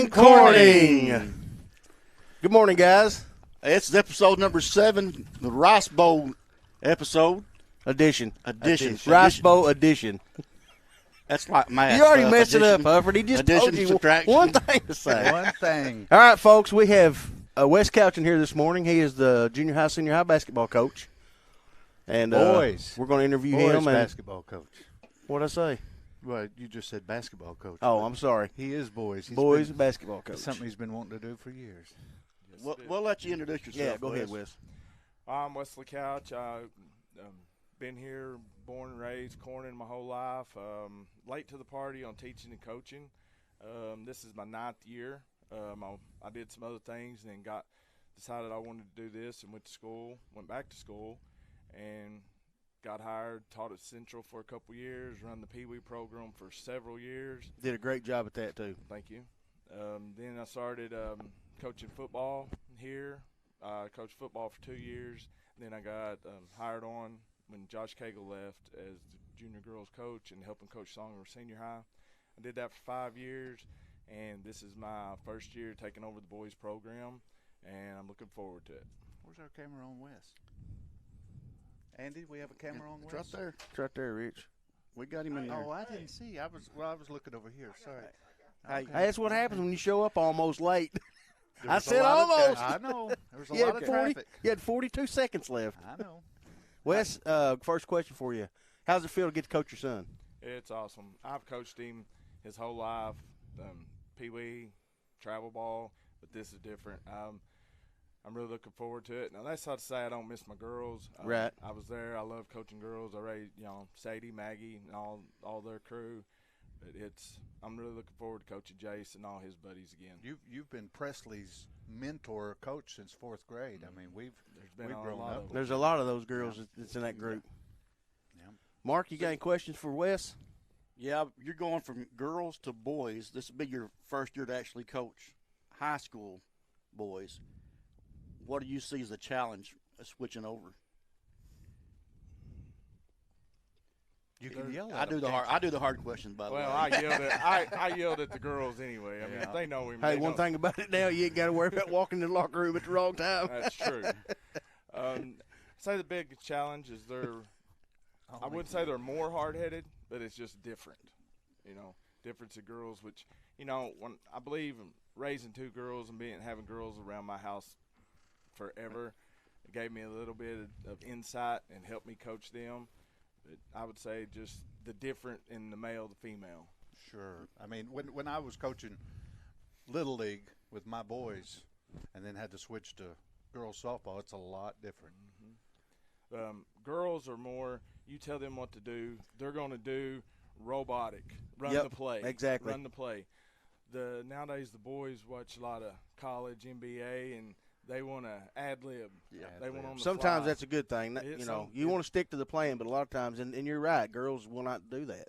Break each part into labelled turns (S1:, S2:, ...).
S1: Spring Corning. Good morning, guys.
S2: It's episode number 7, the Rice Bowl episode.
S1: Edition.
S2: Rice
S1: Bowl edition.
S2: That's like math.
S1: You already messed it up, Hufford. He just
S2: addition,
S1: told you
S2: subtraction.
S1: one thing to say.
S3: One thing.
S1: All right, folks, we have Wes Couchin here this morning. He is the junior high, senior high basketball coach. And
S3: Boys.
S1: we're going to interview
S3: Boys
S1: him. And
S3: basketball coach.
S1: what'd I say?
S3: Well, you just said basketball coach.
S1: Oh, I'm sorry.
S3: He is boys. He's
S1: Boys
S3: been-
S1: basketball coach.
S3: That's something he's been wanting to do for years.
S2: We'll let you introduce yourself.
S1: Yeah, go ahead, Wes.
S4: I'm Wesley Couch. I've been here, born and raised, Corning my whole life. Late to the party on teaching and coaching. This is my 9th year. I did some other things and then decided I wanted to do this and went back to school, and got hired, taught at Central for a couple years, run the Pee Wee program for several years.
S1: Did a great job at that, too.
S4: Thank you. Then I started coaching football here. I coached football for 2 years. Then I got hired on when Josh Cagle left as the junior girls coach and helping coach Songbird Senior High. I did that for 5 years, and this is my first year taking over the boys program, and I'm looking forward to it.
S3: Where's our camera on Wes? Andy, we have a camera on
S2: It's
S3: Wes?
S2: right there.
S1: It's right there, Rich.
S2: We got him in there.
S3: Oh, I didn't see. I was looking over here. Sorry.
S2: Hey,
S1: Hey, that's what happens when you show up almost late.
S3: There
S1: I
S3: was a
S1: said
S3: lot of-
S1: almost.
S3: I know. There was a
S1: You
S3: lot
S1: had
S3: of
S1: 40
S3: traffic.
S1: You had 42 seconds left.
S3: I know.
S1: Wes, first question for you. How's it feel to get to coach your son?
S4: It's awesome. I've coached him his whole life, Pee Wee, travel ball, but this is different. I'm really looking forward to it. Now, that's not to say I don't miss my girls.
S1: Right.
S4: I was there. I love coaching girls. I raised, Sadie, Maggie, and all their crew. But I'm really looking forward to coaching Jace and all his buddies again.
S3: You've been Presley's mentor coach since 4th grade. I mean, we've
S4: been a
S3: grown
S4: lot
S3: up.
S4: of
S3: with
S1: There's
S3: you.
S1: a lot of those girls that's in that group.
S3: Yeah.
S1: Mark, you got any questions for Wes?
S2: yeah, you're going from girls to boys. This will be your first year to actually coach high school boys. What do you see as a challenge of switching over?
S3: You can yell at
S2: I do
S3: them,
S2: I do the hard questions, by the way.
S4: Well, I yelled at the girls anyway. I mean, if they know him.
S1: Hey,
S4: they
S1: one
S4: know.
S1: thing about it now, you ain't got to worry about walking in the locker room at the wrong time.
S4: That's true. Say the big challenge is I wouldn't say they're more hard-headed, but it's just different. Difference of girls, which, when I believe in raising 2 girls and having girls around my house forever, it gave me a little bit of insight and helped me coach them. But I would say just the different in the male to female.
S3: Sure. I mean, when I was coaching Little League with my boys and then had to switch to girls softball, it's a lot different.
S4: Girls are more, you tell them what to do, they're going to do robotic, run
S1: Yep,
S4: the play.
S1: exactly.
S4: Run the play. Nowadays the boys watch a lot of college, NBA, and they want to ad-lib.
S3: Yeah,
S4: They want on the
S1: Sometimes
S4: fly.
S1: that's a good thing. That-
S4: It's
S1: you want to stick to the plan, but a lot of times, and you're right, girls will not do that.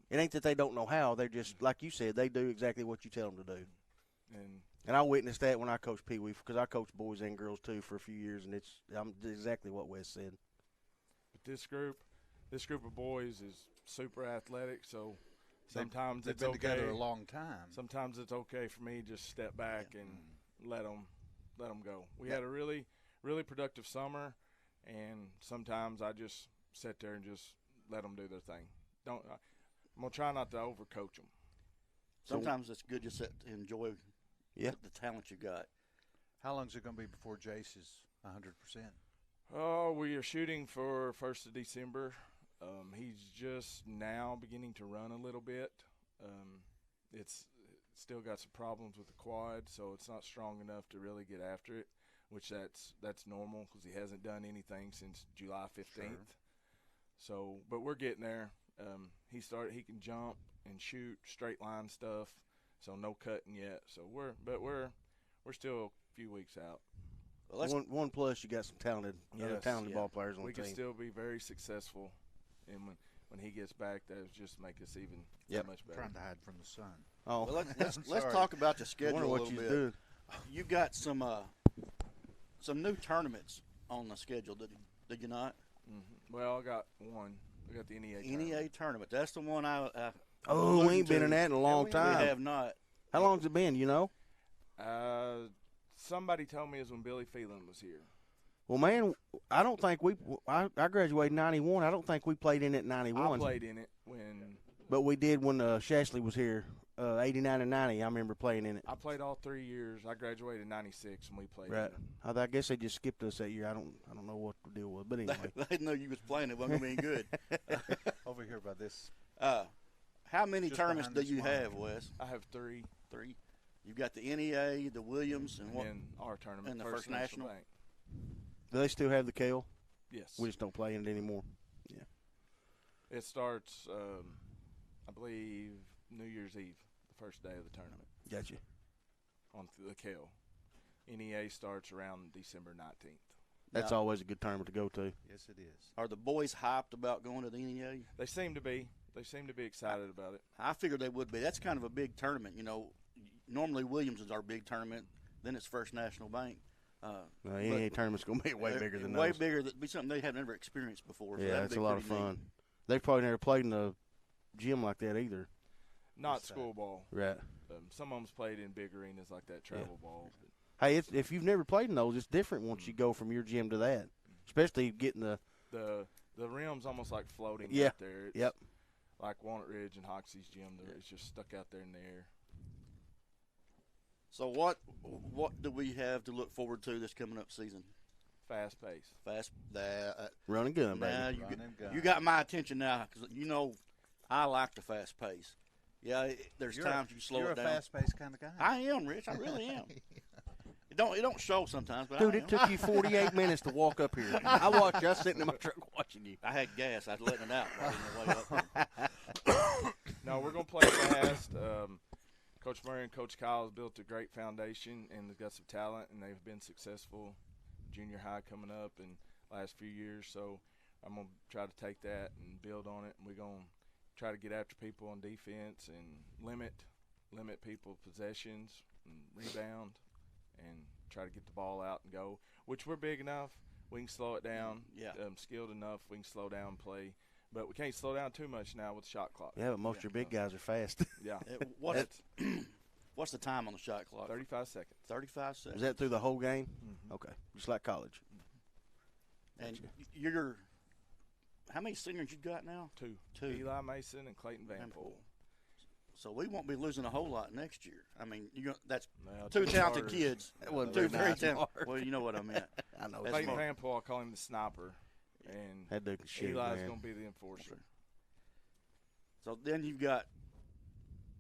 S1: It ain't that they don't know how. They're just, like you said, they do exactly what you tell them to do.
S4: And
S1: I witnessed that when I coached Pee Wee, because I coached boys and girls too for a few years, and I'm exactly what Wes said.
S4: but this group of boys is super athletic, so sometimes
S3: They've
S4: it's
S3: been
S4: okay.
S3: together a long time.
S4: Sometimes it's okay for me to just step back and let them go. We had a really, really productive summer, and sometimes I just sit there and just let them do their thing. I'm gonna try not to overcoach them.
S2: Sometimes it's good just to enjoy
S1: Yeah.
S2: the talent you got.
S3: How long is it going to be before Jace is 100%?
S4: Oh, we are shooting for 1st of December. He's just now beginning to run a little bit. It's still got some problems with the quad, so it's not strong enough to really get after it, which that's normal because he hasn't done anything since July 15th.
S3: Sure.
S4: So, but we're getting there. He can jump and shoot straight line stuff, so no cutting yet. So we're still a few weeks out.
S2: Well, let's
S1: One plus, you got some talented,
S4: Yes,
S1: talented
S2: yeah.
S1: ball players on
S4: We
S1: the
S4: can
S1: team.
S4: still be very successful, and when he gets back, that would just make us even
S1: Yep.
S4: that much better.
S3: Trying to hide from the sun.
S1: Oh,
S2: Well, let's
S3: Sorry.
S2: talk about the
S1: I
S2: schedule
S1: wonder
S2: a
S1: what
S2: little
S1: you're
S2: bit.
S1: doing.
S2: You've got some new tournaments on the schedule, did you not?
S4: Well, I got one. I got the NEA.
S2: NEA tournament. That's the one I
S1: Oh, we ain't been in that in a long
S2: we
S1: time.
S2: have not.
S1: How long's it been? You know?
S4: Somebody told me it was when Billy Phelan was here.
S1: Well, man, I don't think I graduated in 91. I don't think we played in it in 91.
S4: I played in it when.
S1: But we did when Shashley was here, 89 and 90. I remember playing in it.
S4: I played all 3 years. I graduated in 96 when we played.
S1: Right.
S4: In it.
S1: I guess they just skipped us that year. I don't know what the deal was, but anyway.
S2: They didn't know you was playing. It wasn't going to be any good.
S3: Over here by this.
S2: How many
S3: Just
S2: tournaments
S3: behind
S2: do you
S3: this mic.
S2: have, Wes?
S4: I have 3.
S2: 3. You've got the NEA, the Williams, and what?
S4: in our tournament.
S2: and the First National?
S4: Bank.
S1: Do they still have the Kale?
S4: Yes.
S1: We just don't play in it anymore.
S4: It starts, I believe, New Year's Eve, the first day of the tournament
S1: Gotcha.
S4: on the Kale. NEA starts around December 19th.
S1: That's
S2: Now,
S1: always a good tournament to go to.
S3: Yes, it is.
S2: Are the boys hyped about going to the NEA?
S4: They seem to be. They seem to be excited about it.
S2: I figured they would be. That's kind of a big tournament. You know, normally Williams is our big tournament. Then it's First National Bank.
S1: NEA tournament's going to be way bigger than
S2: way
S1: those.
S2: bigger. That'd be something they have never experienced before. So
S1: Yeah,
S2: that'd
S1: it's
S2: be
S1: a lot of
S2: pretty neat.
S1: fun. They've probably never played in a gym like that either.
S4: Not
S3: What's that?
S4: school ball.
S1: Right.
S4: Some of them's played in big arenas like that travel ball.
S1: Hey, if you've never played in those, it's different once you go from your gym to that. Especially getting the
S4: The rim's almost like floating
S1: Yeah.
S4: out there. It's
S1: Yep.
S4: like Walnut Ridge and Hoxie's gym. It's just stuck out there in the air.
S2: So what do we have to look forward to this coming up season?
S4: Fast pace.
S2: Fast that.
S1: run and gun, baby.
S2: Now
S3: Run and gun.
S2: you got my attention now because you know I like the fast pace. Yeah, there's times you slow
S3: you're
S2: it down.
S3: a fast-paced kind of guy.
S2: I am, Rich. I really am. It don't show sometimes, but
S1: Dude,
S2: I
S1: it
S2: am.
S1: took you 48 minutes to walk up here. I watched you. I was sitting in my truck watching you.
S2: I had gas. I was letting it out on the way up here.
S4: No, we're going to play fast. Coach Murray and Coach Kyle has built a great foundation and they've got some talent, and they've been successful. Junior high coming up in last few years, so I'm going to try to take that and build on it, and we're going to try to get after people on defense and limit people possessions and rebound and try to get the ball out and go, which we're big enough. We can slow it down.
S2: Yeah.
S4: Skilled enough. We can slow down play. But we can't slow down too much now with the shot clock.
S1: Yeah, but most of your big guys are fast.
S4: Yeah.
S2: What's the time on the shot clock?
S4: 35 seconds.
S2: 35 seconds.
S1: Is that through the whole game?
S4: Mm-hmm.
S1: Okay, just like college.
S2: And you're how many seniors you got now?
S4: Two.
S2: Two.
S4: Eli Mason and Clayton Van Poel.
S2: So we won't be losing a whole lot next year. I mean, that's
S4: Well,
S2: two talented
S4: starters.
S2: kids.
S1: That wasn't
S2: Two
S1: very
S2: very
S1: nice,
S2: talented.
S1: Mark.
S2: Well, you know what I meant.
S1: I know.
S2: That's
S4: Clayton
S2: smart.
S4: Van Poel, I call him the sniper. And
S1: That dude can shoot,
S4: Eli's
S1: man.
S4: going to be the enforcer.
S2: So then you've got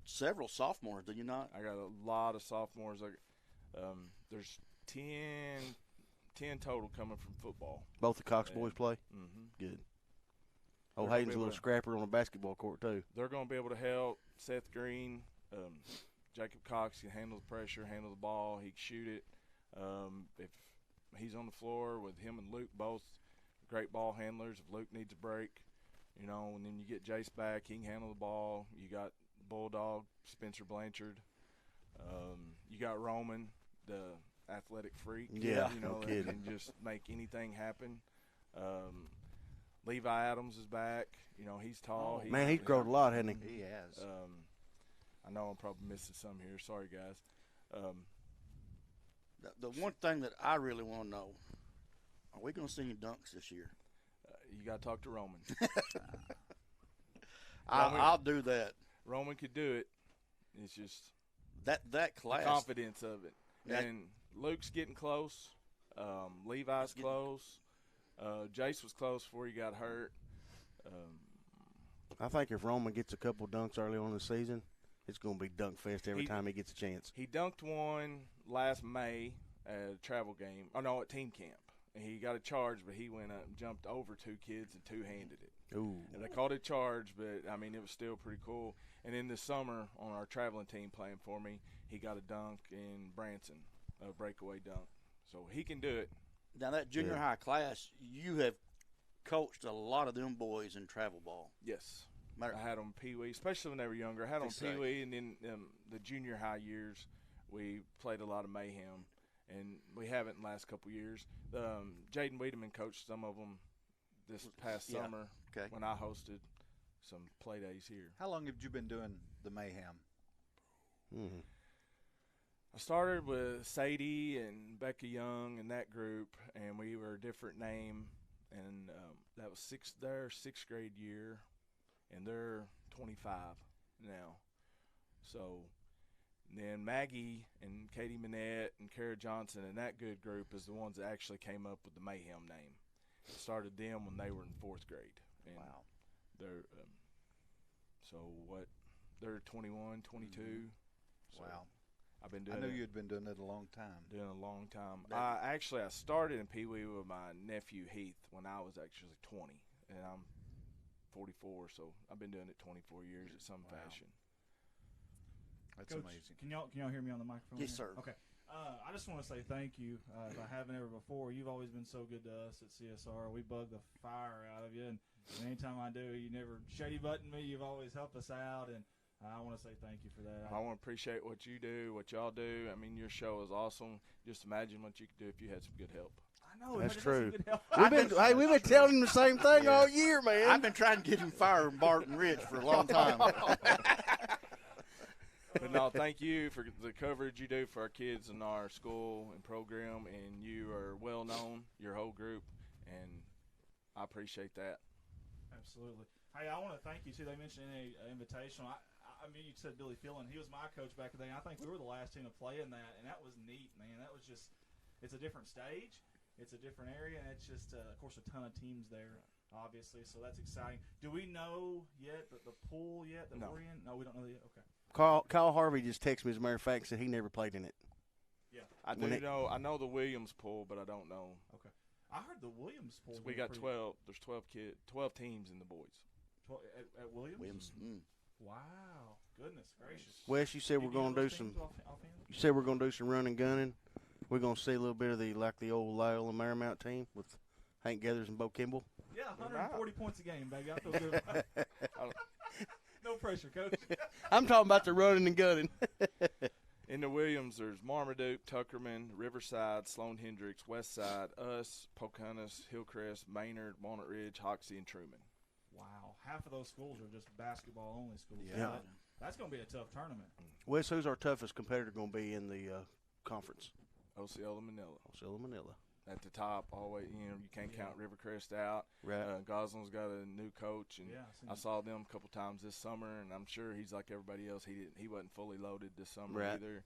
S2: several sophomores, do you not?
S4: I got a lot of sophomores. There's 10 total coming from football.
S1: Both the Cox boys play?
S4: Mm-hmm.
S1: Good.
S4: They're
S1: Oh,
S4: gonna
S1: Hayden's
S4: be
S1: a little
S4: able to-
S1: scrapper on the basketball court, too.
S4: They're going to be able to help Seth Green. Jacob Cox can handle the pressure, handle the ball. He can shoot it. If he's on the floor with him and Luke, both great ball handlers. If Luke needs a break, and then you get Jace back, he can handle the ball. You got Bulldog, Spencer Blanchard. You got Roman, the athletic freak.
S1: Yeah,
S4: you
S1: no
S4: know, that
S1: kidding.
S4: can just make anything happen. Levi Adams is back. He's tall.
S1: Man, he's grown a lot, hasn't he?
S3: He has.
S4: I know I'm probably missing some here. Sorry, guys.
S2: The one thing that I really want to know, are we going to see any dunks this year?
S4: You got to talk to Roman.
S2: I'll do that.
S4: Roman could do it. It's just
S2: That
S4: the
S2: class.
S4: confidence of it.
S2: That-
S4: And Luke's getting close. Levi's close. Jace was close before he got hurt.
S1: I think if Roman gets a couple dunks early on in the season, it's going to be dunk fest every time he gets a chance.
S4: He dunked one last May at a travel game. Oh, no, at team camp. And he got a charge, but he went up and jumped over two kids and two-handed it.
S1: Ooh.
S4: And they called it a charge, but, it was still pretty cool. And in the summer, on our traveling team playing for me, he got a dunk in Branson, a breakaway dunk. So he can do it.
S2: Now, that junior high class, you have coached a lot of them boys in travel ball.
S4: Yes.
S2: Matter-
S4: I had on Pee Wee, especially when they were younger. I had on
S2: Fix that.
S4: Pee Wee, and then the junior high years, we played a lot of mayhem, and we haven't in the last couple years. Jaden Wiedemann coached some of them this past
S2: Yeah.
S4: summer
S2: Okay.
S4: when I hosted some play days here.
S3: How long have you been doing the mayhem?
S1: Mm-hmm.
S4: I started with Sadie and Becca Young and that group, and we were a different name, and that was their sixth grade year, and they're 25 now. So then Maggie and Katie Manette and Kara Johnson and that good group is the ones that actually came up with the Mayhem name. Started them when they were in fourth grade. And
S2: Wow.
S4: They're they're 21, 22. So
S3: Wow.
S4: I've been doing
S3: I knew
S4: it.
S3: you'd been doing it a long time.
S4: Doing a long time. I started in Pee Wee with my nephew Heath when I was actually 20, and I'm 44, so I've been doing it 24 years in some fashion.
S3: That's
S5: Coach,
S3: amazing.
S5: Can y'all hear me on the microphone?
S2: Yes,
S5: here?
S2: sir.
S5: Okay. I just want to say thank you. If I haven't ever before, you've always been so good to us at CSR. We bug the fire out of you, and anytime I do, you never shady button me. You've always helped us out, and I want to say thank you for that.
S4: I want to appreciate what you do, what y'all do. I mean, your show is awesome. Just imagine what you could do if you had some good help.
S5: I know
S1: That's
S5: but it
S1: true.
S5: doesn't get help.
S1: We've been telling him the same thing all year, man.
S2: I've been trying to get him fired from Barton Ridge for a long time.
S4: But no, thank you for the coverage you do for our kids in our school and program, and you are well known, your whole group, and I appreciate that.
S5: Absolutely. Hey, I want to thank you too. They mentioned in a invitation. I mean, you said Billy Phelan. He was my coach back then. I think we were the last team to play in that, and that was neat, man. That was just, it's a different stage, it's a different area, and it's just, of course, a ton of teams there, obviously. So that's exciting. Do we know yet the pool yet that
S4: No.
S5: we're in? No, we don't know yet. Okay.
S1: Kyle Harvey just texted me, as a matter of fact, said he never played in it.
S5: Yeah.
S4: I do I know the Williams pool, but I don't know.
S5: Okay. I heard the Williams pool.
S4: So we got 12. There's 12 teams in the boys.
S5: At Williams.
S2: Williams.
S5: Wow. Goodness gracious.
S1: Wes, you said we're going to do some. You said we're going to do some running, gunning. We're going to see a little bit of the old Loyola Marymount team with Hank Gathers and Bo Kimball.
S5: Yeah, 140 points a game, baby. I feel good. No pressure, Coach.
S1: I'm talking about the running and gunning.
S4: In the Williams, there's Marmaduke, Tuckerman, Riverside, Sloan Hendricks, Westside, us, Pocahontas, Hillcrest, Maynard, Walnut Ridge, Hoxie, and Truman.
S5: Wow. Half of those schools are just basketball-only schools.
S1: Yeah.
S5: That's going to be a tough tournament.
S1: Wes, who's our toughest competitor going to be in the conference?
S4: Osceola, Manila.
S1: Osceola, Manila.
S4: At the top, always, you can't count Rivercrest out.
S1: Right.
S4: Goslin's got a new coach, and
S5: Yeah,
S4: I saw them a couple times this summer, and I'm sure he's like everybody else. He wasn't fully loaded this summer
S1: Right.
S4: either.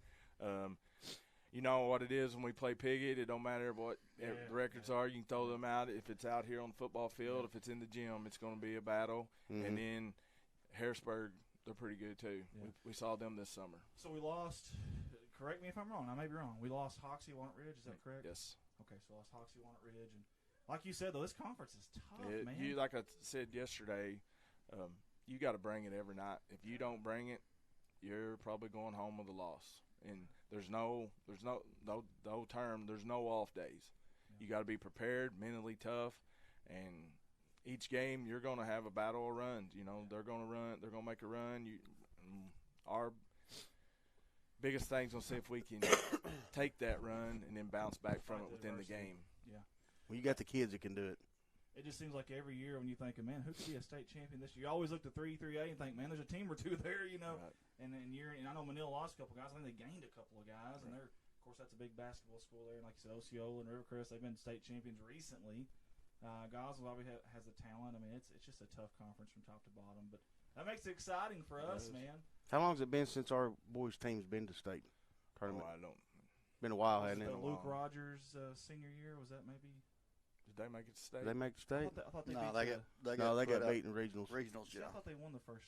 S4: You know what it is when we play Piggott. It don't matter what the records are. You can throw them out. If it's out here on the football field, if it's in the gym, it's going to be a battle.
S1: Mhm.
S4: And then Harrisburg, they're pretty good too.
S5: Yeah.
S4: We saw them this summer.
S5: So we lost. Correct me if I'm wrong. I may be wrong. We lost Hoxie, Walnut Ridge. Is that correct?
S4: Yes.
S5: Okay, so lost Hoxie, Walnut Ridge, and like you said, though, this conference is tough, man.
S4: You, like I said yesterday, you got to bring it every night. If you don't bring it, you're probably going home with a loss. And there's no term. There's no off days. You got to be prepared, mentally tough, and each game you're going to have a battle of runs. They're going to run. They're going to make a run. Our biggest thing's going to see if we can take that run and then bounce back from it within the game.
S5: Yeah.
S1: Well, you got the kids that can do it.
S5: It just seems like every year when you think, man, who could be a state champion this year? You always look to 3A and think, man, there's a team or two there,
S4: Right.
S5: And I know Manila lost a couple guys. I think they gained a couple of guys, and of course, that's a big basketball school there. And like you said, Osceola and Rivercrest, they've been state champions recently. Gosling obviously has the talent. I mean, it's just a tough conference from top to bottom, but that makes it exciting for us, man.
S1: How long has it been since our boys' team's been to state tournament?
S4: I don't.
S1: Been a while,
S5: Was
S1: hasn't it?
S5: it Luke Rogers' senior year? Was that maybe?
S4: Did they make it to state?
S1: Did they make the state?
S5: I thought they
S2: No,
S5: beat
S2: they
S1: got
S2: put
S1: beat in regionals.
S2: regionals.
S5: See, I
S2: Yeah.
S5: thought they won the first.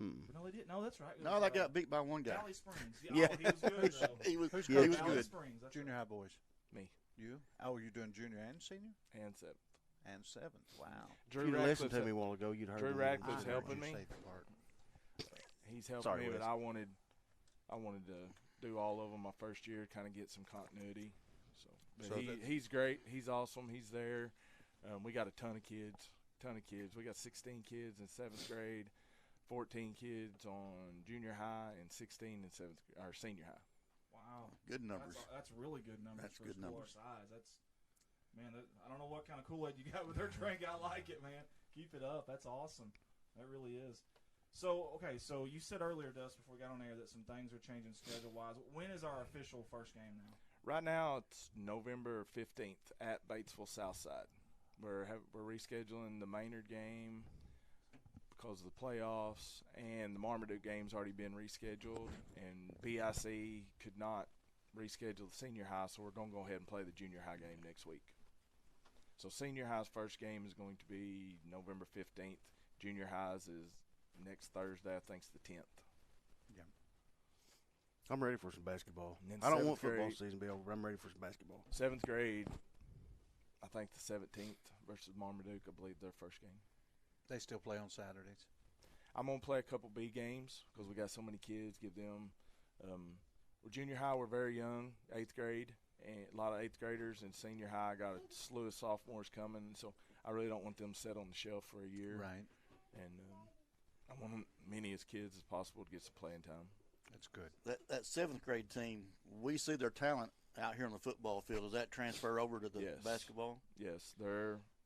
S1: Mm.
S5: No, they didn't. No, that's right. It
S2: No,
S5: was,
S2: they got beat by one guy.
S5: Valley Springs.
S1: Yeah.
S5: Oh, he was good though.
S2: He was
S1: Yeah.
S2: he was
S5: Valley
S2: good.
S5: Springs. That's
S3: Junior
S5: right.
S3: high boys.
S4: Me.
S3: You? Oh, you're doing junior and senior?
S4: And seven.
S3: And seventh. Wow.
S1: If you'd listened to me a while ago, you'd heard
S4: Drew
S1: me.
S4: Radcliffe's
S3: I heard
S4: helping
S3: you
S4: me.
S3: say the part.
S4: He's helping
S1: Sorry,
S4: me, but
S1: Wes.
S4: I wanted to do all of them my first year, kind of get some continuity.
S3: So
S4: He's great. He's awesome. He's there. We got a ton of kids. We got 16 kids in 7th grade, 14 kids on junior high, and 16 in senior high.
S5: Wow.
S2: Good numbers.
S5: That's really good numbers
S2: That's
S5: for
S2: good
S5: a school
S2: numbers.
S5: our size. I don't know what kind of Kool-Aid you got with their drink. I like it, man. Keep it up. That's awesome. That really is. So, okay, so you said earlier, Dust, before we got on air, that some things are changing schedule-wise. When is our official first game now?
S4: Right now, it's November 15th at Batesville Southside. We're rescheduling the Maynard game because of the playoffs, and the Marmaduke game's already been rescheduled, and BIC could not reschedule the senior high, so we're going to go ahead and play the junior high game next week. So senior high's first game is going to be November 15th. Junior high's is next Thursday, I think it's the 10th.
S1: I'm ready for some basketball.
S4: And then
S1: I don't want
S4: seventh
S1: football
S4: grade-
S1: season to be over, but I'm ready for some basketball.
S4: 7th grade, I think the 17th versus Marmaduke, I believe their first game.
S3: They still play on Saturdays.
S4: I'm going to play a couple B games because we got so many kids, give them we're junior high, we're very young, 8th grade, and a lot of 8th graders, and senior high, got a slew of sophomores coming, so I really don't want them set on the shelf for a year.
S3: Right.
S4: And I want many as kids as possible to get some playing time.
S3: That's good.
S2: That 7th grade team, we see their talent out here on the football field. Does that transfer over to the
S4: Yes.
S2: basketball?
S4: Yes,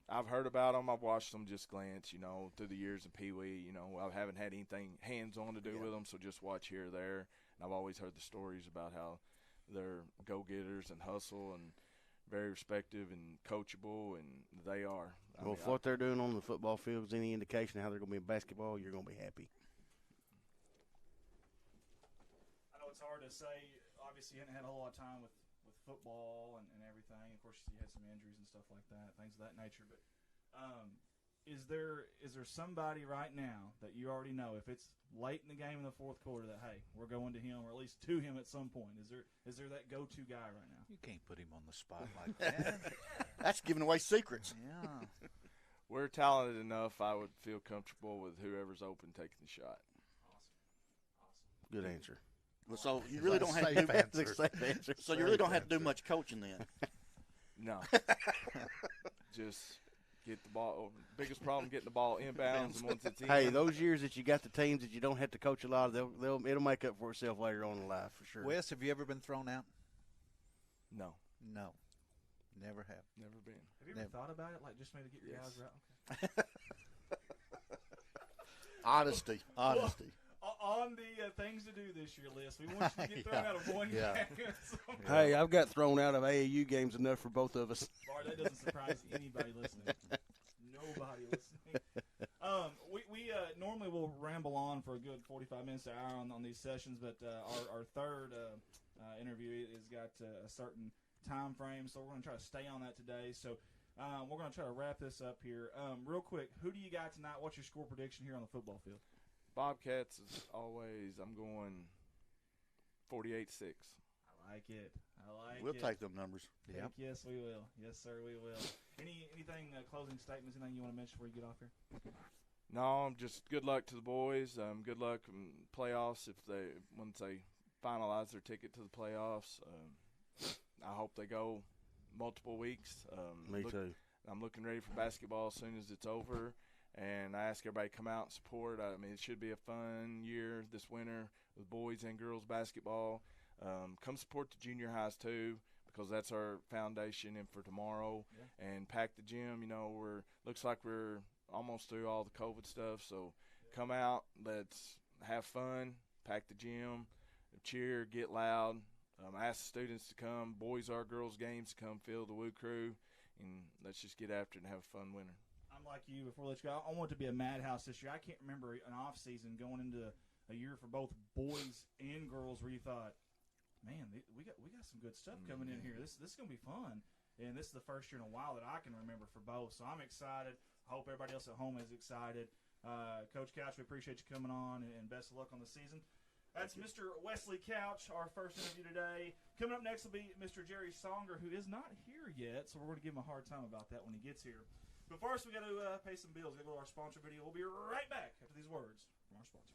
S4: I've heard about them. I've watched them just glance, through the years in Pee Wee. I haven't had anything hands-on to do with them, so just watch here or there. And I've always heard the stories about how they're go-getters and hustle and very respective and coachable, and they are.
S1: Well, if what they're doing on the football field is any indication of how they're going to be in basketball, you're going to be happy.
S5: I know it's hard to say. Obviously, you hadn't had a whole lot of time with football and everything. Of course, you had some injuries and stuff like that, things of that nature. But is there somebody right now that you already know, if it's late in the game in the fourth quarter, that, hey, we're going to him or at least to him at some point? Is there that go-to guy right now?
S3: You can't put him on the spot like that.
S2: That's giving away secrets.
S3: Yeah.
S4: We're talented enough, I would feel comfortable with whoever's open taking the shot.
S1: Good answer.
S2: Well, so you really don't have to
S3: Safe
S2: do
S3: answer.
S1: Safe answer.
S2: So you really don't have to do much coaching then.
S4: No. Just get the ball. Biggest problem, getting the ball inbounds, and once it's in.
S1: Hey, those years that you got the teams that you don't have to coach a lot, it'll make up for itself later on in life for sure.
S3: Wes, have you ever been thrown out?
S4: No,
S3: No. Never have.
S4: never been.
S5: Have you ever
S3: Never.
S5: thought about it, like just maybe get your
S4: Yes.
S5: guys out?
S2: Honesty.
S5: On the things to do this year list, we want you to get thrown out of one
S3: Yeah.
S5: game.
S1: Hey, I've got thrown out of AAU games enough for both of us.
S5: Bart, that doesn't surprise anybody listening. Nobody listening. We normally will ramble on for a good 45 minutes to an hour on these sessions, but our third interview has got a certain time frame, so we're going to try to stay on that today. So we're going to try to wrap this up here. Real quick, who do you got tonight? What's your score prediction here on the football field?
S4: Bobcats is always. I'm going 48-6.
S5: I like it.
S2: We'll take them numbers.
S3: Yep.
S5: Yes, we will. Yes, sir, we will. Anything closing statements? Anything you want to mention before you get off here?
S4: No, I'm just good luck to the boys. Good luck in playoffs once they finalize their ticket to the playoffs. I hope they go multiple weeks.
S1: Me too.
S4: I'm looking ready for basketball as soon as it's over, and I ask everybody to come out and support. I mean, it should be a fun year this winter with boys and girls basketball. Come support the junior highs too, because that's our foundation and for tomorrow.
S5: Yeah.
S4: And pack the gym. Looks like we're almost through all the COVID stuff, so come out. Let's have fun. Pack the gym, cheer, get loud. Ask the students to come, boys or girls games to come fill the Woo Crew, and let's just get after it and have a fun winter.
S5: I'm like you. Before I let you go, I want it to be a madhouse this year. I can't remember an off season going into a year for both boys and girls where you thought, man, we got some good stuff coming in here. This is gonna be fun, and this is the first year in a while that I can remember for both. So I'm excited. I hope everybody else at home is excited. Coach Couch, we appreciate you coming on, and best of luck on the season. That's Mr. Wesley Couch, our first interview today. Coming up next will be Mr. Jerry Songer, who is not here yet, so we're going to give him a hard time about that when he gets here. But first, we got to pay some bills. We got to go to our sponsor video. We'll be right back after these words from our sponsors.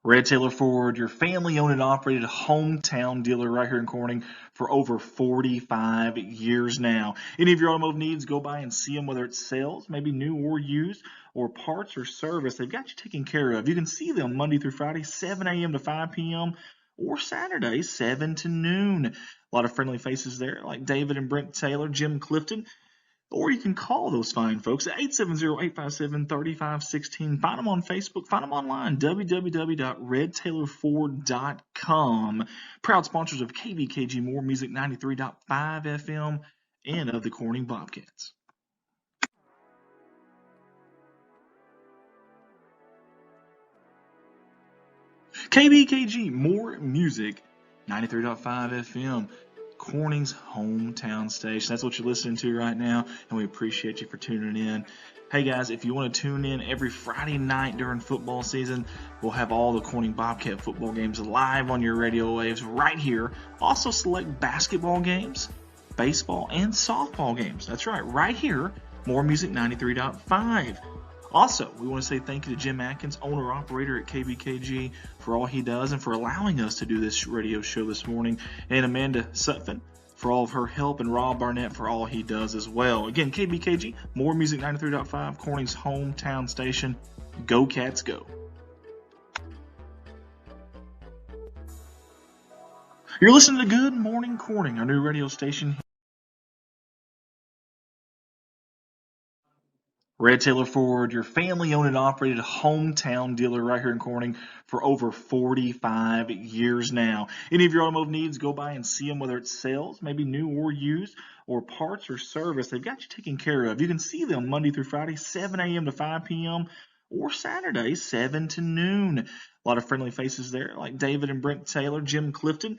S6: Red Taylor Ford, your family-owned and operated hometown dealer right here in Corning for over 45 years now. Any of your automotive needs, go by and see them, whether it's sales, maybe new or used, or parts or service. They've got you taken care of. You can see them Monday through Friday, 7 a.m. to 5 p.m., or Saturday, 7 to noon. A lot of friendly faces there, like David and Brent Taylor, Jim Clifton. Or you can call those fine folks at 870-857-3516. Find them on Facebook. Find them online, www.redtailorford.com. Proud sponsors of KBKG More Music 93.5 FM and of the Corning Bobcats. KBKG More Music 93.5 FM. Corning's hometown station. That's what you're listening to right now, and we appreciate you for tuning in. Hey guys, if you want to tune in every Friday night during football season, we'll have all the Corning Bobcat football games live on your radio waves right here. Also select basketball games, baseball, and softball games. That's right here, More Music 93.5. Also, we want to say thank you to Jim Atkins, owner-operator at KBKG, for all he does and for allowing us to do this radio show this morning, and Amanda Sutphin for all of her help, and Rob Barnett for all he does as well. Again, KBKG, More Music 93.5, Corning's hometown station. Go Cats, go. You're listening to Good Morning Corning, our new radio station. Red Tailor Ford, your family-owned and operated hometown dealer right here in Corning for over 45 years now. Any of your automotive needs, go by and see them, whether it's sales, maybe new or used, or parts or service. They've got you taken care of. You can see them Monday through Friday, 7 a.m. to 5 p.m., or Saturday, 7 to noon. A lot of friendly faces there, like David and Brent Taylor, Jim Clifton.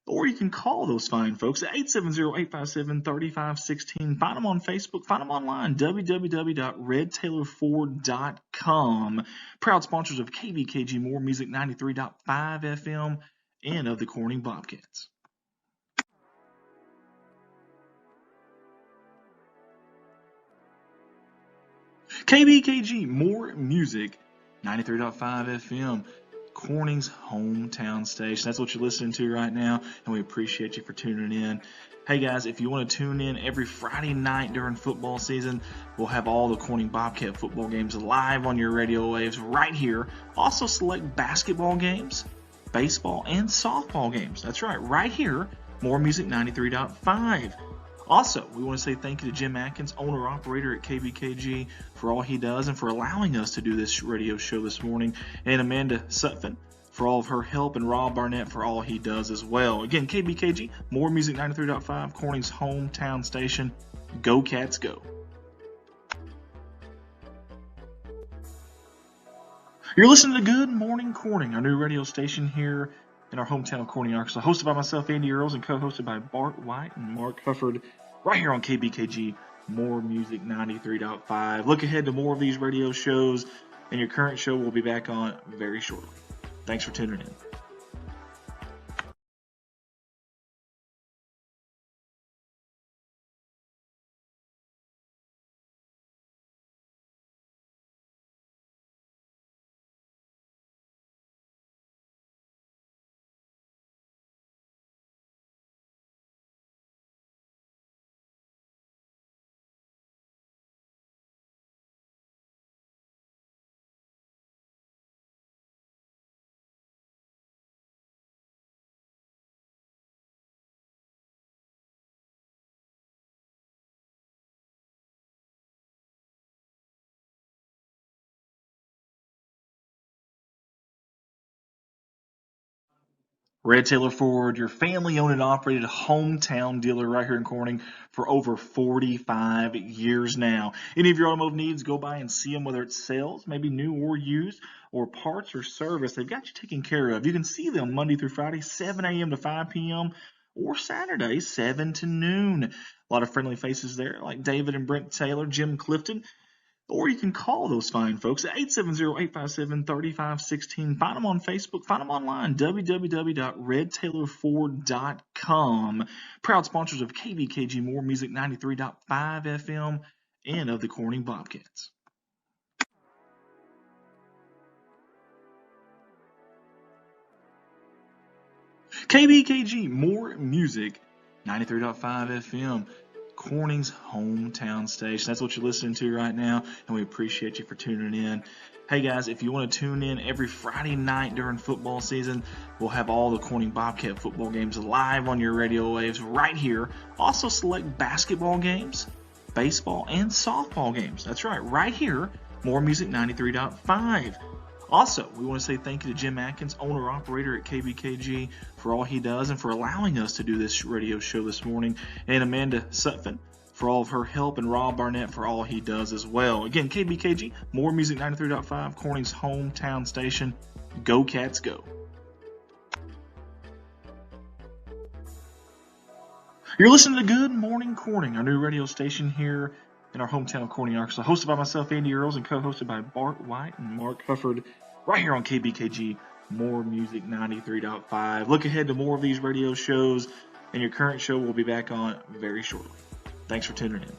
S6: Or you can call those fine folks at 870-857-3516. Find them on Facebook. Find them online, www.redtailorford.com. Proud sponsors of KBKG More Music 93.5 FM and of the Corning Bobcats. KBKG More Music 93.5 FM. Corning's hometown station. That's what you're listening to right now, and we appreciate you for tuning in. Hey guys, if you want to tune in every Friday night during football season, we'll have all the Corning Bobcat football games live on your radio waves right here. Also select basketball games, baseball, and softball games. That's right here, More Music 93.5. Also, we want to say thank you to Jim Atkins, owner-operator at KBKG, for all he does and for allowing us to do this radio show this morning, and Amanda Sutphin for all of her help, and Rob Barnett for all he does as well. Again, KBKG, More Music 93.5, Corning's hometown station. Go Cats, go. You're listening to Good Morning Corning, our new radio station here in our hometown of Corning, Arkansas, hosted by myself, Andy Earls, and co-hosted by Bart White and Mark Hufford, right here on KBKG, More Music 93.5. Look ahead to more of these radio shows, and your current show will be back on very shortly. Thanks for tuning in. Red Tailor Ford, your family-owned and operated hometown dealer right here in Corning for over 45 years now. Any of your automotive needs, go by and see them, whether it's sales, maybe new or used, or parts or service. They've got you taken care of. You can see them Monday through Friday, 7 a.m. to 5 p.m., or Saturday, 7 to noon. A lot of friendly faces there, like David and Brent Taylor, Jim Clifton. Or you can call those fine folks at 870-857-3516. Find them on Facebook. Find them online, www.redtailorford.com. Proud sponsors of KBKG More Music 93.5 FM and of the Corning Bobcats. KBKG More Music 93.5 FM. Corning's hometown station. That's what you're listening to right now, and we appreciate you for tuning in. Hey guys, if you want to tune in every Friday night during football season, we'll have all the Corning Bobcat football games live on your radio waves right here. Also select basketball games, baseball, and softball games. That's right here, More Music 93.5. Also, we want to say thank you to Jim Atkins, owner-operator at KBKG, for all he does and for allowing us to do this radio show this morning, and Amanda Sutphin for all of her help, and Rob Barnett for all he does as well. Again, KBKG, More Music 93.5, Corning's hometown station. Go Cats, go. You're listening to Good Morning Corning, our new radio station here in our hometown of Corning, Arkansas, hosted by myself, Andy Earls, and co-hosted by Bart White and Mark Hufford, right here on KBKG, More Music 93.5. Look ahead to more of these radio shows, and your current show will be back on very shortly. Thanks for tuning in.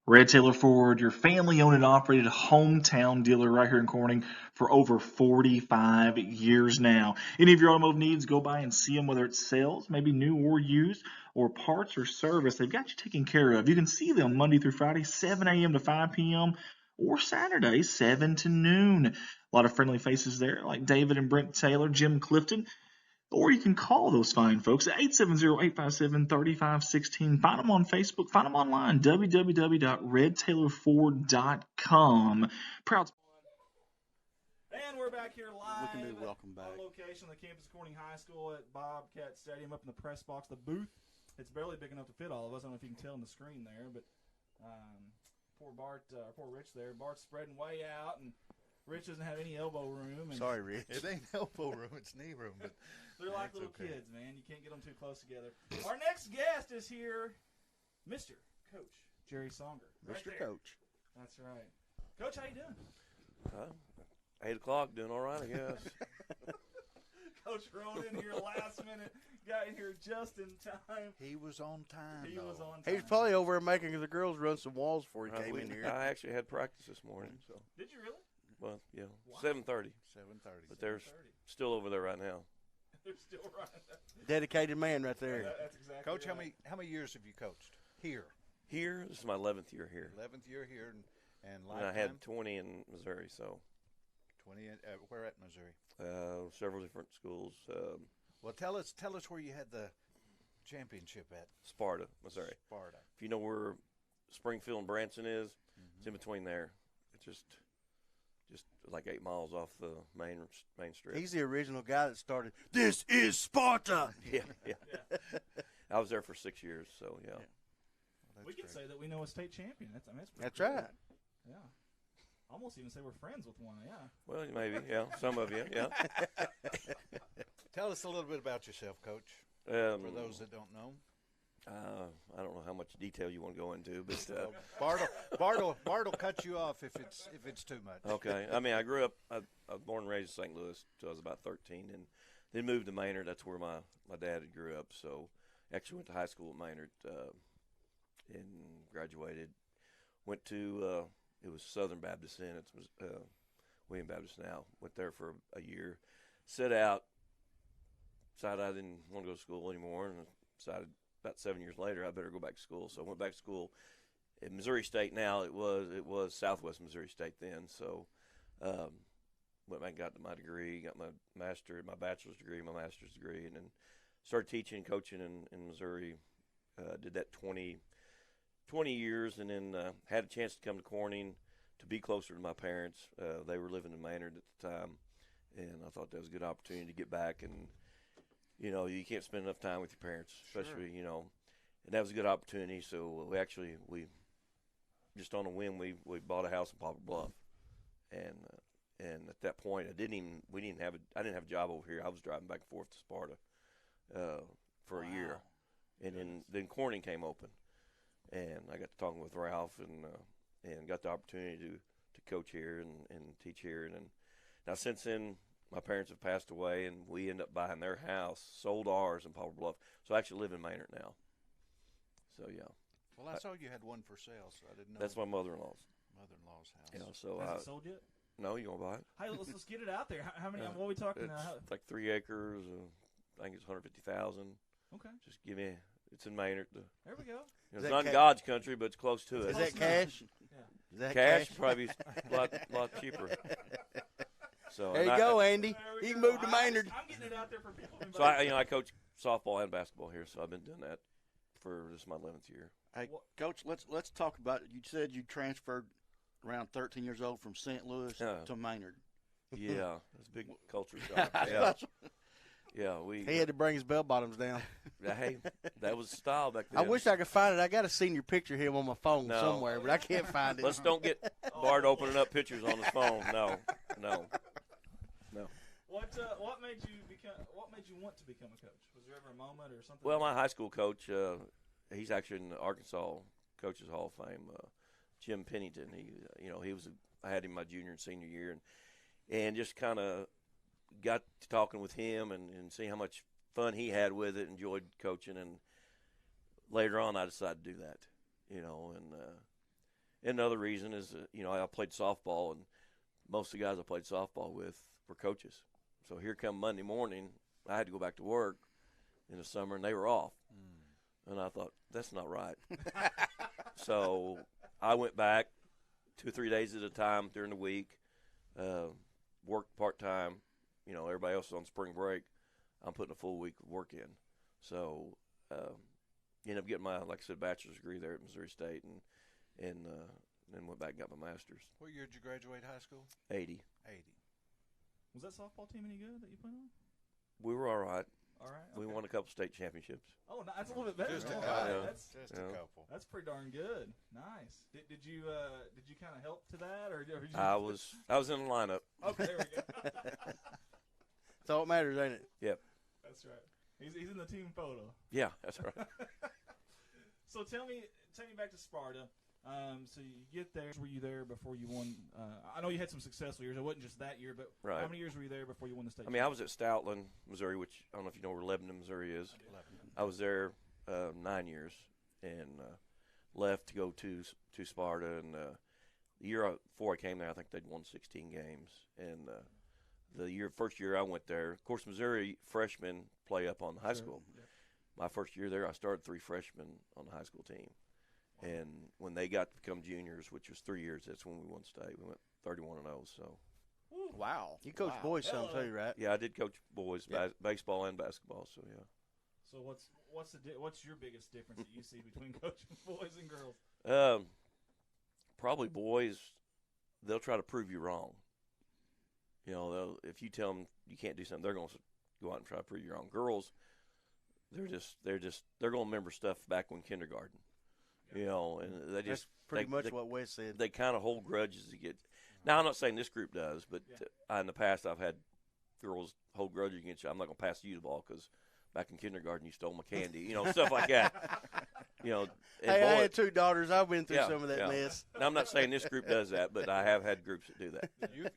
S6: Red Taylor Ford, your family-owned and operated hometown dealer right here in Corning for over 45 years now. Any of your automotive needs, go by and see them, whether it's sales, maybe new or used, or parts or service. They've got you taken care of. You can see them Monday through Friday, 7 a.m. to 5 p.m., or Saturday, 7 to noon. A lot of friendly faces there, like David and Brent Taylor, Jim Clifton. Or you can call those fine folks at 870-857-3516. Find them on Facebook. Find them online, www.redtaylorford.com. Proud.
S5: And we're back here live
S2: We can do welcome back.
S5: on location on the campus of Corning High School at Bobcat Stadium up in the press box. The booth, it's barely big enough to fit all of us. I don't know if you can tell on the screen there, but poor Rich there. Bart's spreading way out, and Rich doesn't have any elbow room. And
S1: Sorry, Rich.
S3: It ain't elbow room, it's knee room. But
S5: they're like
S3: that's
S5: little
S3: okay.
S5: kids, man. You can't get them too close together. Our next guest is here, Mr. Coach Jerry Songer. Right
S1: Mr.
S5: there.
S1: Coach.
S5: That's right. Coach, how you doing?
S7: 8 o'clock, doing all right, I guess.
S5: Coach rode in here last minute, got in here just in time.
S3: He was on time.
S5: He was on time.
S1: He was probably over there making the girls run some walls before he came in here.
S7: I actually had practice this morning, so
S5: Did you really?
S7: well, yeah,
S5: Wow.
S7: 7:30.
S3: 7:30.
S7: But they're
S5: 7:30.
S7: still over there right now.
S5: They're still running.
S1: Dedicated man right there.
S5: That's exactly
S3: Coach,
S5: right.
S3: how many years have you coached here?
S7: Here, this is my 11th year here.
S3: 11th year here, and
S7: And
S3: lifetime.
S7: I had 20 in Missouri, so
S3: 20. Where at Missouri?
S7: several different schools.
S3: Well, tell us where you had the championship at.
S7: Sparta, Missouri.
S3: Sparta.
S7: If you know where Springfield and Branson is, it's in between there. It's just like 8 miles off the main strip.
S1: He's the original guy that started, "This is Sparta."
S7: yeah. I was there for 6 years, so yeah.
S3: Well,
S5: We can say that we know a state champion. That's pretty
S1: That's
S5: cool.
S1: right.
S5: Yeah. Almost even say we're friends with one. Yeah.
S7: Well, maybe, yeah. Some of you, yeah.
S3: Tell us a little bit about yourself, Coach, for those that don't know.
S7: I don't know how much detail you want to go into, but
S3: Bart will cut you off if it's too much.
S7: okay. I mean, I grew up. I was born and raised in St. Louis until I was about 13, and then moved to Maynard. That's where my dad had grew up. So, actually went to high school at Maynard and graduated. Went to it was Southern Baptist then. It's William Baptist now. Went there for a year. Set out. Decided I didn't want to go to school anymore, and decided about 7 years later I better go back to school. So I went back to school at Missouri State. Now it was Southwest Missouri State then. So went back and got my degree, got my bachelor's degree, my master's degree, and then started teaching and coaching in Missouri. Did that 20 years, and then had a chance to come to Corning to be closer to my parents. They were living in Maynard at the time, and I thought that was a good opportunity to get back. And you know, you can't spend enough time with your parents, especially you know, and that was a good opportunity. So we just on a whim we bought a house in Poplar Bluff, and at that point I didn't have a job over here. I was driving back and forth to Sparta for a year, and then Corning came open, and I got to talking with Ralph and got the opportunity to coach here and teach here, and now since then. My parents have passed away, and we ended up buying their house, sold ours in Poplar Bluff. So I actually live in Maynard now. So, yeah.
S3: Well, I saw you had one for sale, so I didn't know.
S7: That's my mother-in-law's.
S3: Mother-in-law's house.
S7: Yeah, so
S5: Has it sold yet?
S7: no, you want to buy it?
S5: Hey, let's get it out there. How many? What are we talking?
S7: It's like 3 acres. I think it's 150,000.
S5: Okay.
S7: Just give me. It's in Maynard.
S5: There we go.
S7: It's
S1: that
S7: not in
S1: ca-
S7: God's country, but it's close to it.
S1: Is that cash?
S5: Yeah.
S1: Is that
S7: cash? Probably a lot cheaper. So
S1: There you
S7: and
S1: go, Andy.
S5: There we
S1: You can
S5: go.
S1: move to Maynard.
S5: I'm getting it out there for people.
S7: So I coach softball and basketball here, so I've been doing that for this is my 11th year.
S2: Hey, Coach, let's talk about it. You said you transferred around 13 years old from St. Louis to Maynard.
S7: Yeah, it's a big culture shock. Yeah, yeah.
S1: He had to bring his bell bottoms down.
S7: Hey, that was the style back then.
S1: I wish I could find it. I got a senior picture of him on my phone
S7: No.
S1: somewhere, but I can't find it.
S7: Let's don't get Bart opening up pictures on his phone. No.
S5: What made you want to become a coach? Was there ever a moment or something?
S7: Well, my high school coach, he's actually in the Arkansas Coaches Hall of Fame. Jim Pennington. I had him my junior and senior year, and just kind of got to talking with him and seeing how much fun he had with it. Enjoyed coaching, and later on, I decided to do that. And another reason is I played softball, and most of the guys I played softball with were coaches. So here come Monday morning, I had to go back to work in the summer, and they were off. And I thought, that's not right. So I went back 2 or 3 days at a time during the week, worked part-time. Everybody else is on spring break. I'm putting a full week of work in. So ended up getting my, like I said, bachelor's degree there at Missouri State, and then went back and got my master's.
S3: What year did you graduate high school?
S7: 80.
S3: 80.
S5: Was that softball team any good that you played on?
S7: We were all right.
S5: All right.
S7: We
S5: okay.
S7: won a couple state championships.
S5: Oh, that's a little bit better.
S3: Just a
S5: All
S3: couple.
S5: right.
S7: Yeah.
S3: Just
S7: Yeah.
S3: a couple.
S5: That's pretty darn good. Nice. Did you kind of help to that, or did you
S7: I was in the lineup.
S5: Okay, there we go.
S1: That's all that matters, ain't it?
S7: Yep.
S5: That's right. He's in the team photo.
S7: Yeah, that's right.
S5: So tell me back to Sparta. So you get there. Were you there before you won? I know you had some successful years. It wasn't just that year, but
S7: Right.
S5: how many years were you there before you won the state?
S7: I was at Stoutland, Missouri, which I don't know if you know where Lebanon, Missouri is. I was there 9 years and left to go to Sparta. And the year before I came there, I think they'd won 16 games. And the first year I went there, of course, Missouri freshmen play up on the high school.
S5: Yep.
S7: My first year there, I started 3 freshmen on the high school team. And when they got to become juniors, which was 3 years, that's when we won state. We went 31-0. So
S2: Wow.
S1: You coach boys some
S5: Hello.
S1: too, right?
S7: yeah, I did coach boys baseball and basketball. So yeah.
S5: So what's your biggest difference that you see between coaching boys and girls?
S7: Probably boys, they'll try to prove you wrong. If you tell them you can't do something, they're going to go out and try to prove you wrong. Girls, they're going to remember stuff back when kindergarten. And they
S1: That's
S7: just
S1: pretty much
S7: they,
S1: what Wes said.
S7: they kind of hold grudges to get. Now I'm not saying this group does, but in the past I've had girls hold grudges against you. I'm not going to pass you the ball because back in kindergarten you stole my candy, stuff like that. And
S1: Hey, I had 2 daughters. I've been through
S7: Yeah,
S1: some of that
S7: yeah.
S1: mess.
S7: Now, I'm not saying this group does that, but I have had groups that do that.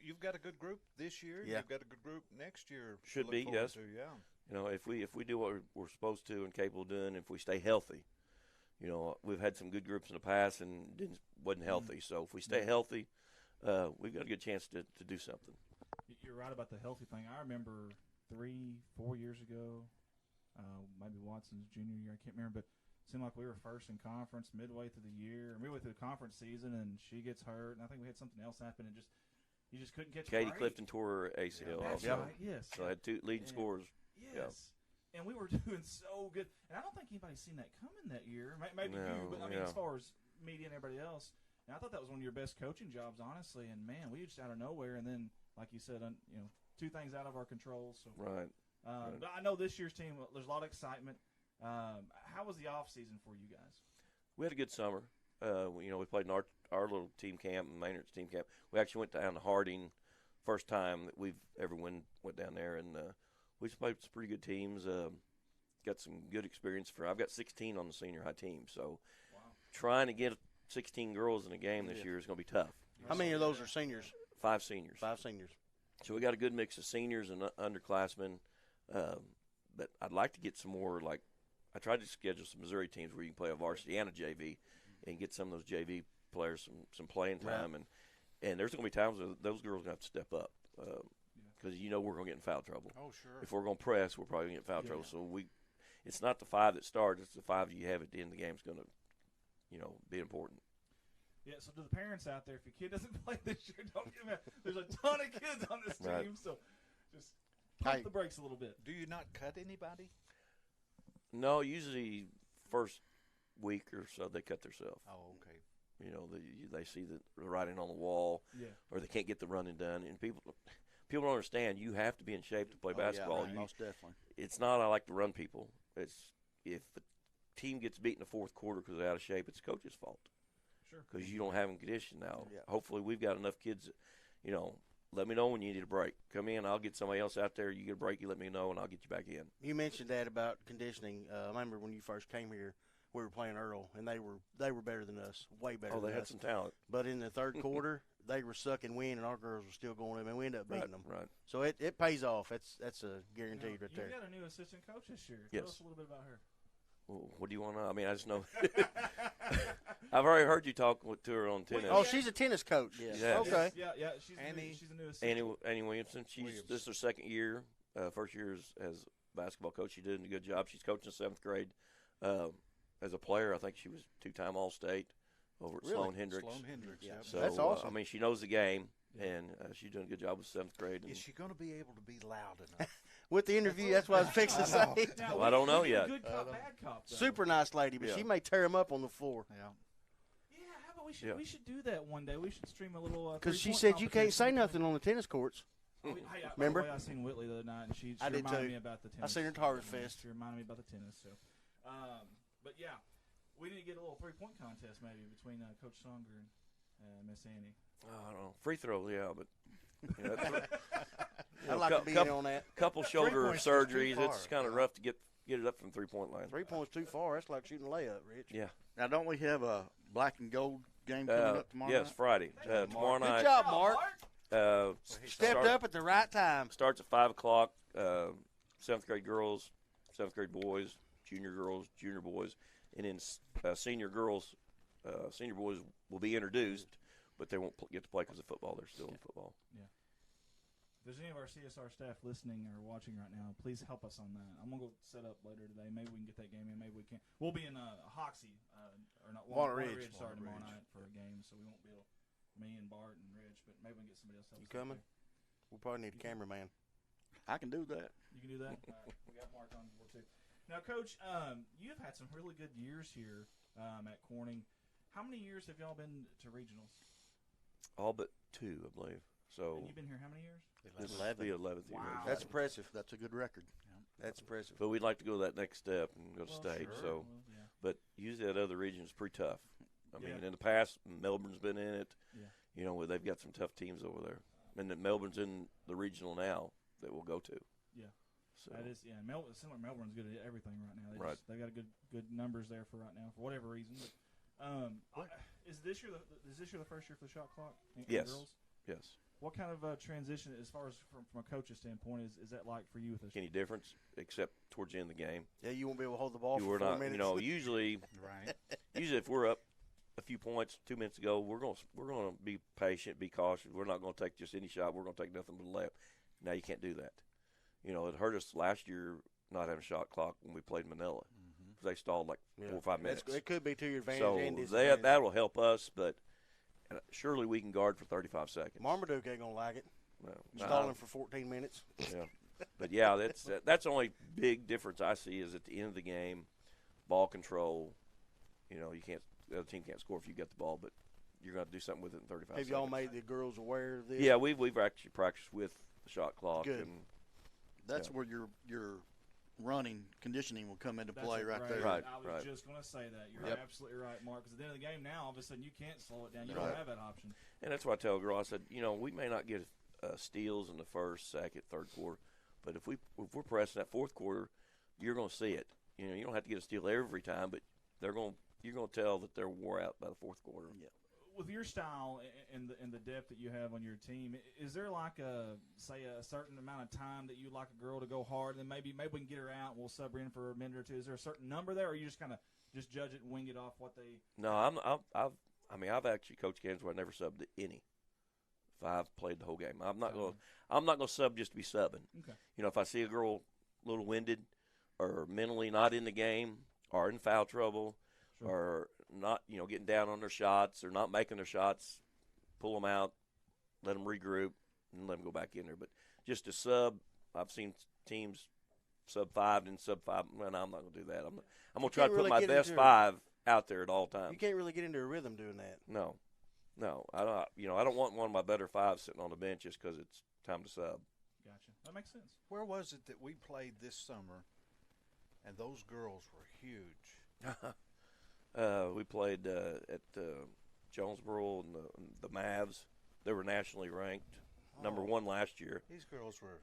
S3: You've got a good group this year.
S1: Yeah.
S3: You've got a good group next year. to
S7: Should
S3: look
S7: be,
S3: forward
S7: yes.
S3: to, yeah.
S7: If we do what we're supposed to and capable of doing, if we stay healthy, we've had some good groups in the past and wasn't healthy. So if we stay healthy, we've got a good chance to do something.
S5: You're right about the healthy thing. I remember 3-4 years ago, maybe Watson's junior year. I can't remember, but it seemed like we were first in conference midway through the year, midway through the conference season, and she gets hurt, and I think we had something else happen, and you just couldn't catch a
S7: Katie
S5: break.
S7: Clifton tore her ACL
S5: That's
S7: also.
S5: right. Yes.
S7: So I had 2 leading
S5: Yeah.
S7: scorers.
S5: Yes. And we were doing so good. And I don't think anybody's seen that coming that year. Maybe
S7: No,
S5: you, but I mean,
S7: yeah.
S5: as far as media and everybody else. And I thought that was one of your best coaching jobs, honestly. And, man, we just out of nowhere. And then, like you said, 2 things out of our control. So,
S7: Right.
S5: But I know this year's team, there's a lot of excitement. How was the off season for you guys?
S7: We had a good summer. We played in our little team camp and Maynard's team camp. We actually went down to Harding, first time that we've ever went down there, and we just played some pretty good teams. Got some good experience I've got 16 on the senior high team, so trying to get 16 girls in a game this year is going to be tough.
S1: How many of those are seniors?
S7: 5 seniors.
S1: 5 seniors.
S7: So we got a good mix of seniors and underclassmen. But I'd like to get some more, I tried to schedule some Missouri teams where you can play a varsity and a JV and get some of those JV players some playing time.
S1: Right.
S7: And there's going to be times where those girls are going to have to step up because we're going to get in foul trouble.
S3: Oh, sure.
S7: If we're going to press, we're probably going to get in foul trouble. So it's not the 5 that start, it's the 5 you have at the end of the game is going to, be important.
S5: Yeah, so to the parents out there, if your kid doesn't play this year, don't get mad. There's a ton of kids on this team,
S7: Right.
S5: so just pump
S1: Hey.
S5: the brakes a little bit.
S3: Do you not cut anybody?
S7: No, usually first week or so they cut themselves.
S3: Oh, okay.
S7: You know, they see the writing on the wall,
S5: Yeah.
S7: or they can't get the running done, and people don't understand. You have to be in shape to play basketball.
S2: Yeah, most definitely.
S7: It's not I like to run people. It's if the team gets beat in the fourth quarter because they're out of shape, it's the coach's fault.
S5: Sure.
S7: Because you don't have them conditioned now.
S1: Yeah.
S7: Hopefully we've got enough kids that, you know, let me know when you need a break. Come in, I'll get somebody else out there. You get a break, you let me know, and I'll get you back in.
S1: You mentioned that about conditioning. I remember when you first came here, we were playing Earl, and they were better than us, way better
S7: Oh,
S1: than
S7: they had
S1: us.
S7: some talent.
S1: But in the third quarter, they were sucking wind, and our girls were still going in, and we ended up beating them.
S7: Right.
S1: So it pays off. That's a guaranteed right
S5: You've
S1: there.
S5: got a new assistant coach this year.
S7: Yes.
S5: Tell us a little bit about her.
S7: Well, what do you want to know? I mean, I just know. I've already heard you talk to her on tennis.
S1: Oh, she's a tennis coach.
S2: Yes.
S7: Yeah.
S1: Okay.
S5: Yeah. She's
S3: Annie-
S5: she's a new assistant.
S7: Annie Williamson. This is her second year. First year as basketball coach. She did a good job. She's coaching seventh grade. As a player, I think she was two-time All-State over at
S1: Really?
S7: Sloan Hendricks.
S3: Sloan Hendricks.
S1: Yeah.
S3: Yep.
S7: So,
S1: That's awesome.
S7: I mean, she knows the game, and she's doing a good job with seventh grade. And
S3: Is she going to be able to be loud enough?
S1: With the interview, that's what I was fixing to say.
S5: Now,
S7: Well, I don't know
S5: we need a
S7: yet.
S5: Good cop, bad cop. Though.
S1: Super nice lady, but
S7: Yeah.
S1: she may tear him up on the floor.
S3: Yeah.
S5: Yeah, how about we should
S7: Yeah.
S5: we should do that one day. We should stream a little.
S1: Because she
S5: three-point
S1: said you can't say
S5: competition.
S1: nothing on the tennis courts.
S5: Hey,
S1: Remember?
S5: By the way, I seen Whitley the other night, and she
S1: I did
S5: reminded
S1: too.
S5: me about the tennis.
S1: I seen her at Harvest Fest.
S5: She reminded me about the tennis. So, but yeah, we need to get a little 3-point contest maybe between Coach Songer and Miss Annie.
S7: I don't know, free throw, yeah, but you know, that's
S1: I'd like to be in on that.
S7: couple shoulder
S3: points is too
S7: surgeries.
S3: far.
S7: It's kind of rough to get it up from 3-point line.
S1: 3 points too far. That's like shooting a layup, Rich.
S7: Yeah.
S2: Now, don't we have a black and gold game coming up tomorrow
S7: Yes,
S2: night?
S7: Friday. Tomorrow
S1: Good
S7: night.
S1: job, Mark.
S7: Stepped
S1: Stepped up at the right time.
S7: Starts at 5:00. Seventh grade girls, seventh grade boys, junior girls, junior boys, and then senior girls, senior boys will be introduced, but they won't get to play because of football. They're still in football.
S5: If there's any of our CSR staff listening or watching right now, please help us on that. I'm gonna go set up later today. Maybe we can get that game in. Maybe we can't. We'll be in Hoxie, or not
S1: Walnut Ridge.
S5: Sorry,
S3: Walnut
S5: tomorrow
S3: Ridge.
S5: night for a game, so we won't be able. Me and Bart and Rich, but maybe we can get somebody else. To help
S1: You
S5: us out
S1: coming?
S5: there.
S1: We'll probably need a cameraman.
S2: I can do that.
S5: You can do that. All right. We got Mark on board too. Now, Coach, you've had some really good years here at Corning. How many years have y'all been to regionals?
S7: All but 2, I believe. So
S5: And you've been here how many years?
S7: this is the 11th year.
S5: Wow.
S1: That's impressive.
S2: That's a good record.
S1: That's impressive.
S7: But we'd like to go that next step and go to
S5: Well,
S7: state.
S5: sure.
S7: So,
S5: Well, yeah.
S7: but usually that other region is pretty tough. I mean,
S5: Yeah.
S7: in the past, Melbourne's been in it.
S5: Yeah.
S7: You know, they've got some tough teams over there, and then Melbourne's in the regional now that we'll go to.
S5: Yeah.
S7: So
S5: That is, yeah. Similar Melbourne's good at everything right now.
S7: Right.
S5: They got good numbers there for right now for whatever reason. But, is this year the first year for the shot clock? In
S7: Yes.
S5: Girls?
S7: yes,
S5: What kind of transition, as far as from a coach's standpoint, is that like for you with this?
S7: any difference except towards the end of the game.
S1: Yeah, you won't be able to hold the ball
S7: You
S1: for
S7: were
S1: 4
S7: not,
S1: minutes.
S7: you know, usually
S3: Right.
S7: if we're up a few points 2 minutes ago, we're gonna be patient, be cautious. We're not gonna take just any shot. We're gonna take nothing but a left. Now you can't do that. You know, it hurt us last year not having a shot clock when we played Manila because they stalled like
S1: Yeah.
S7: 4 or 5 minutes.
S1: It could be to your advantage
S7: So
S1: and disadvantage.
S7: that will help us, but surely we can guard for 35 seconds.
S1: Marmaduke ain't going to like it.
S7: No,
S1: Stalling for 14 minutes.
S7: yeah. But yeah, that's the only big difference I see is at the end of the game, ball control. You know, the other team can't score if you get the ball, but you're going to do something with it in 35
S1: Have
S7: seconds.
S1: y'all made the girls aware of this?
S7: Yeah, we've actually practiced with the shot clock.
S1: Good.
S7: And
S2: That's
S7: Yeah.
S2: where your running conditioning will come into
S5: That's
S2: play
S5: a
S2: right
S5: great-
S2: there.
S7: Right.
S5: I was
S7: right.
S5: just going to say that. You're
S7: Yep.
S5: absolutely right, Mark. Because at the end of the game now, all of a sudden you can't slow it down. You
S7: Right.
S5: don't have that option.
S7: And that's what I tell a girl. I said, you know, we may not get steals in the first, second, third quarter, but if we're pressing that fourth quarter, you're going to see it. You know, you don't have to get a steal every time, but you're going to tell that they're wore out by the fourth quarter.
S2: Yeah.
S5: With your style and the depth that you have on your team, is there like a certain amount of time that you like a girl to go hard, and then maybe we can get her out and we'll sub her in for a minute or two? Is there a certain number there, or you just kind of just judge it and wing it off what they?
S7: No, I've actually coached games where I never subbed to any. If I've played the whole game, I'm not going to sub just to be subbing.
S5: Okay.
S7: You know, if I see a girl a little winded or mentally not in the game or in foul trouble
S5: Sure.
S7: or not, you know, getting down on their shots or not making their shots, pull them out, let them regroup, and let them go back in there. But just to sub, I've seen teams sub-5 and sub-5. Well, no, I'm not going to do that. I'm going to try
S1: can't
S7: to put
S1: really
S7: my
S1: get
S7: best
S1: into it.
S7: 5 out there at all times.
S1: You can't really get into a rhythm doing that.
S7: No. I don't. I don't want one of my better 5s sitting on the bench just because it's time to sub.
S5: Gotcha. That makes sense.
S3: Where was it that we played this summer, and those girls were huge?
S7: We played at Jonesboro and the Mavs. They were nationally ranked, number 1 last year.
S3: These girls were.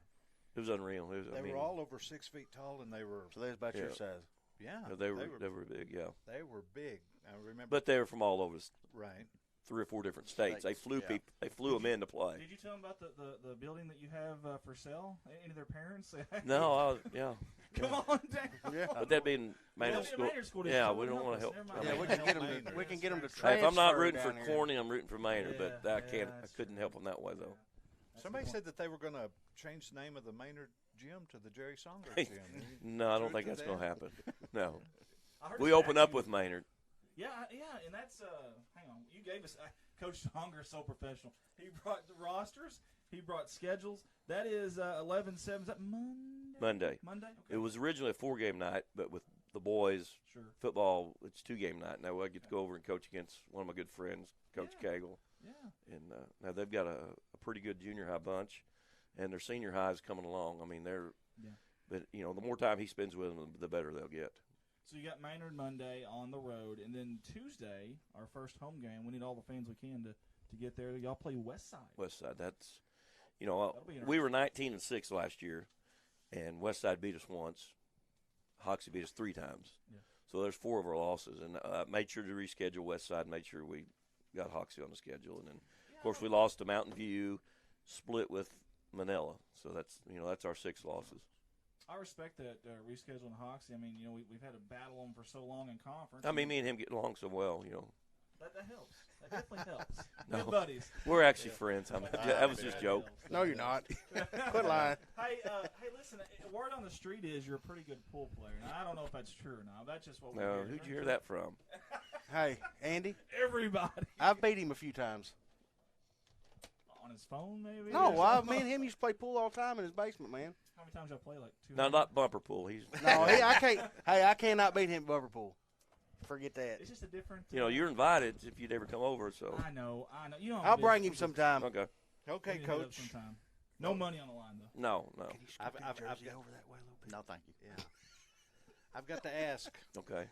S7: It was unreal.
S3: They were all over 6 feet tall, and they were.
S1: So that's about your
S7: Yeah.
S1: size.
S3: Yeah,
S7: They were big, yeah.
S3: They were big. I remember.
S7: But they were from all over
S3: right.
S7: 3 or 4 different states. They flew
S2: Yeah.
S7: They flew them in to play.
S5: Did you tell them about the building that you have for sale? Any of their parents?
S7: No, yeah.
S5: Come on down.
S1: Yeah.
S7: But that'd be in Maynard School.
S5: Maynard School
S7: Yeah,
S5: district.
S7: we don't
S5: Help
S7: want
S5: us.
S7: to help.
S5: Never mind.
S1: Yeah, we
S3: can
S1: can
S3: get
S1: get
S3: 'em
S1: them.
S3: to-
S1: We can get them to
S7: Hey,
S1: transfer.
S7: if I'm not rooting for
S1: down here.
S7: Corning, I'm rooting for Maynard.
S5: Yeah,
S7: But I can't. I
S5: that's
S7: couldn't
S5: good.
S7: help them that way though.
S5: That's
S3: Somebody
S5: a good
S3: said that they were going to change the name of the Maynard gym to the Jerry Songer
S7: Hey,
S3: gym.
S7: No, I don't
S3: Truth
S7: think
S3: to
S7: that's going to
S3: that?
S7: happen. No,
S5: I heard
S7: we
S5: it's
S7: open up
S5: actually-
S7: with Maynard.
S5: Yeah, and that's hang on. You gave us Coach Hunger is so professional. He brought the rosters. He brought schedules. That is 11/7. Is that Monday?
S7: Monday.
S5: Monday. Okay.
S7: It was originally a 4-game night, but with the boys,
S5: Sure.
S7: football, it's 2-game night. Now I get to go over and coach against one of my good friends, Coach
S5: Yeah.
S7: Cagle.
S5: Yeah.
S7: And now they've got a pretty good junior high bunch, and their senior high is coming along. I mean,
S5: Yeah.
S7: but the more time he spends with them, the better they'll get.
S5: So you got Maynard Monday on the road, and then Tuesday, our first home game. We need all the fans we can to get there. Y'all play West Side.
S7: West Side, that's
S5: That'll be
S7: we were 19-6 last year, and West Side beat us once. Hoxie beat us 3 times.
S5: Yeah.
S7: So there's 4 of our losses, and made sure to reschedule West Side. Made sure we got Hoxie on the schedule, and then of course we lost to Mountain View, split with Manila. So that's our 6 losses.
S5: I respect that rescheduling Hoxie. I mean, we've had to battle them for so long in conference.
S7: I mean, me and him get along so well.
S5: That helps. That definitely helps.
S7: No.
S5: Good buddies.
S7: We're actually friends. That was just a joke.
S1: No, you're not. Quit lying.
S5: Hey, listen. Word on the street is you're a pretty good pool player. Now, I don't know if that's true or not. That's just what we
S7: No,
S5: hear.
S7: who'd you hear that from?
S1: Hey, Andy,
S5: Everybody
S1: I've beat him a few times.
S5: on his phone, maybe.
S1: No, me and him used to play pool all the time in his basement, man.
S5: How many times y'all play? Like 2?
S7: No, not bumper pool. He's
S1: No, I can't. Hey, I cannot beat him at bumper pool. Forget that.
S5: It's just a different.
S7: you're invited if you'd ever come over. So
S5: I know. You know.
S1: I'll bring him sometime.
S7: okay.
S3: Okay, Coach.
S5: Sometime. No money on the line though.
S7: No.
S3: I've got,
S1: over that way a little bit.
S2: No, thank you.
S3: yeah. I've got to ask.
S7: Okay.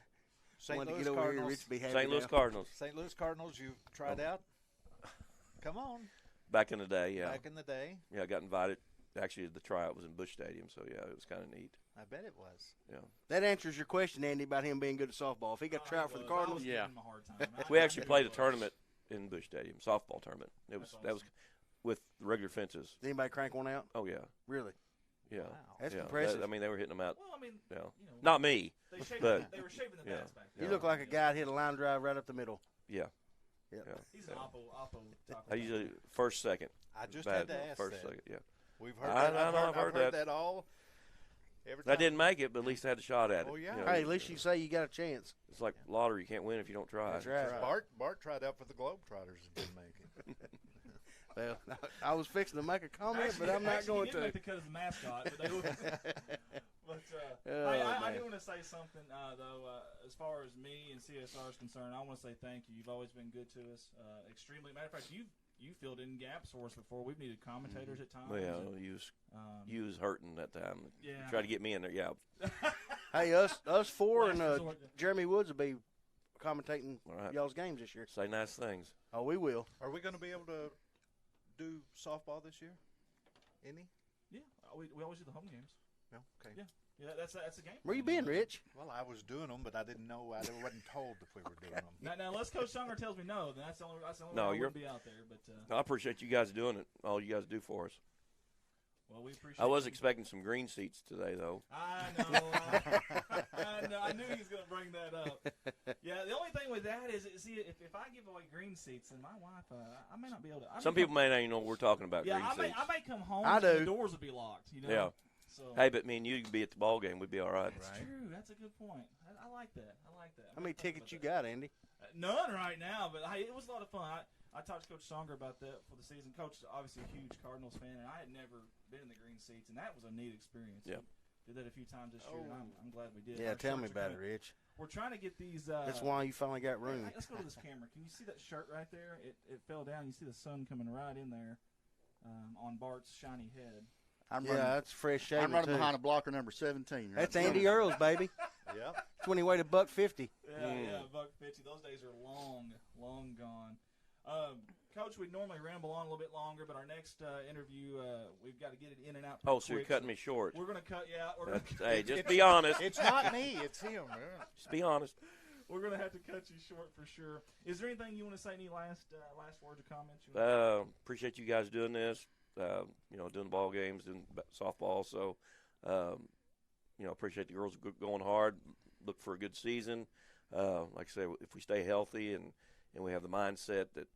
S3: St.
S1: Wanted to
S3: Louis
S1: get over here,
S3: Cardinals.
S1: Rich be happy
S7: St. Louis
S1: now.
S7: Cardinals
S3: St. Louis Cardinals. You tried out. Come on.
S7: back in the day. Yeah.
S3: Back in the day,
S7: Yeah, I got invited. Actually, the tryout was in Busch Stadium, so yeah, it was kind of neat.
S3: I bet it was.
S7: Yeah.
S1: That answers your question, Andy, about him being good at softball. If he got a tryout for the Cardinals,
S2: Yeah.
S5: Him a hard time.
S7: We actually played a tournament in Busch Stadium, softball tournament. That was with regular fences.
S1: did anybody crank one out?
S7: Oh yeah,
S1: really?
S7: yeah.
S3: Wow.
S1: That's
S7: yeah.
S1: impressive.
S7: I mean, they were hitting them out.
S5: Well, I mean,
S7: Yeah.
S5: not
S7: Not me.
S5: They, shaved
S7: but-
S5: they were shaving the
S7: yeah.
S5: bats back
S1: You
S5: then.
S1: look like a guy that hit a line drive right up the middle.
S7: Yeah.
S1: Yep.
S7: Yeah.
S5: He's an oppo taco.
S7: I usually first, second.
S3: I just
S7: Bad
S3: had to ask
S7: first,
S3: that.
S7: second. Yeah.
S3: We've heard
S7: I
S3: that.
S7: know, I've heard that.
S3: that all. Every
S7: I
S3: time.
S7: didn't make it, but at least I had a shot at it.
S3: Oh, yeah.
S7: You know,
S1: Hey, at least you say you got a chance.
S7: It's like lottery. You can't win if you don't try.
S1: That's right.
S3: Bart tried out for the Globetrotters and didn't make it.
S1: Well, I was fixing to make a comment, but I'm not
S5: Actually,
S1: going
S5: he
S1: to.
S5: did make the cut as a mascot, but they were. But
S1: Oh,
S5: I
S1: man.
S5: do want to say something though. As far as me and CSR is concerned, I want to say thank you. You've always been good to us. Extremely. Matter of fact, you filled in gaps for us before. We've needed commentators at times.
S7: Well,
S5: and,
S7: you was hurting that time.
S5: Yeah.
S7: Try to get me in there. Yeah.
S1: Hey, us four and
S5: Last resort.
S1: Jeremy Woods will be commentating
S7: All right.
S1: y'all's games this year.
S7: Say nice things.
S1: Oh, we will.
S3: Are we going to be able to do softball this year? Any?
S5: Yeah, we always do the home games.
S3: No. Okay.
S5: Yeah. Yeah, that's a game.
S1: Where you been, Rich?
S3: Well, I was doing them, but I didn't know. I wasn't told if we were doing them.
S5: Now, unless Coach Sunger tells me no, then that's the only
S7: No,
S5: way I
S7: you're-
S5: wouldn't be out there. But
S7: I appreciate you guys doing it. All you guys do for us.
S5: well, we appreciate.
S7: I was
S5: you.
S7: expecting some green seats today, though.
S5: I know. I knew he was going to bring that up. Yeah, the only thing with that is see, if I give away green seats, then my wife, I may not be able to.
S7: Some people may not even know what we're talking about.
S5: Yeah,
S7: green seats.
S5: I may come home.
S1: I
S5: and
S1: do.
S5: The doors will be locked. You know.
S7: Yeah.
S5: So.
S7: Hey, but me and you could be at the ball game. We'd be all right.
S5: That's true. That's a good point. I like that. I like that.
S1: How many tickets you got, Andy?
S5: None right now, but hey, it was a lot of fun. I talked to Coach Songer about that for the season. Coach is obviously a huge Cardinals fan, and I had never been in the green seats, and that was a neat experience.
S7: Yeah.
S5: Did that a few times this year, and I'm glad we did.
S1: Yeah,
S5: Our
S1: tell me
S5: shirts are
S1: about it,
S5: coming.
S1: Rich.
S5: We're trying to get these.
S1: That's why you finally got room.
S5: Let's go to this camera. Can you see that shirt right there? It fell down. You see the sun coming right in there on Bart's shiny head.
S1: That's fresh shaving.
S2: I'm running
S1: too.
S2: behind a blocker number 17. Right?
S1: That's Andy Earls, baby.
S3: Yeah.
S1: That's when he weighed $150.
S5: Yeah, $150. Those days are long gone. Coach, we normally ramble on a little bit longer, but our next interview, we've got to get it in and out.
S7: Oh, so you're cutting me short.
S5: We're going to cut you out.
S7: Hey, just be honest.
S3: It's not me. It's him. Man.
S7: Just be honest.
S5: We're going to have to cut you short for sure. Is there anything you want to say? Any last words or comments?
S7: Appreciate you guys doing this. Doing ball games, doing softball. So, appreciate the girls going hard. Look for a good season. Like I say, if we stay healthy and we have the mindset that,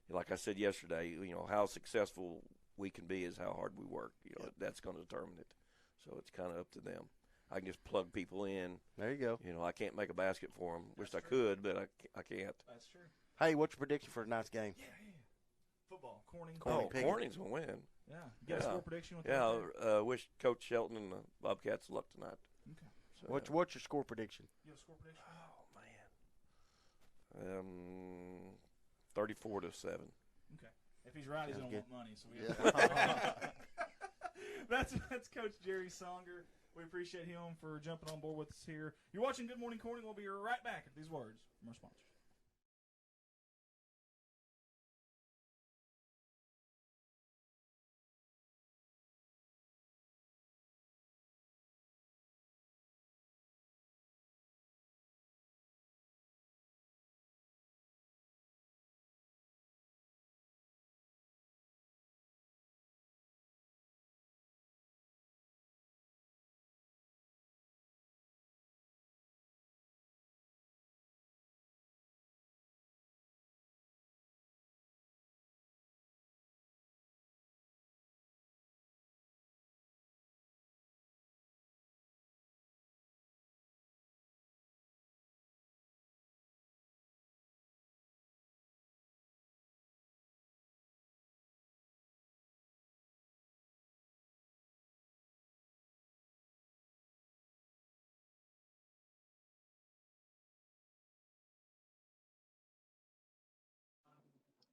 S7: like I said yesterday, how successful we can be is how hard we work. That's going to determine it. So it's kind of up to them. I can just plug people in.
S1: There you go.
S7: I can't make a basket for them. Wish I could, but I can't.
S5: That's true.
S1: Hey, what's your prediction for tonight's game?
S5: Yeah. Football. Corning.
S7: Corning's going to win.
S5: Yeah. You got a score prediction with
S7: Yeah,
S5: that?
S7: wish Coach Shelton and the Bobcats luck tonight.
S5: Okay.
S7: So,
S1: What's your score prediction?
S5: You have a score prediction?
S7: Oh, man. 34-7.
S5: Okay. If he's right, he's
S1: Sounds
S5: going to
S1: good.
S5: want money. So that's Coach Jerry Songer. We appreciate him for jumping on board with us here. You're watching Good Morning Corning. We'll be right back at these words from our sponsors.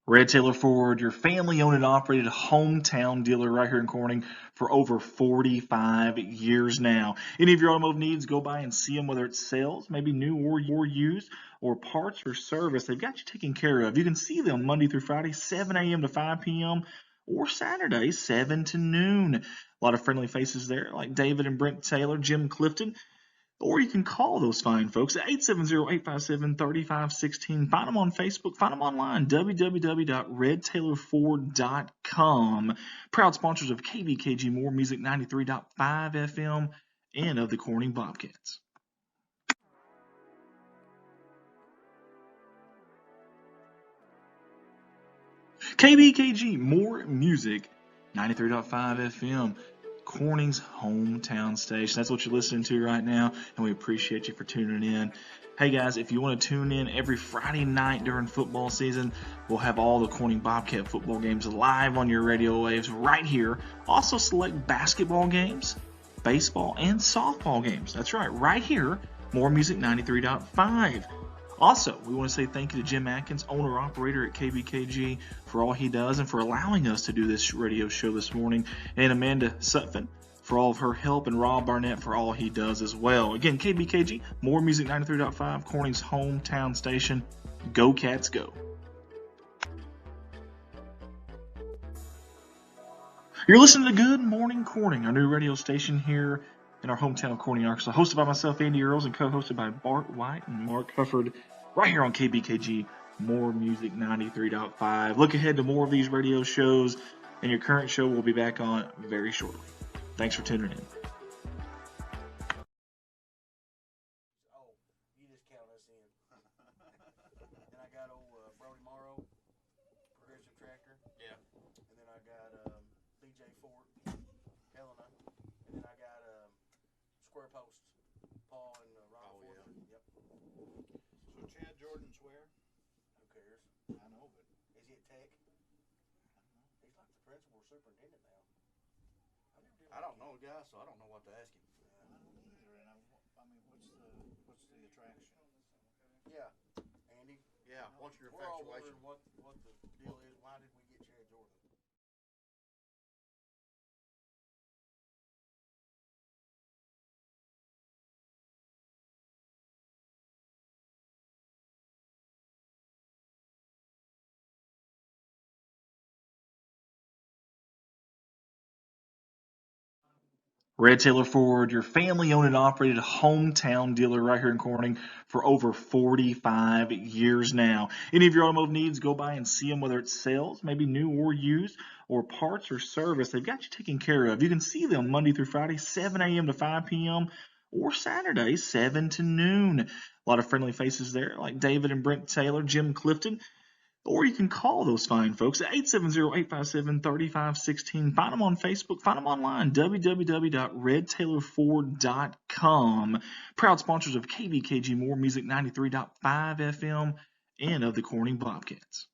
S6: Red Taylor Ford, your family-owned and operated hometown dealer right here in Corning for over 45 years now. Any of your automotive needs, go by and see them, whether it's sales, maybe new or used, or parts or service. They've got you taken care of. You can see them Monday through Friday, 7 a.m. to 5 p.m., or Saturday, 7 to noon. A lot of friendly faces there, like David and Brent Taylor, Jim Clifton. Or you can call those fine folks at 870-857-3516. Find them on Facebook. Find them online, www.redtaylorford.com. Proud sponsors of KBKG More Music 93.5 FM and of the Corning Bobcats. KBKG More Music 93.5 FM. Corning's hometown station. That's what you're listening to right now, and we appreciate you for tuning in. Hey guys, if you want to tune in every Friday night during football season, we'll have all the Corning Bobcat football games live on your radio waves right here. Also select basketball games, baseball, and softball games. That's right here, More Music 93.5. Also, we want to say thank you to Jim Atkins, owner-operator at KBKG, for all he does and for allowing us to do this radio show this morning, and Amanda Sutphin for all of her help, and Rob Barnett for all he does as well. Again, KBKG, More Music 93.5, Corning's hometown station. Go Cats, go. You're listening to Good Morning Corning, our new radio station here in our hometown of Corning, Arkansas, hosted by myself, Andy Earls, and co-hosted by Bart White and Mark Hufford, right here on KBKG, More Music 93.5. Look ahead to more of these radio shows, and your current show will be back on very shortly. Thanks for tuning in.
S1: Oh, you just count us in. Then I got old Brody Morrow, Progressive Tractor.
S2: Yeah.
S1: And then I got BJ Fort, Helena. And then I got Square Post, Paul and Ron Ford. Yep.
S3: So Chad Jordan's where?
S1: Who cares?
S3: I know, but
S1: Is he at Tech? He's like the principal superintendent now. I never did
S2: I don't know, guys, so I don't know what to ask him.
S3: What's the attraction?
S1: Yeah, Andy.
S2: Yeah, what's your
S1: We're all
S2: infatuation?
S1: wondering what the deal is. Why did we get Chad Jordan?
S6: Red Taylor Ford, your family owned and operated hometown dealer right here in Corning for over 45 years now. Any of your automotive needs, go by and see them, whether it's sales, maybe new or used, or parts or service. They've got you taken care of. You can see them Monday through Friday, 7 a.m. to 5 p.m., or Saturday, 7 to noon. A lot of friendly faces there, like David and Brent Taylor, Jim Clifton. Or you can call those fine folks at 870-857-3516. Find them on Facebook. Find them online, www.redtailorford.com. Proud sponsors of KBKG More Music 93.5 FM and of the Corning Bobcats.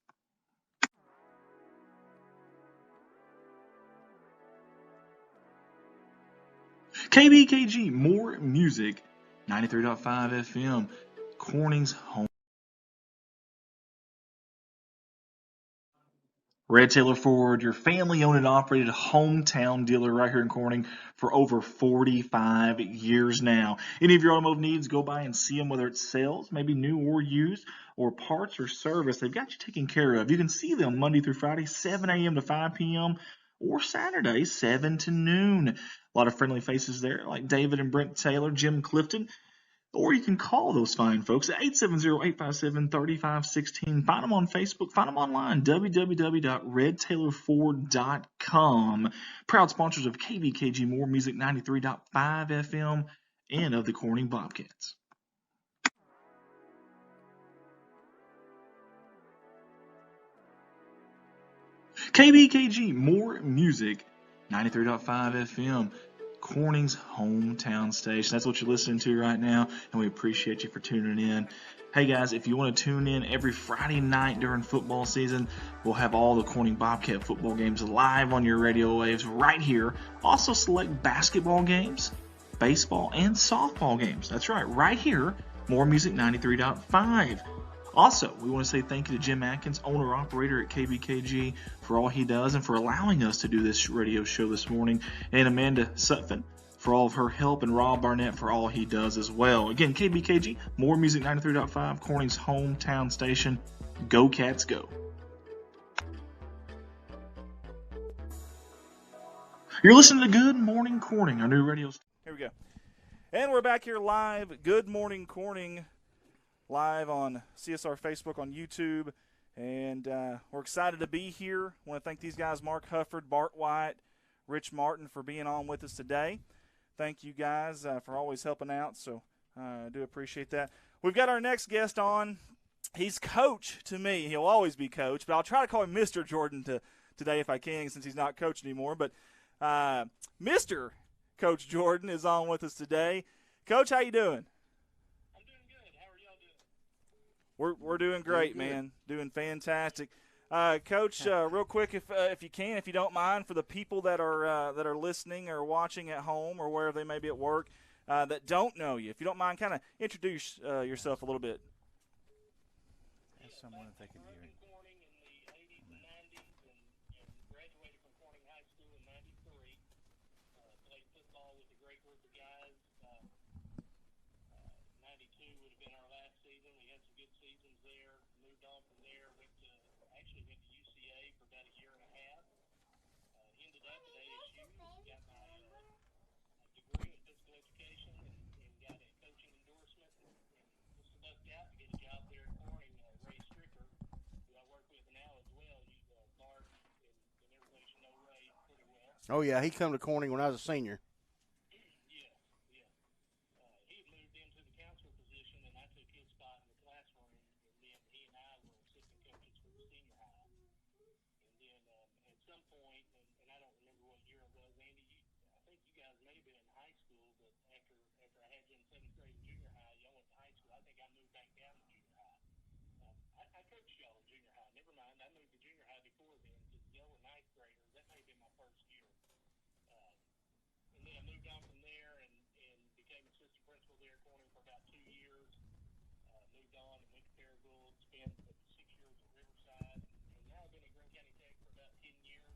S6: KBKG More Music 93.5 FM, Corning's home. Red Taylor Ford, your family owned and operated hometown dealer right here in Corning for over 45 years now. Any of your automotive needs, go by and see them, whether it's sales, maybe new or used, or parts or service. They've got you taken care of. You can see them Monday through Friday, 7 a.m. to 5 p.m., or Saturday, 7 to noon. A lot of friendly faces there, like David and Brent Taylor, Jim Clifton. Or you can call those fine folks at 870-857-3516. Find them on Facebook. Find them online, www.redtailorford.com. Proud sponsors of KBKG More Music 93.5 FM and of the Corning Bobcats. KBKG More Music 93.5 FM. Corning's hometown station. That's what you're listening to right now, and we appreciate you for tuning in. Hey guys, if you want to tune in every Friday night during football season, we'll have all the Corning Bobcat football games live on your radio waves right here. Also select basketball games, baseball, and softball games. That's right here, More Music 93.5. Also, we want to say thank you to Jim Atkins, owner-operator at KBKG, for all he does and for allowing us to do this radio show this morning, and Amanda Sutphin for all of her help, and Rob Barnett for all he does as well. Again, KBKG, More Music 93.5, Corning's hometown station. Go Cats, go. You're listening to Good Morning Corning, our new radio station.
S5: Here we go. And we're back here live. Good Morning Corning, live on CSR Facebook, on YouTube. And we're excited to be here. I want to thank these guys, Mark Hufford, Bart White, Rich Martin, for being on with us today. Thank you guys for always helping out, so I do appreciate that. We've got our next guest on. He's coach to me. He'll always be coach, but I'll try to call him Mr. Jordan today if I can, since he's not coach anymore. But Mr. Coach Jordan is on with us today. Coach, how you doing?
S8: I'm doing good. How are y'all doing?
S5: We're doing great, man. Doing fantastic. Coach, real quick, if you can, if you don't mind, for the people that are listening or watching at home or wherever they may be at work that don't know you, if you don't mind, kind of introduce yourself a little bit.
S3: As someone that they can hear.
S8: Corning in the 80s and 90s and graduated from Corning High School in 93. Played football with a great group of guys. 92 would have been our last season. We had some good seasons there. Moved on from there. Went to UCA for about a year and a half. Ended up at ASU. Got my degree in physical education and got a coaching endorsement. And just lucked out to get a job there at Corning. Ray Stricker, who I work with now as well. Bart and everybody should know Ray pretty well.
S1: Oh, yeah, he come to Corning when I was a senior.
S8: He had moved into the counselor position, and I took his spot in the classroom. And then he and I were assistant coaches for the senior high. And then at some point, and I don't remember what year it was, Andy, I think you guys may have been in high school, but after I had you in 7th grade and junior high, y'all went to high school. I think I moved back down to junior high. I coached y'all in junior high. Never mind, I moved to junior high before then because y'all were 9th graders. That may have been my first year. I moved on from there and became assistant principal there at Corning for about 2 years. Moved on and went to Paragould, spent 6 years at Riverside, and now I've been at Greene County Tech for about 10 years.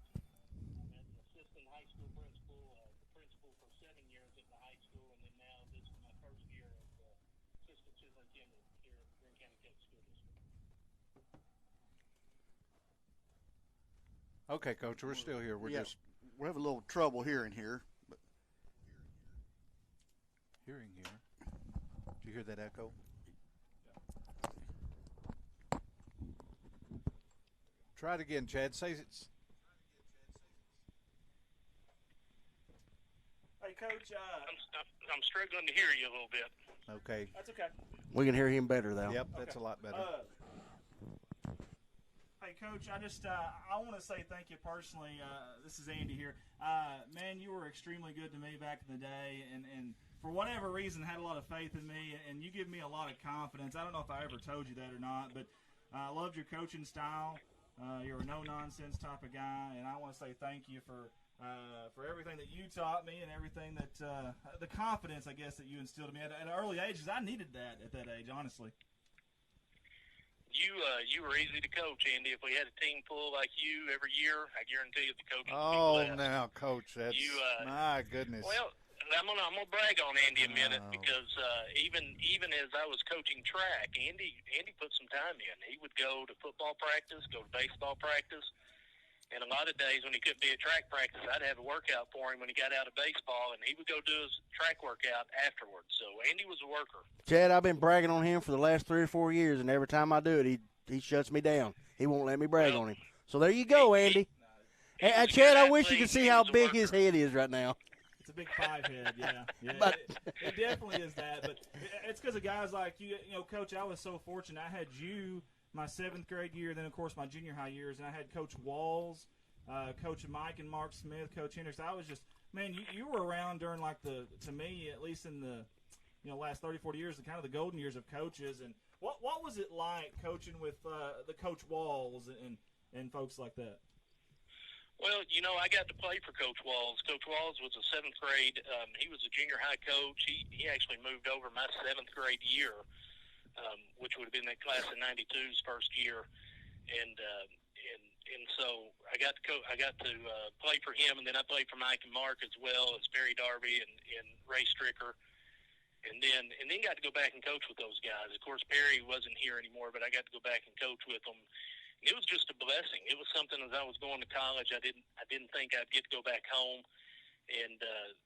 S8: I'm as an assistant high school principal, the principal for 7 years at the high school, and then now this is my first year as assistant superintendent here at Greene County Tech School District.
S3: Okay, Coach, we're still here. We're
S2: Yeah.
S3: just
S2: We're having a little trouble hearing here. But
S3: hearing here. Did you hear that echo? Try it again, Chad. Say it's.
S5: Hey, Coach.
S8: I'm struggling to hear you a little bit.
S3: Okay.
S5: That's okay.
S1: We can hear him better though.
S3: Yep, that's a lot better.
S5: Hey, Coach, I want to say thank you personally. This is Andy here. Man, you were extremely good to me back in the day, and for whatever reason had a lot of faith in me, and you give me a lot of confidence. I don't know if I ever told you that or not, but I loved your coaching style. You're a no-nonsense type of guy, and I want to say thank you for everything that you taught me and everything that the confidence, I guess, that you instilled in me at early ages. I needed that at that age, honestly.
S8: You were easy to coach, Andy. If we had a team full like you every year, I guarantee you the coaches would be
S3: Oh,
S8: blessed.
S3: now, Coach, that's my goodness.
S8: Well, I'm gonna brag on Andy a minute because even as I was coaching track, Andy put some time in. He would go to football practice, go to baseball practice, and a lot of days when he couldn't be at track practice, I'd have a workout for him when he got out of baseball, and he would go do his track workout afterwards. So Andy was a worker.
S1: Chad, I've been bragging on him for the last 3 or 4 years, and every time I do it, he shuts me down. He won't let me brag on him. So there you go, Andy. And Chad, I wish you could see how big his head is right now.
S5: It's a big 5 head, yeah.
S1: But
S5: it definitely is that. But it's because of guys like you. You know, Coach, I was so fortunate. I had you my 7th grade year, then, of course, my junior high years, and I had Coach Walls, Coach Mike and Mark Smith, Coach Hendricks. I was just, man, you were around during, like, to me, at least in the, last 30, 40 years, the kind of the golden years of coaches. And what was it like coaching with the Coach Walls and folks like that?
S8: Well, I got to play for Coach Walls. Coach Walls was a 7th grade. He was a junior high coach. He actually moved over my 7th grade year, which would have been that class of '92's first year, and so I got to play for him, and then I played for Mike and Mark as well as Barry Darby and Ray Stricker, and then got to go back and coach with those guys. Of course, Perry wasn't here anymore, but I got to go back and coach with them. It was just a blessing. It was something as I was going to college. I didn't think I'd get to go back home, and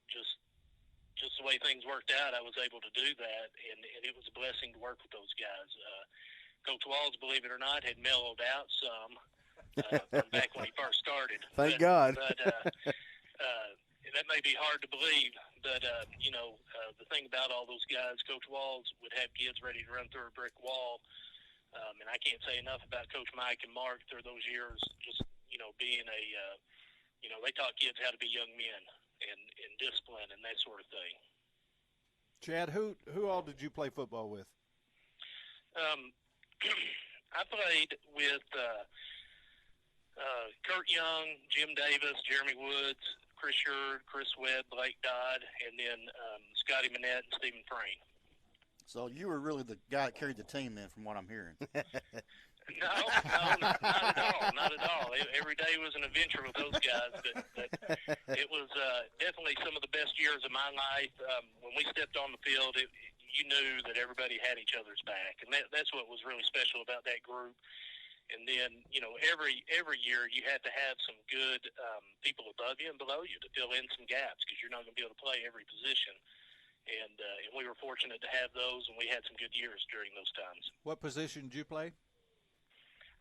S8: just the way things worked out, I was able to do that, and it was a blessing to work with those guys. Coach Walls, believe it or not, had mellowed out some from back when he first started.
S1: Thank God.
S8: But that may be hard to believe, but the thing about all those guys, Coach Walls would have kids ready to run through a brick wall. And I can't say enough about Coach Mike and Mark through those years, just, being they taught kids how to be young men and discipline and that sort of thing.
S3: Chad, who all did you play football with?
S8: I played with Kurt Young, Jim Davis, Jeremy Woods, Chris Shurd, Chris Webb, Blake Dodd, and then Scotty Manette and Stephen Frayne.
S2: So you were really the guy that carried the team then, from what I'm hearing.
S8: No, not at all. Not at all. Every day was an adventure with those guys, but it was definitely some of the best years of my life. When we stepped on the field, you knew that everybody had each other's back, and that's what was really special about that group. And then, every year you had to have some good people above you and below you to fill in some gaps, because you're not going to be able to play every position. And we were fortunate to have those, and we had some good years during those times.
S3: What position did you play?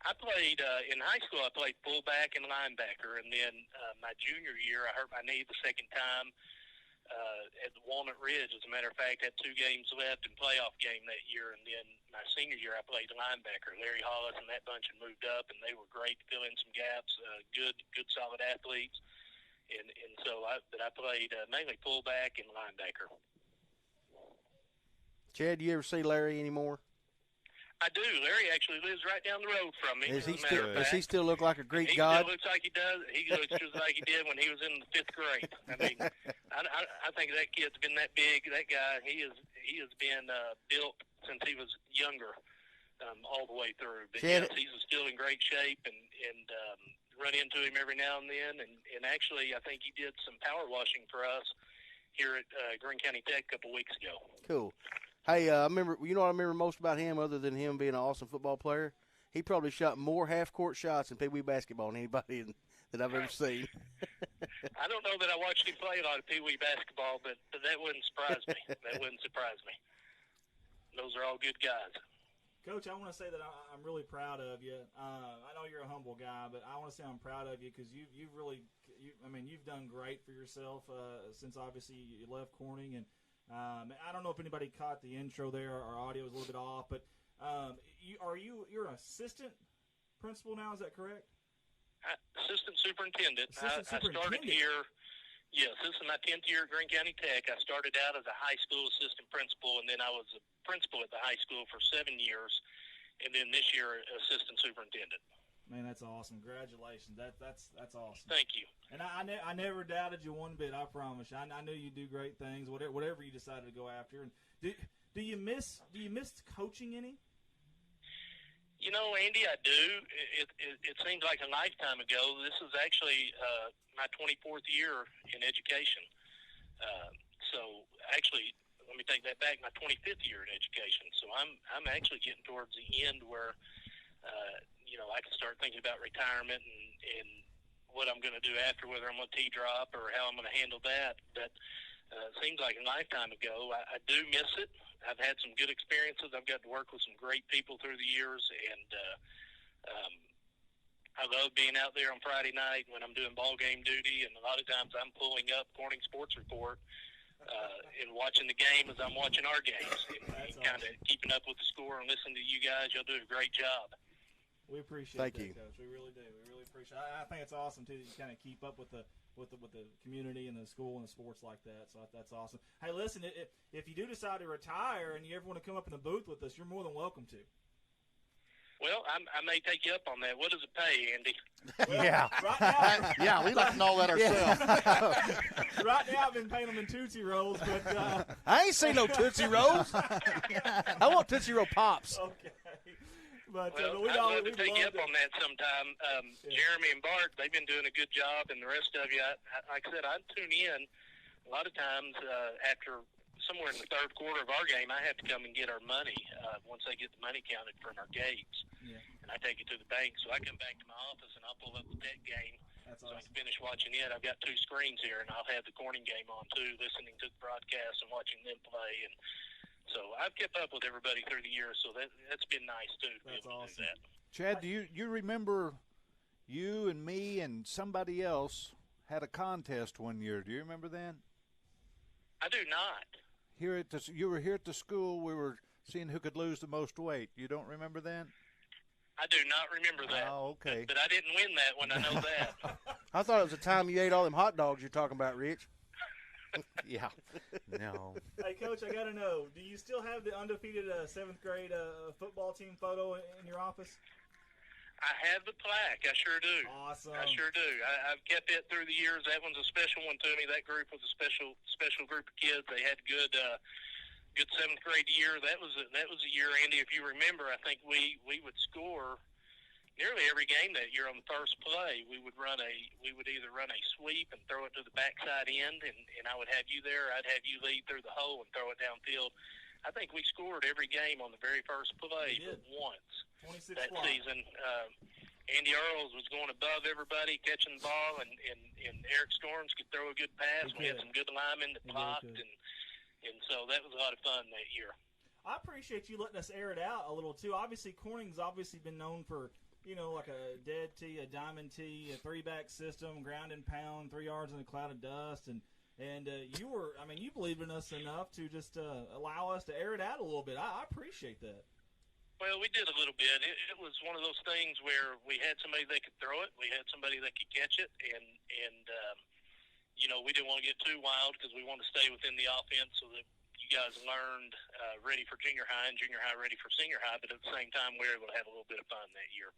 S8: I played in high school. I played fullback and linebacker, and then my junior year, I hurt my knee the second time at Walnut Ridge. As a matter of fact, had 2 games left in playoff game that year, and then my senior year, I played linebacker. Larry Hollis and that bunch had moved up, and they were great to fill in some gaps. Good, solid athletes, and so I played mainly fullback and linebacker.
S1: Chad, do you ever see Larry anymore?
S8: I do. Larry actually lives right down the road from me.
S1: Does he
S8: as a matter
S1: still
S8: of
S1: does he
S8: fact.
S1: still look like a Greek
S8: He
S1: god?
S8: still looks like he does. He looks just like he did when he was in the 5th grade. I mean, I think that kid's been that big. That guy, he has been built since he was younger, all the way through. But
S1: Chad-
S8: yes, he's still in great shape, and run into him every now and then. And actually, I think he did some power washing for us here at Greene County Tech a couple weeks ago.
S1: Cool. Hey, I remember. You know what I remember most about him, other than him being an awesome football player? He probably shot more half-court shots in Pee Wee basketball than anybody that I've ever seen.
S8: I don't know that I watched him play a lot of Pee Wee basketball, but that wouldn't surprise me. That wouldn't surprise me. Those are all good guys.
S5: Coach, I want to say that I'm really proud of you. I know you're a humble guy, but I want to say I'm proud of you because you've done great for yourself since obviously you left Corning. And I don't know if anybody caught the intro there. Our audio was a little bit off, but you're an assistant principal now? Is that correct?
S8: Assistant superintendent.
S5: Assistant
S8: I started
S5: superintendent.
S8: here. Yes, this is my 10th year at Greene County Tech. I started out as a high school assistant principal, and then I was a principal at the high school for 7 years, and then this year assistant superintendent.
S5: Man, that's awesome. Congratulations. That's awesome.
S8: Thank you.
S5: And I never doubted you one bit. I promise you. I knew you'd do great things. Whatever you decided to go after. And do you miss coaching any?
S8: You know, Andy, I do. It seems like a lifetime ago. This is actually my 24th year in education. So actually, let me take that back. My 25th year in education. So I'm actually getting towards the end where I can start thinking about retirement and what I'm going to do after, whether I'm going to T-drop or how I'm going to handle that. But it seems like a lifetime ago. I do miss it. I've had some good experiences. I've got to work with some great people through the years, and I love being out there on Friday night when I'm doing ball game duty, and a lot of times I'm pulling up Corning Sports Report and watching the game as I'm watching our games, and kind of keeping up with the score and listening to you guys. Y'all do a great job.
S5: We appreciate
S1: Thank
S5: that,
S1: you.
S5: Coach. We really do. We really appreciate it. I think it's awesome, too, that you kind of keep up with the community and the school and the sports like that. So that's awesome. Hey, listen, if you do decide to retire and you ever want to come up in the booth with us, you're more than welcome to.
S8: Well, I may take you up on that. What does it pay, Andy?
S5: Well,
S1: Yeah.
S5: Right now,
S2: Yeah, we'd like to know that ourselves.
S5: right now I've been paying them in Tootsie Rolls, but
S1: I ain't seen no Tootsie Rolls. I want Tootsie Roll Pops.
S5: okay. But
S8: Well,
S5: we'd
S8: I'd love to
S5: we'd
S8: take you up
S5: love
S8: on that sometime. Jeremy and Bart, they've been doing a good job, and the rest of you, like I said, I tune in. A lot of times after somewhere in the third quarter of our game, I have to come and get our money once they get the money counted from our gates.
S5: Yeah.
S8: And I take it to the bank. So I come back to my office, and I'll pull up the Tech game.
S5: That's
S8: So I
S5: awesome.
S8: can finish watching it. I've got 2 screens here, and I'll have the Corning game on, too, listening to the broadcast and watching them play. And so I've kept up with everybody through the years, so that's been nice, too, to be
S5: That's
S8: able to
S5: awesome.
S8: do that.
S3: Chad, do you remember you and me and somebody else had a contest one year? Do you remember that?
S8: I do not.
S3: You were here at the school. We were seeing who could lose the most weight. You don't remember that?
S8: I do not remember that.
S3: Oh, okay.
S8: But I didn't win that one. I know that.
S1: I thought it was the time you ate all them hot dogs you're talking about, Rich.
S3: Yeah. No.
S5: Hey, Coach, I got to know, do you still have the undefeated 7th grade football team photo in your office?
S8: I have the plaque. I sure do.
S5: Awesome.
S8: I sure do. I've kept it through the years. That one's a special one to me. That group was a special group of kids. They had good 7th grade year. That was a year, Andy. If you remember, I think we would score nearly every game that year on the first play. We would either run a sweep and throw it to the backside end, and I would have you there. I'd have you lead through the hole and throw it downfield. I think we scored every game on the very first play
S5: We did.
S8: but once
S5: 26
S8: that
S5: fly.
S8: season. Andy Earls was going above everybody, catching the ball, and Eric Storms could throw a good pass.
S5: He
S8: We had
S5: could.
S8: some good linemen that
S5: He really
S8: blocked,
S5: could.
S8: and so that was a lot of fun that year.
S5: I appreciate you letting us air it out a little, too. Obviously, Corning's obviously been known for, like a dead tee, a diamond tee, a 3-back system, ground and pound, 3 yards in a cloud of dust, and you believed in us enough to just allow us to air it out a little bit. I appreciate that.
S8: Well, we did a little bit. It was one of those things where we had somebody that could throw it, we had somebody that could catch it, and we didn't want to get too wild because we wanted to stay within the offense so that you guys learned ready for junior high and junior high ready for senior high, but at the same time, we were able to have a little bit of fun that year.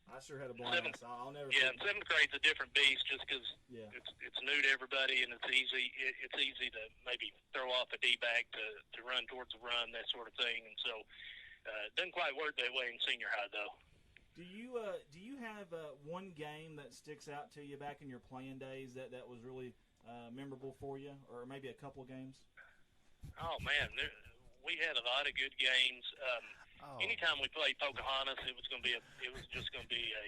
S5: I sure had a blast. I'll never.
S8: Yeah, and seventh grade's a different beast just because
S5: Yeah.
S8: it's new to everybody, and it's easy to maybe throw off a D-back to run towards the run, that sort of thing. And so it doesn't quite work that way in senior high, though.
S5: Do you have one game that sticks out to you back in your playing days that was really memorable for you, or maybe a couple of games?
S8: Oh man, we had a lot of good games. Anytime we played Pocahontas, it was just going to be a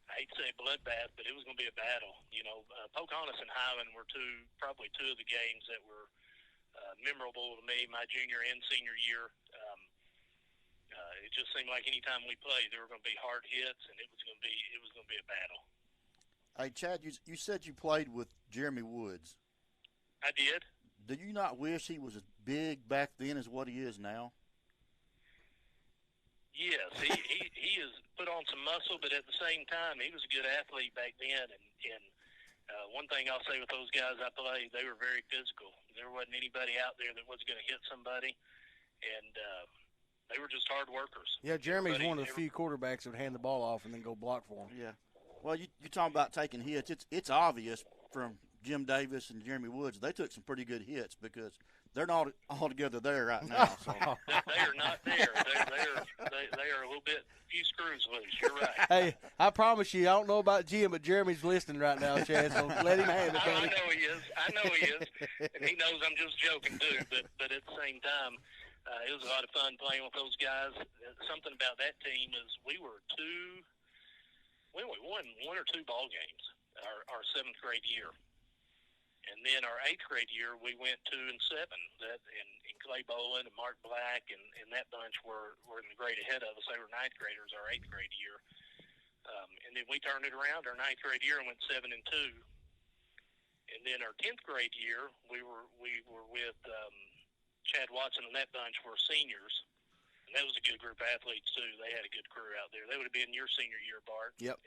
S8: I hate to say bloodbath, but it was going to be a battle. You know, Pocahontas and Highland were probably two of the games that were memorable to me my junior and senior year. It just seemed like anytime we played, there were going to be hard hits, and it was going to be a battle.
S2: Hey, Chad, you said you played with Jeremy Woods.
S8: I did.
S2: Do you not wish he was as big back then as what he is now?
S8: Yes, he has put on some muscle, but at the same time, he was a good athlete back then. And one thing I'll say with those guys I played, they were very physical. There wasn't anybody out there that wasn't going to hit somebody, and they were just hard workers.
S1: Yeah, Jeremy's one of the few quarterbacks that would hand the ball off and then go block for him.
S2: Yeah. Well, you're talking about taking hits. It's obvious from Jim Davis and Jeremy Woods, they took some pretty good hits because they're not all together there right now. So.
S8: They are not there. They are a little bit, few screws loose. You're right.
S1: Hey, I promise you, I don't know about Jim, but Jeremy's listening right now, Chad, so let him have it,
S8: I
S1: buddy.
S8: know he is. And he knows I'm just joking, too. But at the same time, it was a lot of fun playing with those guys. Something about that team is we won one or two ball games our seventh grade year. And then our eighth grade year, we went 2-7. And Clay Boland and Mark Black and that bunch were in the grade ahead of us. They were ninth graders our eighth grade year. And then we turned it around our ninth grade year and went 7-2. And then our 10th grade year, we were with Chad Watson and that bunch were seniors. And that was a good group of athletes, too. They had a good crew out there. They would have been your senior year, Bart.
S1: Yep.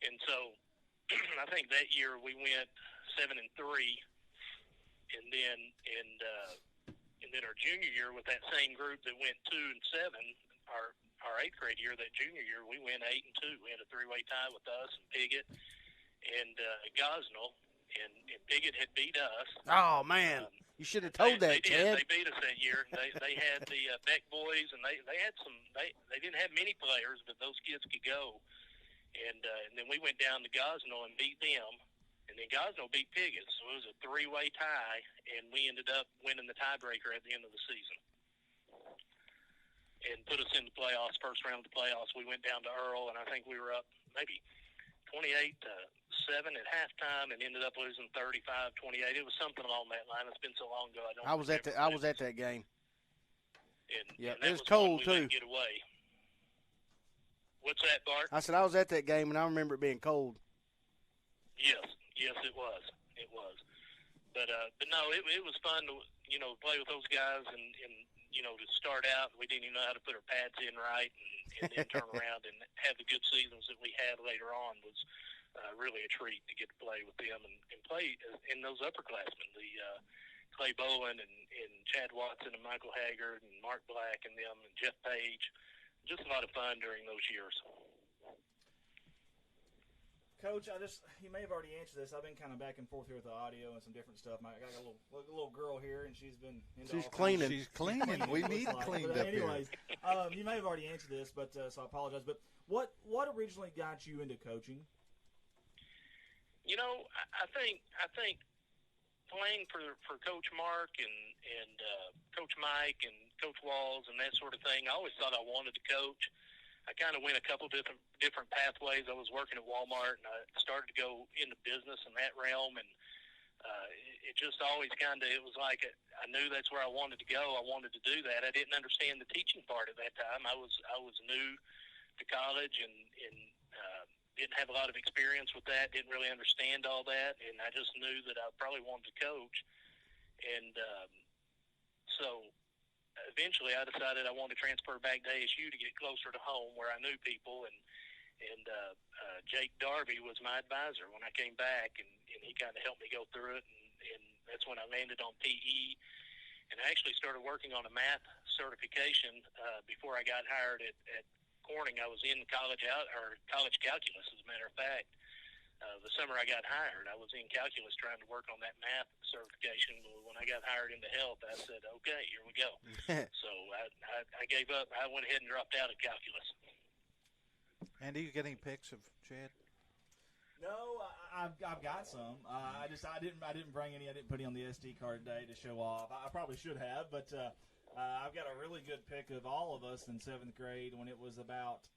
S8: And so I think that year we went 7-3, and then our junior year with that same group that went 2-7, our eighth grade year, that junior year, we went 8-2. We had a three-way tie with us and Piggott and Gosnell, and Piggott had beat us.
S1: Oh man, you should have told that, Chad.
S8: They beat us that year. They had the Beck boys, and they had some. They didn't have many players, but those kids could go. And then we went down to Gosnell and beat them. And then Gosnell beat Piggott, so it was a three-way tie, and we ended up winning the tiebreaker at the end of the season. And put us in the playoffs, first round of the playoffs. We went down to Earl, and I think we were up maybe 28-7 at halftime, and ended up losing 35-28. It was something along that line. It's been so long ago. I was at
S1: that game.
S8: And
S1: it was
S8: was
S1: cold
S8: one we
S1: too.
S8: didn't get away. What's that, Bart?
S1: I said I was at that game, and I remember it being cold.
S8: Yes, it was. But no, it was fun to play with those guys, and to start out, we didn't even know how to put our pads in right, and then turn around and have the good seasons that we had later on was really a treat to get to play with them and play in those upperclassmen, the Clay Boland and Chad Watson and Michael Haggard and Mark Black and them and Jeff Page. Just a lot of fun during those years.
S5: Coach, you may have already answered this. I've been kind of back and forth here with the audio and some different stuff. I got a little girl here, and she's been into
S1: She's
S5: all
S1: cleaning.
S3: She's cleaning. We need cleaned
S5: but
S3: up
S5: anyways, you may have already answered this, but so I apologize. But what originally got you into coaching?
S8: I think playing for Coach Mark and Coach Mike and Coach Walls and that sort of thing, I always thought I wanted to coach. I kind of went a couple different pathways. I was working at Walmart, and I started to go into business in that realm, and it just always it was like I knew that's where I wanted to go. I wanted to do that. I didn't understand the teaching part at that time. I was new to college and didn't have a lot of experience with that, didn't really understand all that, and I just knew that I probably wanted to coach. And so eventually I decided I wanted to transfer back to ASU to get closer to home where I knew people, and Jake Darby was my advisor when I came back, and he kind of helped me go through it, and that's when I landed on PE, and I actually started working on a math certification before I got hired at Corning. I was in college calculus, as a matter of fact. The summer I got hired, I was in calculus trying to work on that math certification. When I got hired into health, I said, okay, here we go. So I gave up. I went ahead and dropped out of calculus.
S3: Andy, you get any pics of Chad?
S5: No, I've got some. I didn't bring any. I didn't put any on the SD card today to show off. I probably should have, but I've got a really good pic of all of us in 7th grade when it was about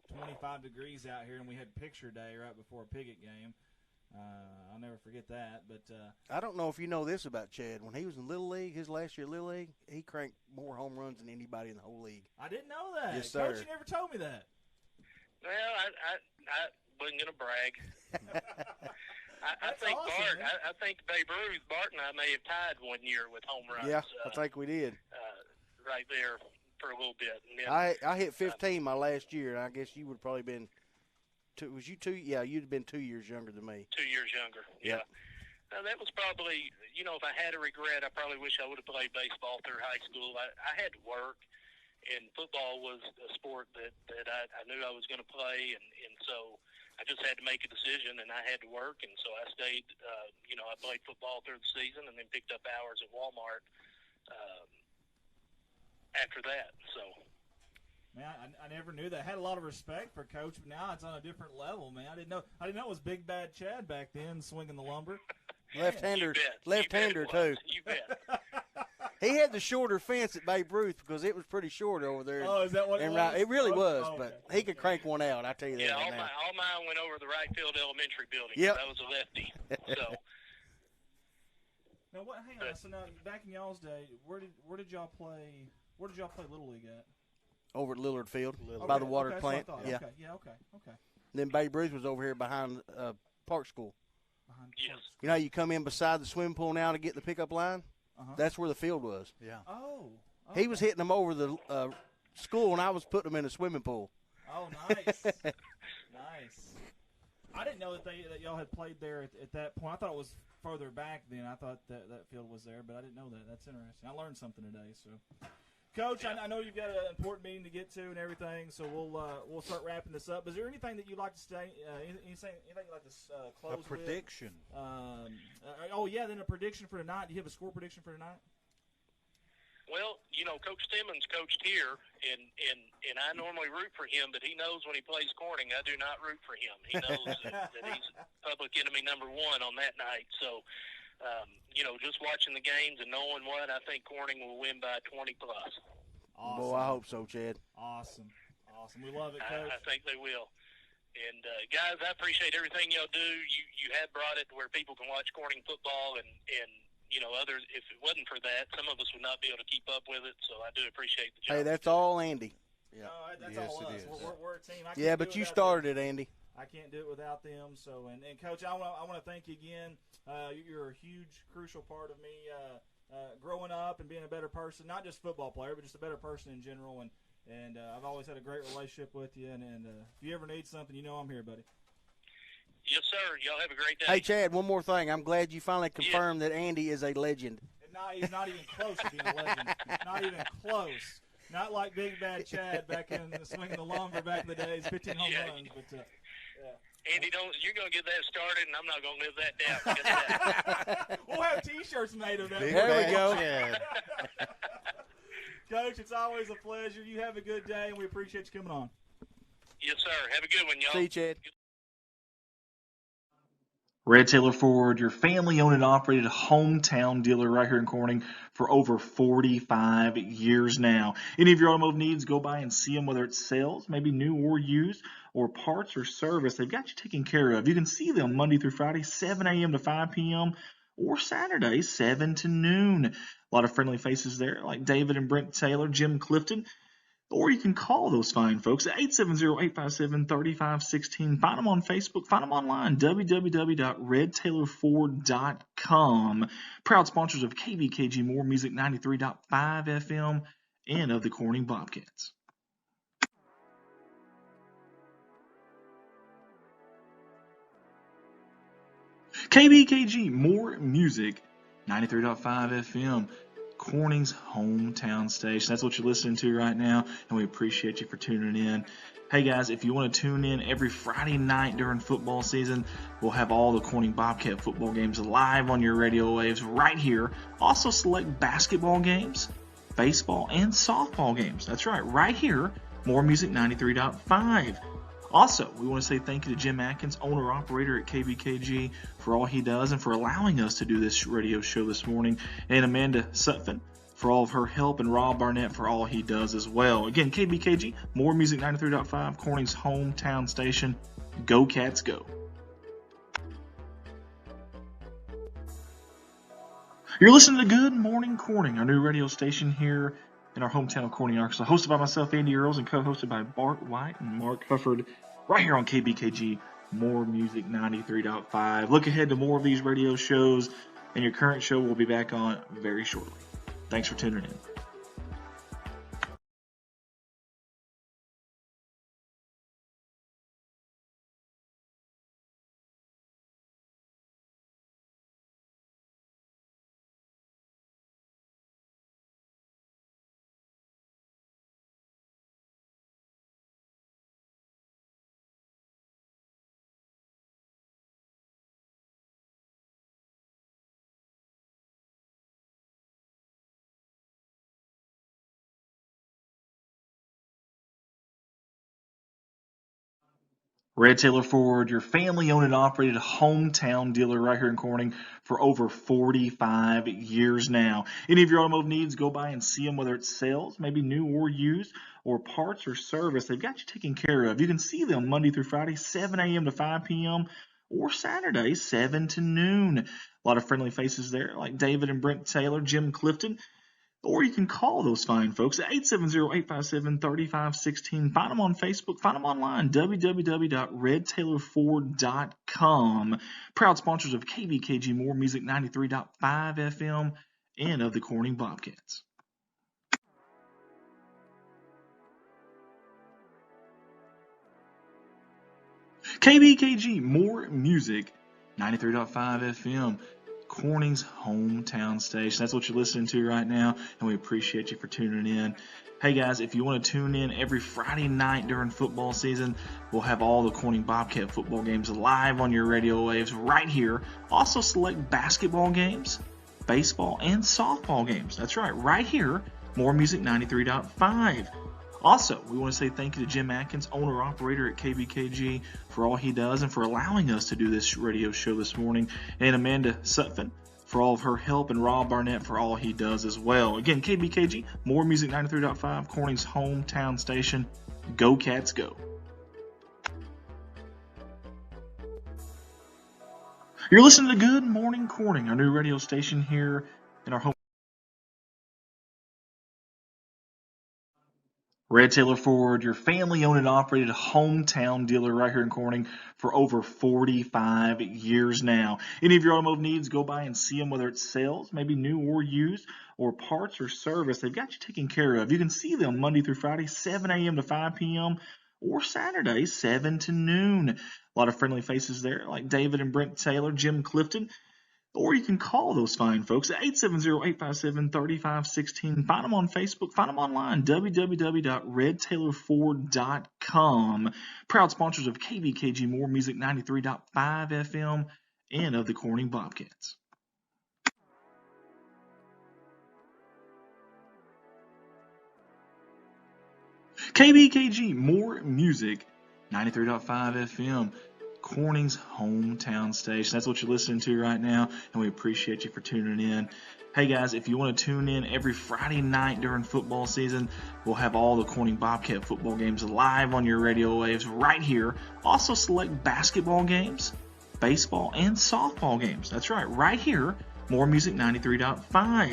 S5: 25 degrees out here, and we had picture day right before a Piggott game. I'll never forget that. But
S1: I don't know if you know this about Chad. When he was in Little League, his last year Little League, he cranked more home runs than anybody in the whole league.
S5: I didn't know that.
S1: Yes, sir.
S5: Coach, you never told me that.
S8: Well, I wasn't going to brag. I think
S5: awesome,
S8: I think Babe Ruth, Bart and I may have tied one year with home runs.
S1: Yeah, I think we did.
S8: Right there for a little bit. And then,
S1: I hit 15 my last year, and I guess you would have probably been two. Was you two? Yeah, you'd have been 2 years younger than me.
S8: 2 years younger.
S1: Yeah.
S8: That was probably, if I had a regret, I probably wish I would have played baseball through high school. I had to work, and football was a sport that I knew I was going to play, and so I just had to make a decision, and I had to work, and so I stayed. I played football through the season, and then picked up hours at Walmart after that. So,
S5: man, I never knew that. I had a lot of respect for Coach, but now it's on a different level, man. I didn't know it was Big Bad Chad back then swinging the lumber.
S1: Left-hander,
S8: you bet
S1: too.
S8: You bet.
S1: He had the shorter fence at Babe Ruth because it was pretty short over there.
S5: Oh, is that what it was?
S1: It really was,
S5: okay.
S1: but he could crank one out. I tell you that.
S8: Yeah,
S1: right now.
S8: all mine went over the right field elementary building.
S1: Yep.
S8: I was a lefty. So.
S5: Now what? Hang on. So now, back in y'all's day, where did y'all play? Where did y'all play Little League at?
S1: Over at Lillard Field
S5: Okay,
S1: by the water
S5: that's what I
S1: plant.
S5: thought.
S1: Yeah.
S5: Okay. Yeah. Okay.
S1: Then Babe Ruth was over here behind Park School.
S5: Behind
S8: Yes.
S5: Clark's.
S1: You know, you come in beside the swimming pool now to get the pickup line.
S5: Uh-huh.
S1: That's where the field was.
S3: Yeah.
S5: Oh.
S1: He was hitting them over the school, and I was putting them in the swimming pool.
S5: Oh, nice. Nice. I didn't know that y'all had played there at that point. I thought it was further back then. I thought that field was there, but I didn't know that. That's interesting. I learned something today. So, Coach, I know you've got an important meeting to get to and everything, so we'll start wrapping this up. Is there anything that you'd like to say? Anything you'd like to close
S3: A prediction.
S5: With? Then a prediction for tonight. Do you have a score prediction for tonight?
S8: Well, Coach Simmons coached here, and I normally root for him, but he knows when he plays Corning, I do not root for him. He knows that he's public enemy number one on that night. So, just watching the games and knowing what, I think Corning will win by 20+.
S5: Awesome.
S1: Boy, I hope so, Chad.
S5: Awesome. We love it, Coach.
S8: I think they will. And, guys, I appreciate everything y'all do. You have brought it to where people can watch Corning football, and others, if it wasn't for that, some of us would not be able to keep up with it, so I do appreciate the job.
S1: Hey, that's all Andy.
S5: Yeah. No, that's
S3: Yes,
S5: all
S3: it
S5: us.
S3: is.
S5: We're a team.
S1: Yeah, but you started it, Andy.
S5: I can't do it without them. So, and Coach, I want to thank you again. You're a huge, crucial part of me growing up and being a better person, not just football player, but just a better person in general. And I've always had a great relationship with you. And if you ever need something, I'm here, buddy.
S8: Yes, sir. Y'all have a great day.
S1: Hey, Chad, one more thing. I'm glad you finally confirmed that Andy is a legend.
S5: He's not even close to being a legend. Not even close. Not like Big Bad Chad back in swinging the lumber back in the days, 15 home runs. But
S8: Andy, you're going to get that started, and I'm not going to live that down.
S5: We'll have T-shirts made of that.
S3: Big
S1: There we
S3: Bad
S1: go.
S3: Chad.
S5: Coach, it's always a pleasure. You have a good day, and we appreciate you coming on.
S8: Yes, sir. Have a good one, y'all.
S1: See you, Chad.
S6: Red Taylor Ford, your family-owned and operated hometown dealer right here in Corning for over 45 years now. Any of your automotive needs, go by and see them, whether it's sales, maybe new or used, or parts or service. They've got you taken care of. You can see them Monday through Friday, 7 a.m. to 5 p.m., or Saturday, 7 to noon. A lot of friendly faces there, like David and Brent Taylor, Jim Clifton. Or you can call those fine folks at 870-857-3516. Find them on Facebook. Find them online, www.redtaylorford.com. Proud sponsors of KVKG More Music 93.5 FM and of the Corning Bobcats. KVKG More Music 93.5 FM, Corning's hometown station. That's what you're listening to right now, and we appreciate you for tuning in. Hey guys, if you want to tune in every Friday night during football season, we'll have all the Corning Bobcat football games live on your radio waves right here. Also select basketball games, baseball, and softball games. That's right here, More Music 93.5. Also, we want to say thank you to Jim Atkins, owner-operator at KBKG, for all he does and for allowing us to do this radio show this morning, and Amanda Sutphin for all of her help, and Rob Barnett for all he does as well. Again, KBKG, More Music 93.5, Corning's hometown station. Go Cats, go. You're listening to Good Morning Corning, our new radio station here in our hometown of Corning, Arkansas, hosted by myself, Andy Earls, and co-hosted by Bart White and Mark Hufford, right here on KBKG, More Music 93.5. Look ahead to more of these radio shows, and your current show will be back on very shortly. Thanks for tuning in. Red Taylor Ford, your family-owned and operated hometown dealer right here in Corning for over 45 years now. Any of your automotive needs, go by and see them, whether it's sales, maybe new or used, or parts or service. They've got you taken care of. You can see them Monday through Friday, 7 a.m. to 5 p.m., or Saturday, 7 to noon. A lot of friendly faces there, like David and Brent Taylor, Jim Clifton. Or you can call those fine folks at 870-857-3516. Find them on Facebook. Find them online, www.redtaylorford.com. Proud sponsors of KBKG More Music 93.5 FM and of the Corning Bobcats. KBKG More Music 93.5 FM. Corning's hometown station. That's what you're listening to right now, and we appreciate you for tuning in. Hey guys, if you want to tune in every Friday night during football season, we'll have all the Corning Bobcat football games live on your radio waves right here. Also select basketball games, baseball, and softball games. That's right here, More Music 93.5. Also, we want to say thank you to Jim Atkins, owner-operator at KBKG, for all he does and for allowing us to do this radio show this morning, and Amanda Sutphin for all of her help, and Rob Barnett for all he does as well. Again, KBKG, More Music 93.5, Corning's hometown station. Go Cats, go. You're listening to Good Morning Corning, our new radio station here in our home. Red Taylor Ford, your family-owned and operated hometown dealer right here in Corning for over 45 years now. Any of your automotive needs, go by and see them, whether it's sales, maybe new or used, or parts or service. They've got you taken care of. You can see them Monday through Friday, 7 a.m. to 5 p.m., or Saturday, 7 to noon. A lot of friendly faces there, like David and Brent Taylor, Jim Clifton. Or you can call those fine folks at 870-857-3516. Find them on Facebook. Find them online, www.redtaylorford.com. Proud sponsors of KBKG More Music 93.5 FM and of the Corning Bobcats. KBKG More Music 93.5 FM. Corning's hometown station. That's what you're listening to right now, and we appreciate you for tuning in. Hey guys, if you want to tune in every Friday night during football season, we'll have all the Corning Bobcat football games live on your radio waves right here. Also select basketball games, baseball, and softball games. That's right here, More Music 93.5.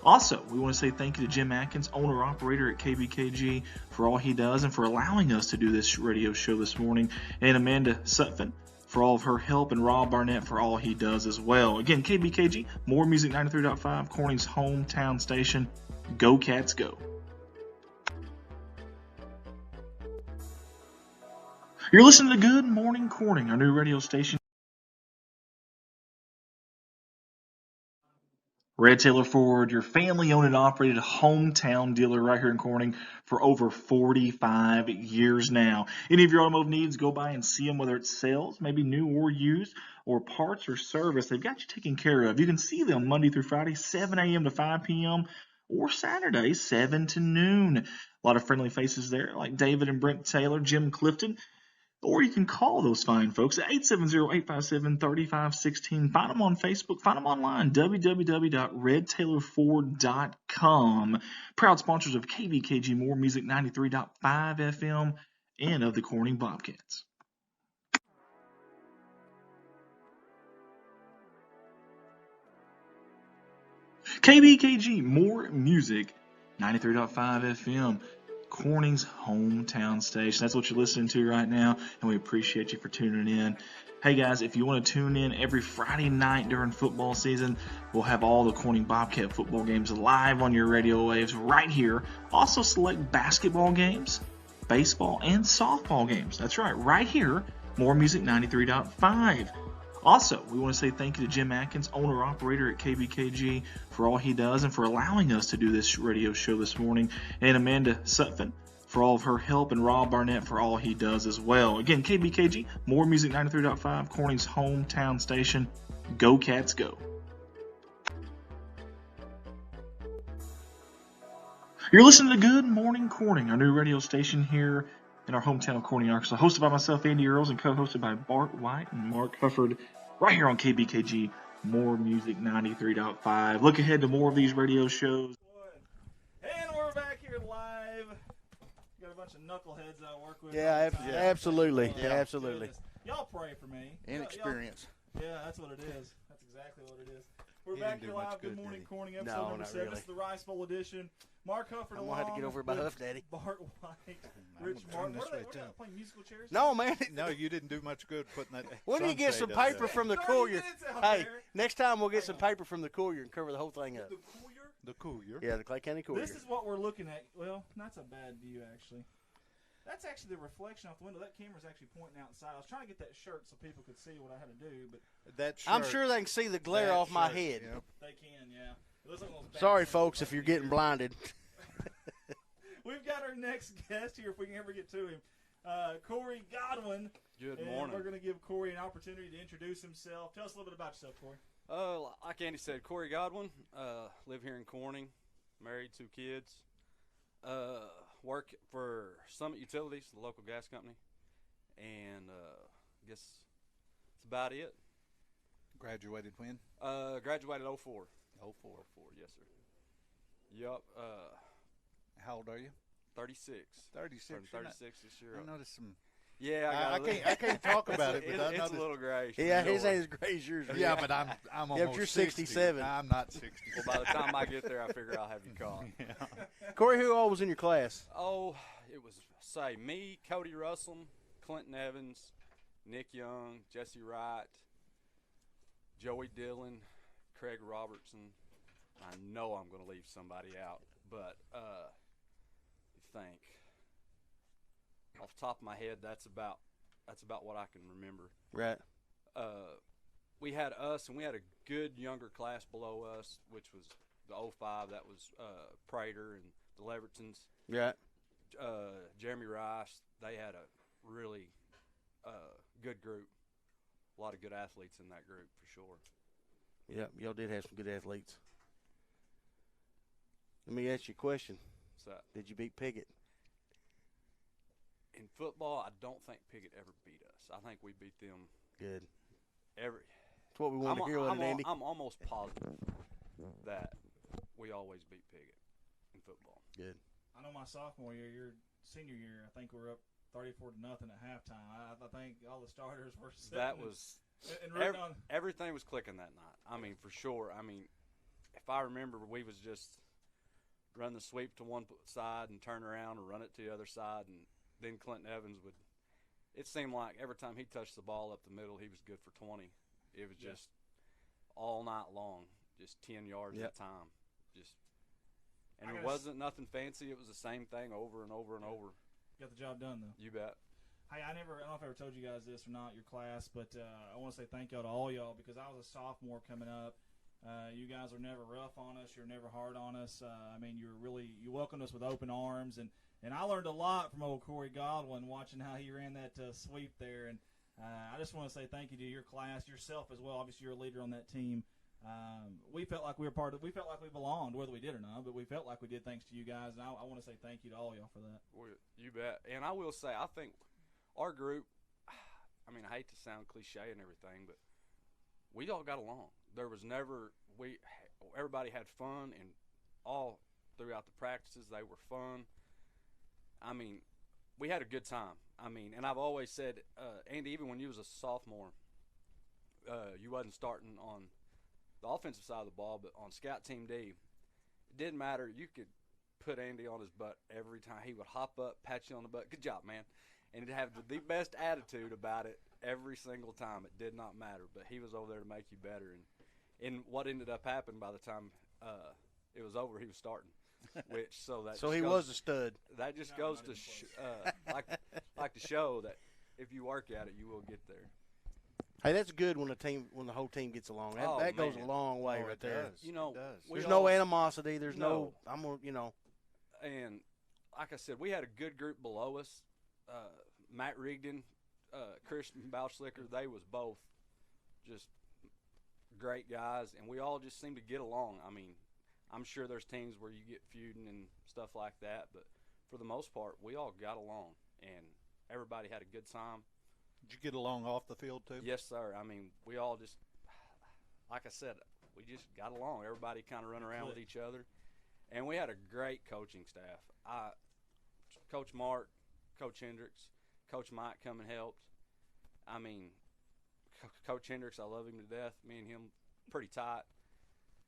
S6: Also, we want to say thank you to Jim Atkins, owner-operator at KBKG, for all he does and for allowing us to do this radio show this morning, and Amanda Sutphin for all of her help, and Rob Barnett for all he does as well. Again, KBKG, More Music 93.5, Corning's hometown station. Go Cats, go. You're listening to Good Morning Corning, our new radio station. Red Taylor Ford, your family-owned and operated hometown dealer right here in Corning for over 45 years now. Any of your automotive needs, go by and see them, whether it's sales, maybe new or used, or parts or service. They've got you taken care of. You can see them Monday through Friday, 7 a.m. to 5 p.m., or Saturday, 7 to noon. A lot of friendly faces there, like David and Brent Taylor, Jim Clifton. Or you can call those fine folks at 870-857-3516. Find them on Facebook. Find them online, www.redtailorford.com. Proud sponsors of KBKG More Music 93.5 FM and of the Corning Bobcats. KBKG More Music 93.5 FM. Corning's hometown station. That's what you're listening to right now, and we appreciate you for tuning in. Hey guys, if you want to tune in every Friday night during football season, we'll have all the Corning Bobcat football games live on your radio waves right here. Also select basketball games, baseball, and softball games. That's right here, More Music 93.5. Also, we want to say thank you to Jim Atkins, owner-operator at KBKG, for all he does and for allowing us to do this radio show this morning, and Amanda Sutphin for all of her help, and Rob Barnett for all he does as well. Again, KBKG, More Music 93.5, Corning's hometown station. Go Cats, go. You're listening to Good Morning Corning, our new radio station here in our hometown of Corning, Arkansas, hosted by myself, Andy Earls, and co-hosted by Bart White and Mark Hufford, right here on KBKG, More Music 93.5. Look ahead to more of these radio shows.
S5: And we're back here live. Got a bunch of knuckleheads I work with.
S1: Yeah, absolutely.
S5: Oh,
S1: Absolutely.
S5: goodness. Y'all pray for me.
S2: Inexperience.
S5: Yeah, that's what it is. That's exactly what it is. We're
S3: He
S5: back
S3: didn't
S5: here
S3: do much
S5: live. Good
S3: good,
S5: morning,
S3: did he?
S5: Corning, episode
S1: No,
S5: number
S1: not
S5: 7.
S1: really.
S5: It's the Rice Bowl edition. Mark Hufford
S1: I'm gonna have to get over my
S5: with
S1: huff, Daddy.
S5: Bart White, Rich
S3: gonna
S5: Martin.
S3: turn this
S5: What are
S3: way,
S5: they
S3: too.
S5: playing musical chairs?
S1: No, man.
S3: No, you didn't do much good putting that.
S1: When do you get some
S3: sunshade up
S1: paper
S3: there.
S1: from the
S5: 30
S1: cooler?
S5: minutes out
S1: Hey,
S5: there.
S1: next time we'll get some paper from the cooler and cover the whole thing up.
S5: The cooler?
S3: The cooler.
S1: Yeah, the Clay County cooler.
S5: This is what we're looking at. Well, that's a bad view, actually. That's actually the reflection off the window. That camera's actually pointing outside. I was trying to get that shirt so people could see what I had to do, but
S3: That shirt,
S1: I'm sure they can see the glare
S3: that
S1: off my
S3: shirt,
S1: head.
S3: yep.
S5: they can, yeah. It looks like one of those
S1: Sorry,
S5: bats
S1: folks,
S5: from
S1: if you're
S5: the
S1: getting
S5: year.
S1: blinded.
S5: We've got our next guest here, if we can ever get to him. Corey Godwin.
S9: Good
S5: and
S9: morning.
S5: we're going to give Corey an opportunity to introduce himself. Tell us a little bit about yourself, Corey.
S9: Like Andy said, Corey Godwin. Live here in Corning. Married, 2 kids. Work for Summit Utilities, the local gas company. And guess that's about it.
S3: Graduated when?
S9: Graduated 04.
S3: 04.
S9: 04, yes, sir. Yup.
S3: How old are you?
S9: 36.
S3: 36.
S9: Turned
S3: You're not-
S9: 36 this year.
S3: I noticed some.
S9: Yeah,
S3: I can't talk about it, but I
S9: it's
S3: noticed.
S9: a little gray. for
S1: Yeah,
S9: sure.
S1: his ain't as gray as yours.
S3: Yeah, but I'm almost
S1: Yeah, but you're
S3: 60.
S1: 67.
S3: I'm not 60.
S9: Well, by the time I get there, I figure I'll have you caught.
S1: Corey, who all was in your class?
S9: Oh, it was, say, me, Cody Russell, Clinton Evans, Nick Young, Jesse Wright, Joey Dillon, Craig Robertson. I know I'm going to leave somebody out, but think off the top of my head, that's about what I can remember.
S1: Right.
S9: We had us, and we had a good younger class below us, which was the 05. That was Prater and the Levertons.
S1: Right.
S9: Jeremy Rice. They had a really good group. A lot of good athletes in that group, for sure.
S1: Yep, y'all did have some good athletes. Let me ask you a question.
S9: So
S1: Did you beat Piggott?
S9: in football, I don't think Piggott ever beat us. I think we beat them
S1: Good.
S9: every.
S1: That's what we want to hear, wasn't it, Andy?
S9: I'm almost positive that we always beat Piggott in football.
S1: Good.
S5: I know my sophomore year, your senior year, I think we're up 34-0 at halftime. I think all the starters were sitting
S9: That was
S5: and rooting on.
S9: everything was clicking that night. I mean, for sure. I mean, if I remember, we was just run the sweep to one side and turn around and run it to the other side, and then Clinton Evans would. It seemed like every time he touched the ball up the middle, he was good for 20. It was just all night long, just 10 yards at a time. And it wasn't nothing fancy. It was the same thing over and over and over.
S5: Got the job done, though.
S9: You bet.
S5: Hey, I don't know if I ever told you guys this or not, your class, but I want to say thank y'all to all y'all because I was a sophomore coming up. You guys are never rough on us. You're never hard on us. I mean, you welcomed us with open arms, and I learned a lot from old Corey Godwin watching how he ran that sweep there. And I just want to say thank you to your class, yourself as well. Obviously, you're a leader on that team. We felt like we were part of. We felt like we belonged, whether we did or not. But we felt like we did, thanks to you guys. And I want to say thank you to all y'all for that.
S9: Well, you bet. And I will say, I think our group. I mean, I hate to sound cliche and everything, but we all got along. There was never everybody had fun, and all throughout the practices they were fun. I mean, we had a good time. I mean, and I've always said, Andy, even when you was a sophomore, you wasn't starting on the offensive side of the ball, but on scout team D, it didn't matter. You could put Andy on his butt every time. He would hop up, pat you on the butt. Good job, man. And he'd have the best attitude about it every single time. It did not matter, but he was over there to make you better. And what ended up happening by the time it was over, he was starting. So he
S1: was a stud.
S9: That just goes to like to show that if you work at it, you will get there.
S1: Hey, that's good when the whole team gets along. That goes a long way right there.
S3: Does.
S9: You know,
S1: there's no animosity. There's no
S9: And like I said, we had a good group below us. Matt Rigdon, Christian Bauschlicker, they was both just great guys, and we all just seemed to get along. I mean, I'm sure there's teams where you get feuding and stuff like that, but for the most part, we all got along, and everybody had a good time.
S3: Did you get along off the field too?
S9: Yes, sir. I mean, we all just, like I said, we just got along. Everybody kind of run around with each other, and we had a great coaching staff. Coach Mark, Coach Hendricks, Coach Mike come and helped. I mean, Coach Hendricks, I love him to death. Me and him pretty tight.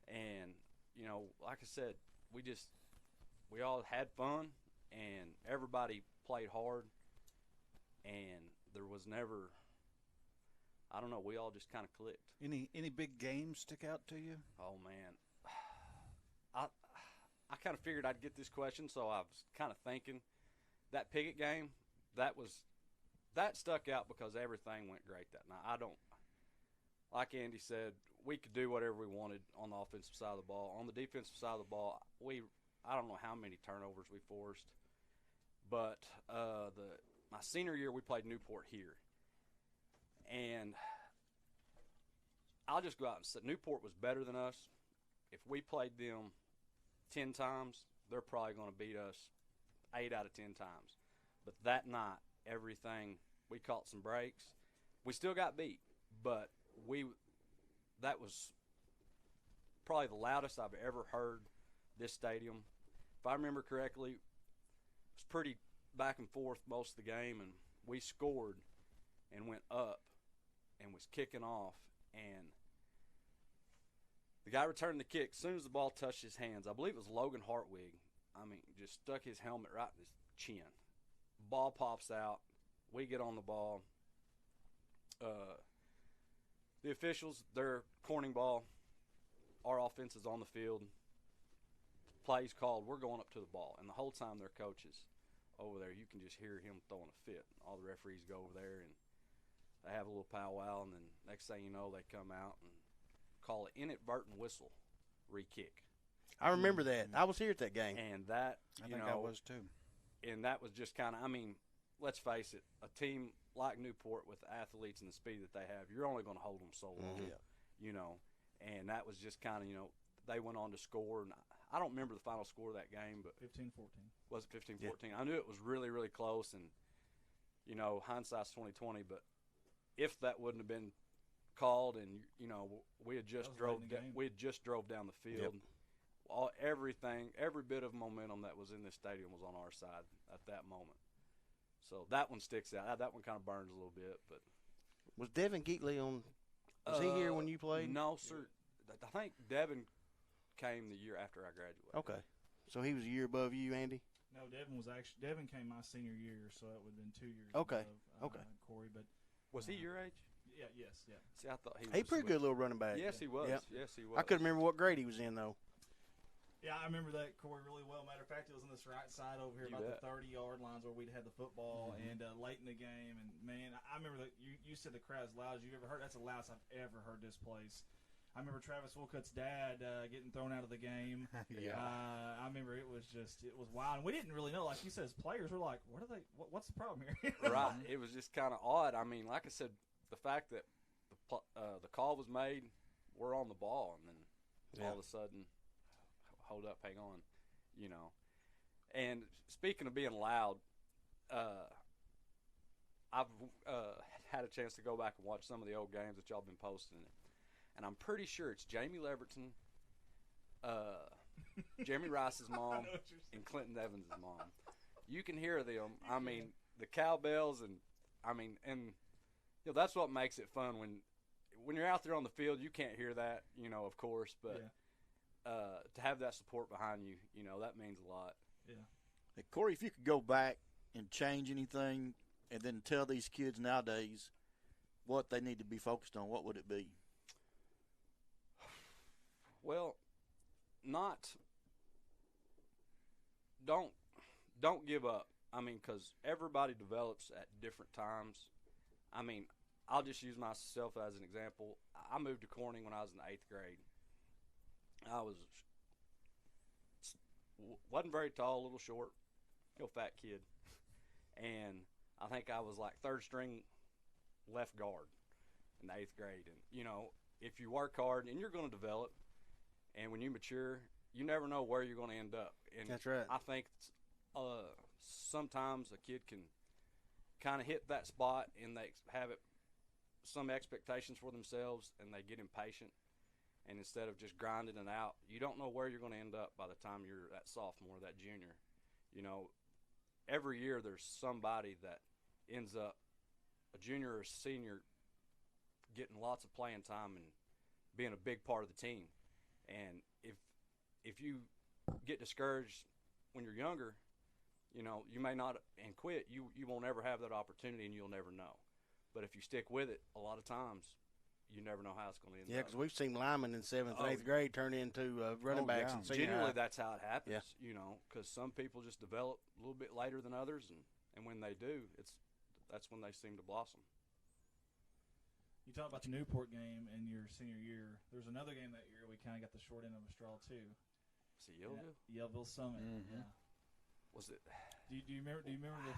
S9: And, you know, like I said, we all had fun, and everybody played hard. And there was never, I don't know, we all just kind of clicked.
S3: Any big games stick out to you?
S9: Oh, man. I kind of figured I'd get this question, so I was kind of thinking that Piggott game, that stuck out because everything went great that night. I don't, like Andy said, we could do whatever we wanted on the offensive side of the ball. On the defensive side of the ball, I don't know how many turnovers we forced, but my senior year we played Newport here, and I'll just go out and say Newport was better than us. If we played them 10 times, they're probably going to beat us 8 out of 10 times. But that night, we caught some breaks. We still got beat, but that was probably the loudest I've ever heard this stadium. If I remember correctly, it was pretty back and forth most of the game, and we scored and went up and was kicking off, and the guy returned the kick. As soon as the ball touched his hands, I believe it was Logan Hartwig, just stuck his helmet right in his chin. Ball pops out. We get on the ball. The officials, they're corning ball. Our offense is on the field. Plays called. We're going up to the ball. And the whole time their coaches over there, you can just hear him throwing a fit. All the referees go over there, and they have a little powwow, and then next thing you know, they come out and call it inadvertent whistle, re-kick.
S1: I remember that. I was here at that game.
S9: And that,
S3: I think I was too.
S9: And that was just kind of, let's face it, a team like Newport with the athletes and the speed that they have, you're only going to hold them so long, and that was just kind of, they went on to score, and I don't remember the final score of that game, but
S5: 15-14.
S9: Was it 15-14?
S1: Yeah.
S9: I knew it was really, really close, and, hindsight's 20/20, but if that wouldn't have been called and, we had just drove down the field, every bit of momentum that was in this stadium was on our side at that moment. So that one sticks out. That one kind of burns a little bit. But
S1: was Devin Geetley on? Was he here when you played?
S9: No, sir. I think Devin came the year after I graduated.
S1: Okay, so he was a year above you, Andy.
S5: No, Devin came my senior year, so that would have been 2 years.
S1: Okay,
S5: above, Corey, but
S9: was he your age?
S5: Yeah. Yes. Yeah.
S9: See, I thought he was
S1: pretty good little running back.
S9: Yes, he was.
S1: Yep.
S9: Yes, he was.
S1: I couldn't remember what grade he was in though.
S5: Yeah, I remember that, Corey, really well. Matter of fact, it was on this right side over here, about the 30-yard lines where we'd had the football, and late in the game. And, man, I remember that you said the crowd as loud as you've ever heard. That's the loudest I've ever heard this place. I remember Travis Wolcott's dad getting thrown out of the game.
S3: Yeah.
S5: I remember it was wild. And we didn't really know. Like you said, as players, we're like, what's the problem here?
S9: Right. It was just kind of odd. I mean, like I said, the fact that the call was made, we're on the ball, and then all of a sudden, hold up, hang on, you know. And speaking of being loud, I've had a chance to go back and watch some of the old games that y'all been posting, and I'm pretty sure it's Jamie Leverton, Jeremy Rice's mom, and Clinton Evans' mom. You can hear them. I mean, the cowbells, and you know, that's what makes it fun when you're out there on the field. You can't hear that, you know, of course, but to have that support behind you, you know, that means a lot.
S5: Yeah.
S2: Hey, Corey, if you could go back and change anything and then tell these kids nowadays what they need to be focused on, what would it be?
S9: Well, don't give up. I mean, because everybody develops at different times. I mean, I'll just use myself as an example. I moved to Corning when I was in the 8th grade. I wasn't very tall, a little short, fat kid. And I think I was like 3rd string left guard in the 8th grade. And, you know, if you work hard and you're going to develop, and when you mature, you never know where you're going to end up. And
S1: That's right.
S9: I think sometimes a kid can kind of hit that spot and they have some expectations for themselves, and they get impatient. And instead of just grinding it out, you don't know where you're going to end up by the time you're that sophomore, that junior. You know, every year there's somebody that ends up, a junior or senior, getting lots of playing time and being a big part of the team. And if you get discouraged when you're younger, you know, you may not and quit. You won't ever have that opportunity, and you'll never know. But if you stick with it, a lot of times, you never know how it's going to end
S1: Yeah,
S9: up.
S1: because we've seen linemen in 7th and 8th grade turn into running backs in senior
S9: Generally,
S1: high.
S9: that's how it happens.
S1: Yeah.
S9: You know, because some people just develop a little bit later than others, and when they do, that's when they seem to blossom.
S5: You talk about the Newport game in your senior year. There was another game that year we kind of got the short end of a straw too.
S9: See, Yellville?
S5: Yellville Summit.
S3: Mhm.
S5: Yeah.
S9: Was it?
S5: Do you remember? Do you remember the?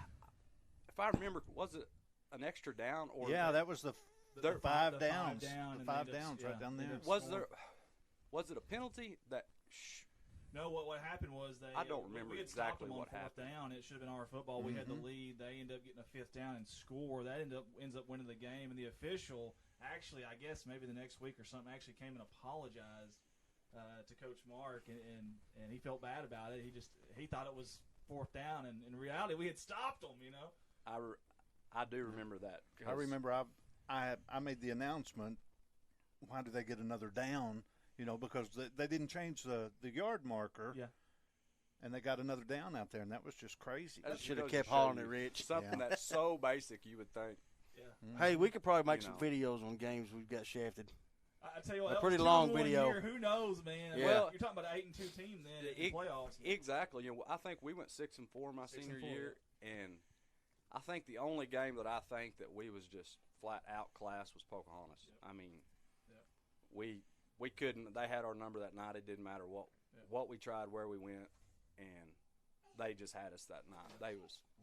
S9: If I remember, was it an extra down or?
S3: Yeah, that was the
S5: The
S3: five
S5: five
S3: downs.
S5: down,
S3: The
S5: and
S3: 5
S5: they just-
S3: downs
S5: yeah,
S3: right down
S5: they
S3: there.
S5: just-
S9: Was it a penalty that?
S5: No, what happened was they.
S9: I don't remember
S5: we had
S9: exactly
S5: stopped them on
S9: what
S5: 4th
S9: happened.
S5: down. It should have been our football. We had the lead. They ended up getting a 5th down and score. That ends up winning the game. And the official actually, I guess maybe the next week or something, actually came and apologized to Coach Mark, and he felt bad about it. He thought it was 4th down, and in reality, we had stopped them. You know.
S9: I do remember that.
S3: I remember I made the announcement. Why did they get another down? You know, because they didn't change the yard marker.
S5: Yeah.
S3: And they got another down out there, and that was just crazy.
S9: That
S1: Should have
S9: goes to
S1: kept
S9: show
S1: hauling
S9: you
S1: it, Rich.
S9: Something
S3: Yeah.
S9: that's so basic, you would think.
S5: Yeah.
S1: Hey, we could probably make
S9: You
S1: some
S9: know.
S1: videos on games we've got shafted.
S5: I tell you what,
S1: A
S5: that
S1: pretty
S5: was
S1: long
S5: 2-1
S1: video.
S5: Year. Who knows, man?
S1: Yeah.
S5: Well, you're talking about an 8-2 team then in the playoffs.
S9: Exactly. You know, I think we went 6-4 my
S5: 6
S9: senior
S5: and 4,
S9: year, and I think the only game that I think that we was just flat out class was Pocahontas.
S5: Yep.
S9: I mean,
S5: Yep.
S9: we couldn't. They had our number that night. It didn't matter what we tried, where we went, and they just had us that night.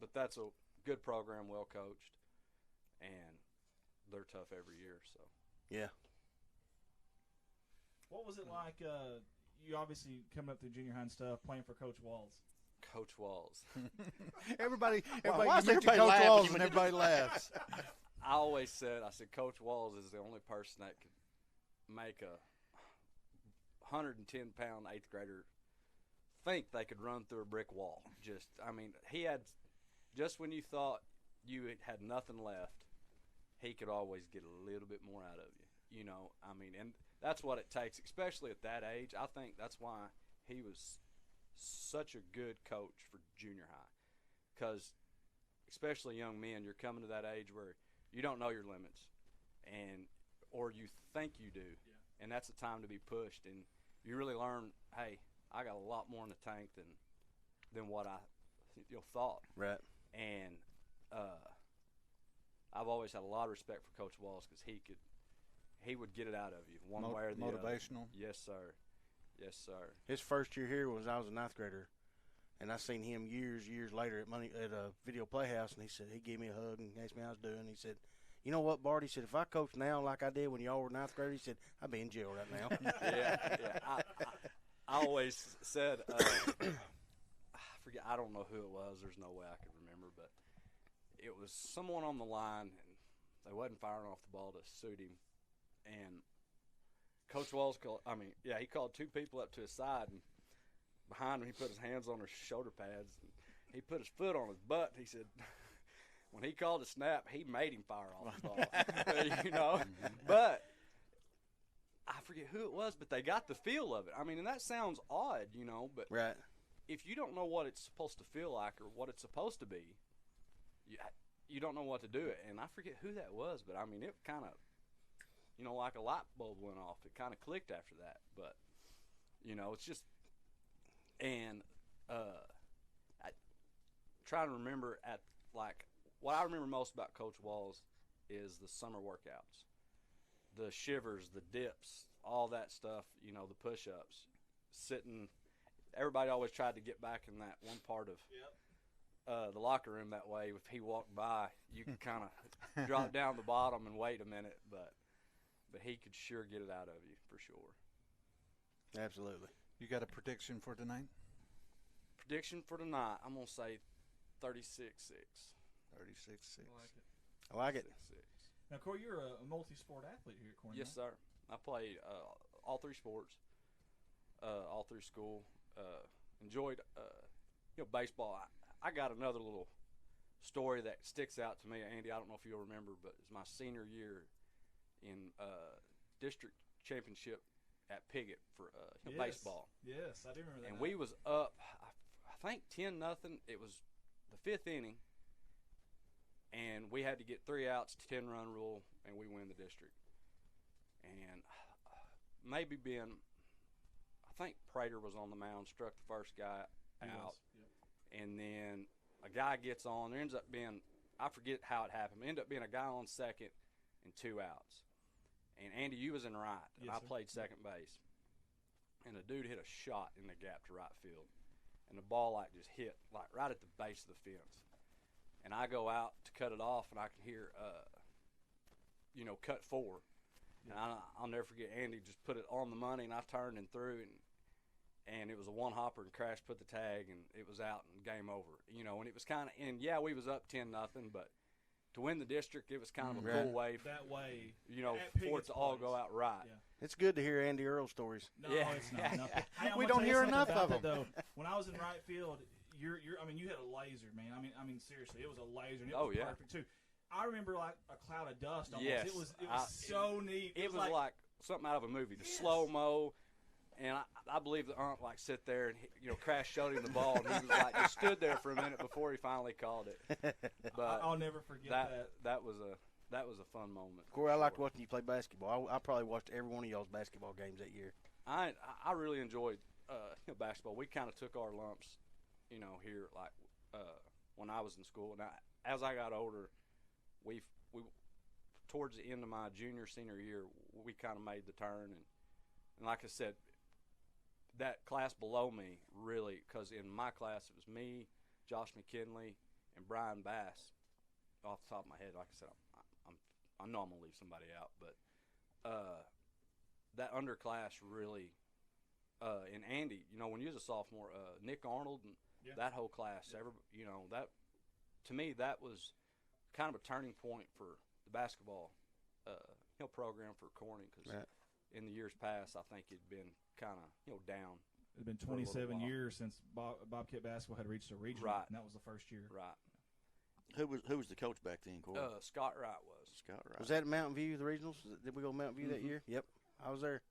S9: But that's a good program, well coached, and they're tough every year. So
S1: Yeah.
S5: What was it like? You obviously coming up through junior high and stuff, playing for Coach Walls.
S9: Coach Walls.
S3: Everybody
S2: why is
S3: you mention
S2: everybody
S3: Coach
S2: laughing
S3: Walls,
S2: when
S3: and everybody laughs.
S9: I always said, Coach Walls is the only person that could make a 110-pound 8th grader think they could run through a brick wall. He had, just when you thought you had nothing left, he could always get a little bit more out of you. You know, and that's what it takes, especially at that age. I think that's why he was such a good coach for junior high, because especially young men, you're coming to that age where you don't know your limits, or you think you do, and that's the time to be pushed, and you really learn, hey, I got a lot more in the tank than what I thought.
S1: Right.
S9: And I've always had a lot of respect for Coach Walls, because he would get it out of you one way or the
S3: motivational.
S9: other. Yes, sir. Yes, sir.
S1: His first year here was I was a ninth grader, and I seen him years later at a video playhouse, and he gave me a hug and asked me how I was doing. He said, "You know what, Bart?" He said, "If I coach now like I did when y'all were ninth grade," he said, "I'd be in jail right now."
S9: yeah. I always said, I forget. I don't know who it was. There's no way I could remember, but it was someone on the line, and they wasn't firing off the ball to suit him, and Coach Walls he called two people up to his side, and behind him he put his hands on their shoulder pads, and he put his foot on his butt. He said, when he called a snap, he made him fire off the ball, you know. But I forget who it was, but they got the feel of it. I mean, and that sounds odd, you know, but
S1: right.
S9: If you don't know what it's supposed to feel like or what it's supposed to be, you don't know what to do it. And I forget who that was, but I mean, it kind of, you know, like a light bulb went off. It kind of clicked after that. But, you know, it's just, and I try to remember what I remember most about Coach Walls is the summer workouts, the shivers, the dips, all that stuff, you know, the push-ups, sitting. Everybody always tried to get back in that one part of the locker room that way. If he walked by, you could kind of drop down the bottom and wait a minute, but he could sure get it out of you for sure.
S1: Absolutely.
S3: You got a prediction for tonight?
S9: Prediction for tonight, I'm going to say 36-6.
S3: 36-6.
S1: I like it.
S9: 6.
S5: Now, Corey, you're a multi-sport athlete here at Cornell.
S9: Yes, sir. I played all three sports, all through school. Enjoyed, baseball. I got another little story that sticks out to me, Andy. I don't know if you'll remember, but it's my senior year in district championship at Piggott for baseball.
S5: Yes, I do remember that.
S9: And we was up, I think 10-0. It was the 5th inning, and we had to get 3 outs, 10-run rule, and we win the district. And maybe I think Prater was on the mound, struck the first guy out, and then a guy gets on. There ends up being, I forget how it happened, ended up being a guy on second and 2 outs. And Andy, you was in right, and I played second base. And the dude hit a shot in the gap to right field, and the ball just hit right at the base of the fence. And I go out to cut it off, and I can hear, cut 4. And I'll never forget, Andy just put it on the money, and I turned and threw, and it was a one-hopper, and Crash put the tag, and it was out and game over. You know, and it was kind of – and, we was up 10-0, but to win the district, it was kind of a cool way.
S5: That way.
S9: For it to all go out right.
S5: Yeah.
S1: It's good to hear Andy Earl stories.
S5: No, it's not. No. Hey,
S3: we don't hear enough of them.
S5: Though. When I was in right field, you had a laser, man. I mean, seriously, it was a laser, and it was perfect, too. I remember like a cloud of dust almost.
S9: Yes.
S5: It was so neat.
S9: It was like something out of a movie. The slow-mo. And I believe the ump sit there and Crash showed him the ball, and he was just stood there for a minute before he finally called it. But
S5: I'll never forget that.
S9: That was a fun moment.
S1: Corey, I liked watching you play basketball. I probably watched every one of y'all's basketball games that year.
S9: I really enjoyed basketball. We kind of took our lumps, here when I was in school. Now, as I got older, we towards the end of my senior year, we kind of made the turn, and like I said, that class below me really, because in my class it was me, Josh McKinley, and Brian Bass. Off the top of my head, like I said, I know I'm gonna leave somebody out, but that underclass really, and Andy, when you was a sophomore, Nick Arnold and that whole class, that to me that was kind of a turning point for the basketball program for Corning, because in the years past I think it'd been kind of down.
S5: It's been 27 years since Bobcat basketball had reached a regional,
S9: right,
S5: and that was the first year.
S9: Right.
S2: Who was the coach back then, Corey?
S9: Scott Wright was.
S2: Scott Wright.
S1: Was that Mountain View, the regionals? Did we go Mountain View that year? Yep, I was there.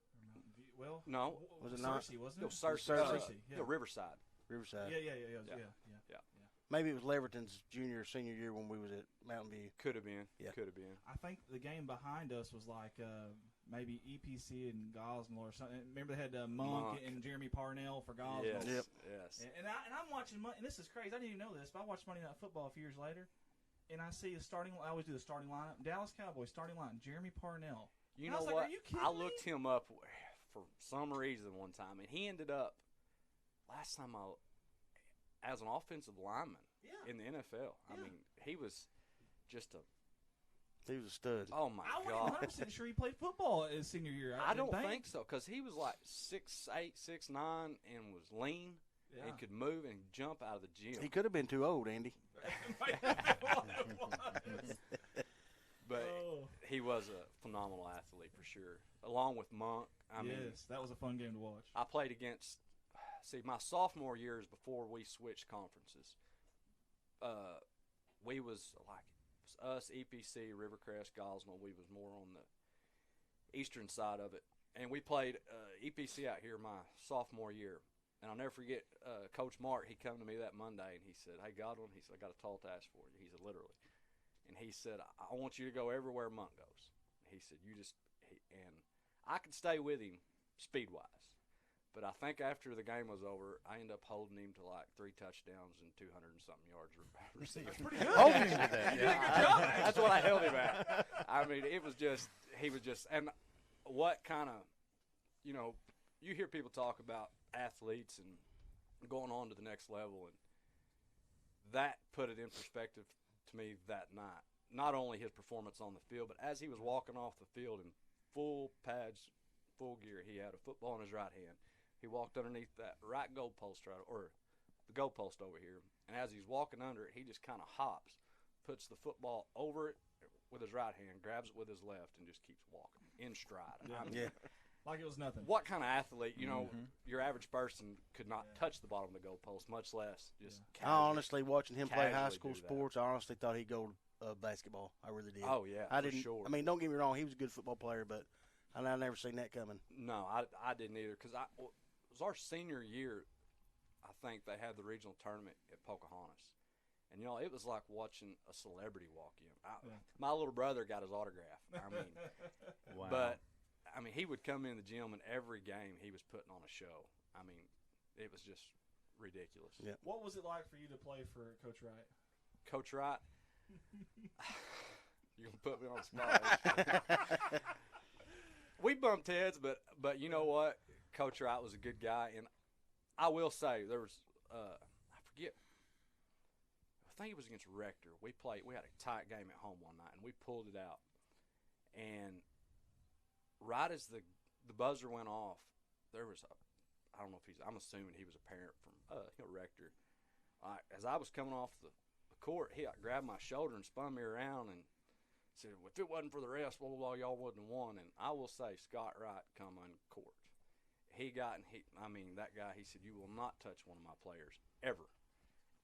S5: Well,
S9: no,
S1: was it not?
S5: Searcy, wasn't it?
S9: No, Searcy.
S5: Riverside.
S1: Riverside.
S5: Yeah.
S1: Maybe it was Leverton's junior or senior year when we was at Mountain View.
S9: Could have been.
S1: Yeah.
S9: Could have been.
S5: I think the game behind us was like maybe EPC and Gosnell or something. Remember they had Monk and Jeremy Parnell for Gosnell.
S9: Yes. Yes.
S5: And I'm watching, and this is crazy. I didn't even know this, but I watched Monday Night Football a few years later, and I see the starting. I always do the starting lineup. Dallas Cowboys starting line: Jeremy Parnell,
S9: You
S5: I
S9: know
S5: was like,
S9: what?
S5: are you kidding
S9: I
S5: me?
S9: looked him up for some reason one time, and he ended up last time as an offensive lineman
S5: Yeah.
S9: in the NFL. I
S5: Yeah.
S9: mean, he was just a
S1: He was a stud.
S9: oh my
S5: I wasn't
S9: god.
S5: 100% sure he played football his senior year.
S9: I
S5: didn't
S9: don't think so because he was like 6'8", 6'9", and was lean
S5: Yeah.
S9: and could move and jump out of the gym.
S1: He could have been too old, Andy.
S9: But
S5: Oh.
S9: he was a phenomenal athlete for sure, along with Monk. I mean,
S5: Yes, that was a fun game to watch.
S9: I played against. See, my sophomore year is before we switched conferences. We was like it was us, EPC, Rivercrest, Gosnell. We was more on the eastern side of it, and we played EPC out here my sophomore year. And I'll never forget Coach Mark. He come to me that Monday and he said, "Hey Godwin," he said, "I got a tall task for you." He said, literally. And he said, I want you to go everywhere Monk goes. He said, and I could stay with him speed-wise. But I think after the game was over, I ended up holding him to like 3 touchdowns and 200 and something yards receiving.
S3: Holding him to that.
S9: Yeah, that's what I held him at. I mean, he was just, and what kind of, you hear people talk about athletes and going on to the next level, and that put it in perspective to me that night. Not only his performance on the field, but as he was walking off the field in full pads, full gear, he had a football in his right hand. He walked underneath that right goalpost or the goalpost over here, and as he's walking under it, he just kind of hops, puts the football over it with his right hand, grabs it with his left, and just keeps walking in stride. I mean,
S1: Yeah.
S5: Like it was nothing.
S9: what kind of athlete, your average person could not touch the bottom of the goalpost, much less just
S1: I
S9: casually.
S1: honestly, watching him play high
S9: casually
S1: school
S9: do that.
S1: sports, I honestly thought he'd go basketball. I really did.
S9: Oh, yeah,
S1: I
S9: for
S1: didn't.
S9: sure.
S1: I mean, don't get me wrong, he was a good football player, but I never seen that coming.
S9: No, I didn't either because it was our senior year. I think they had the regional tournament at Pocahontas, and it was like watching a celebrity walk in. My little brother got his autograph. I mean,
S3: Wow.
S9: but I mean, he would come in the gym, and every game he was putting on a show. I mean, it was just ridiculous.
S1: Yeah.
S5: What was it like for you to play for Coach Wright?
S9: Coach Wright, you're gonna put me on the spot. We bumped heads, but you know what? Coach Wright was a good guy, and I will say there was I forget. I think it was against Rector. We had a tight game at home one night, and we pulled it out. And right as the buzzer went off, there was I'm assuming he was a parent from Rector. As I was coming off the court, he grabbed my shoulder and spun me around and said, "Well, if it wasn't for the refs, blah, blah, blah, y'all wouldn't have won." And I will say, Scott Wright come on court. That guy, he said, "You will not touch one of my players, ever."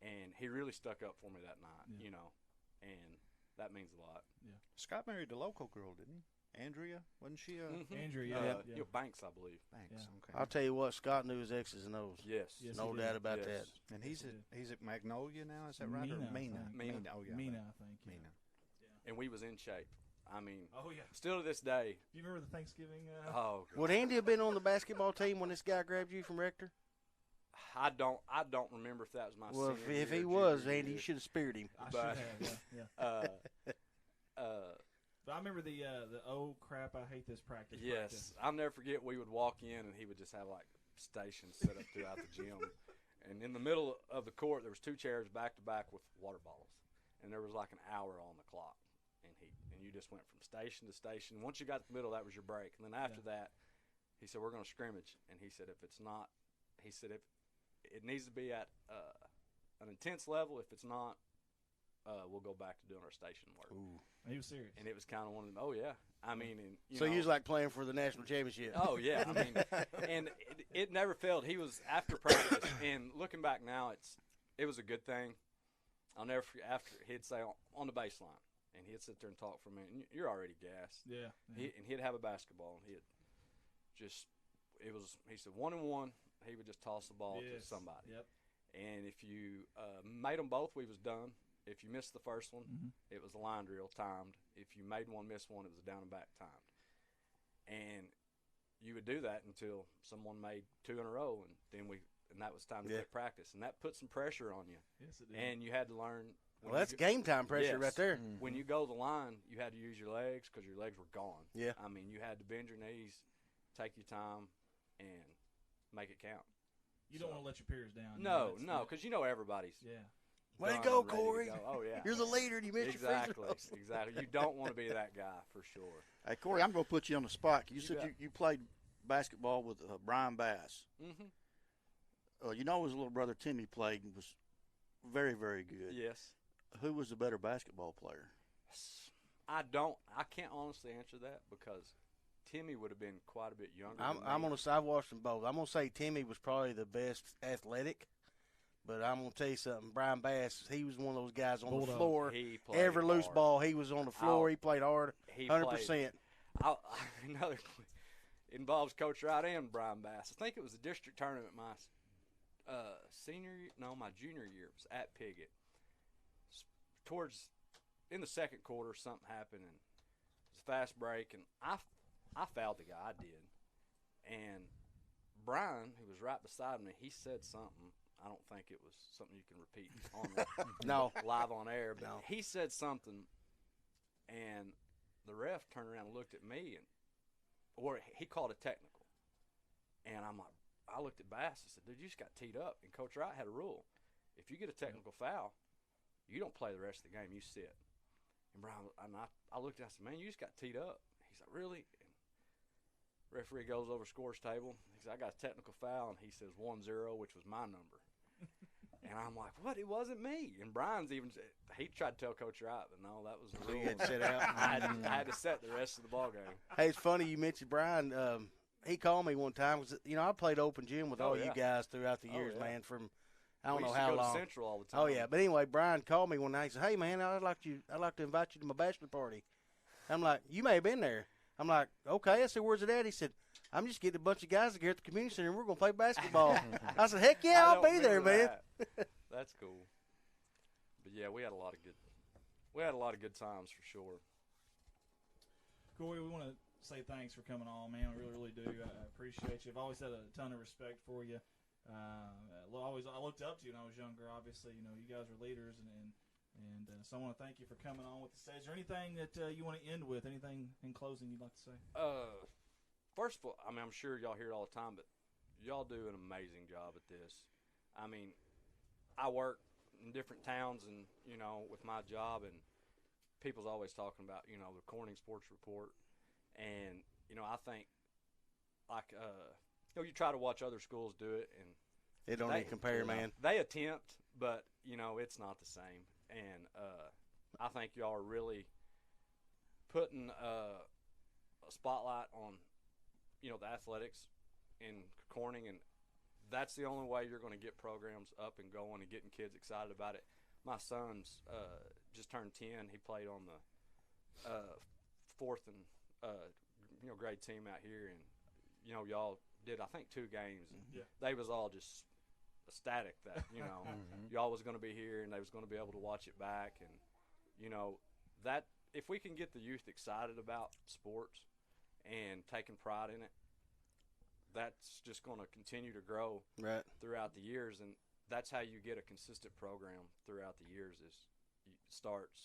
S9: And he really stuck up for me that night, and that means a lot.
S3: Scott married a local girl, didn't he? Andrea, wasn't she?
S5: Andrew,
S9: Banks, I believe.
S3: Thanks.
S5: Yeah.
S3: Okay.
S1: I'll tell you what, Scott knew his X's and O's.
S9: Yes.
S5: Yes,
S1: No
S5: he
S1: doubt
S5: did.
S1: about
S9: Yes.
S1: that.
S3: And he's
S5: Yes,
S3: at Magnolia now. Is that right?
S5: Mena,
S3: Or
S5: I
S3: Mena?
S5: think.
S9: Mena.
S3: Oh yeah.
S5: Mina, I think. Yeah.
S3: Mena.
S9: And we was in shape. I mean,
S5: Oh, yeah.
S9: still to this day.
S5: Do you remember the Thanksgiving?
S9: Oh, God.
S1: Would Andy have been on the basketball team when this guy grabbed you from Rector?
S9: I don't remember if that was my
S1: Well,
S9: senior
S1: if
S9: year
S1: he
S9: or
S1: was,
S9: junior
S1: Andy, you
S9: year.
S1: should have speared him.
S5: I
S9: but-
S5: should have, yeah.
S9: Uh,
S5: But I remember the oh crap, I hate this practice.
S9: yes, I'll never forget. We would walk in, and he would just have like stations set up throughout the gym. And in the middle of the court, there was 2 chairs back to back with water bottles, and there was like an hour on the clock. And you just went from station to station. Once you got to the middle, that was your break. And then after that, he said, "We're going to scrimmage." And he said, if it needs to be at an intense level. If it's not, we'll go back to doing our station work.
S1: Ooh.
S5: He was serious.
S9: And it was kind of one of them. Oh yeah, I mean, and
S1: So you was like playing for the national championship.
S9: Oh yeah, I mean, and it never failed. He was after practice, and looking back now, it was a good thing. I'll never forget. After he'd say on the baseline, and he'd sit there and talk for a minute. And you're already gassed.
S5: Yeah.
S9: And he'd have a basketball, and he said 1-and-1. He would just toss the ball to somebody.
S5: Yep.
S9: And if you made them both, we was done. If you missed the first one, it was a line drill timed. If you made one, miss one, it was a down and back timed. And you would do that until someone made 2 in a row, and then and that was time to
S1: Yeah.
S9: quit practice, and that put some pressure on you.
S5: Yes, it did.
S9: And you had to learn. when
S1: Well,
S9: you
S1: that's
S9: go-
S1: game time pressure right
S9: Yes.
S1: there.
S9: When you go the line, you had to use your legs because your legs were gone.
S1: Yeah.
S9: I mean, you had to bend your knees, take your time, and make it count.
S5: you don't want to let your peers down.
S9: No,
S5: That's-
S9: because you know everybody's.
S5: Yeah.
S1: Way to
S9: done
S1: go,
S9: and ready to
S1: Corey.
S9: go. Oh yeah.
S1: You're the leader, and you missed your free
S9: Exactly.
S1: throws.
S9: Exactly. You don't want to be that guy for sure.
S2: Hey, Corey, I'm going to put you on the spot. You said
S9: bet.
S2: you played basketball with Brian Bass.
S9: Mm-hmm.
S2: You know his little brother Timmy played and was very, very good.
S9: Yes.
S2: Who was the better basketball player?
S9: I can't honestly answer that because Timmy would have been quite a bit younger.
S1: I'm
S9: than me.
S1: gonna say I've watched them both. I'm gonna say Timmy was probably the best athletic, but I'm gonna tell you something. Brian Bass, he was one of those guys on the
S5: Bulldog.
S1: floor.
S9: He played
S1: Every loose
S9: hard.
S1: ball, he was on the floor.
S9: Oh,
S1: He played hard,
S9: He
S1: 100%.
S9: played. Another involves Coach Wright and Brian Bass. I think it was a district tournament my my junior year. It was at Piggott. In the second quarter, something happened, and it was a fast break, and I fouled the guy. I did. And Brian, who was right beside me, he said something. I don't think it was something you can repeat on
S1: No.
S9: live on air, but
S1: No.
S9: he said something, and the ref turned around and looked at me, or he called a technical. And I looked at Bass and said, dude, you just got teed up. And Coach Wright had a rule. If you get a technical foul, you don't play the rest of the game. You sit. And Brian, I looked at him and said, man, you just got teed up. He's like, really? And referee goes over scores table. He said, I got a technical foul. And he says 1-0, which was my number. And I'm like, what? It wasn't me. And Brian's he tried to tell Coach Wright, but no, that was the rule.
S1: You had to sit out.
S9: I had to set the rest of the ball game.
S1: Hey, it's funny you mentioned Brian. He called me one time because I played open gym with all you
S9: yeah.
S1: guys throughout the
S9: Oh,
S1: years,
S9: yeah.
S1: man. From I don't
S9: We
S1: know
S9: used to
S1: how
S9: go to
S1: long.
S9: Central all the time.
S1: Oh yeah, but anyway, Brian called me one night. He said, "Hey man, I'd like to invite you to my bachelor party." I'm like, "You may have been there." I'm like, "Okay." I said, "Where's it at?" He said, "I'm just getting a bunch of guys together at the community center, and we're gonna play basketball." I said, "Heck yeah,
S9: I
S1: I'll
S9: don't
S1: be there, man."
S9: remember that. That's cool. But yeah, we had a lot of good times for sure.
S5: Corey, we want to say thanks for coming on, man. We really, really do. I appreciate you. I've always had a ton of respect for you. I looked up to you when I was younger. Obviously, you guys are leaders, and so I want to thank you for coming on with the stage. Is there anything that you want to end with? Anything in closing you'd like to say?
S9: First of all, I mean, I'm sure y'all hear it all the time, but y'all do an amazing job at this. I mean, I work in different towns and, with my job, and people's always talking about, the Corning Sports Report. And, I think, like, you try to watch other schools do it, and
S1: It don't even compare, man.
S9: they attempt, but, it's not the same. And I think y'all are really putting a spotlight on, the athletics in Corning, and that's the only way you're going to get programs up and going and getting kids excited about it. My son's just turned 10. He played on the fourth and grade team out here, and y'all did I think 2 games, and they was all just ecstatic that y'all was going to be here and they was going to be able to watch it back, and that if we can get the youth excited about sports and taking pride in it, that's just going to continue to grow
S1: Right.
S9: throughout the years, and that's how you get a consistent program throughout the years. Is it starts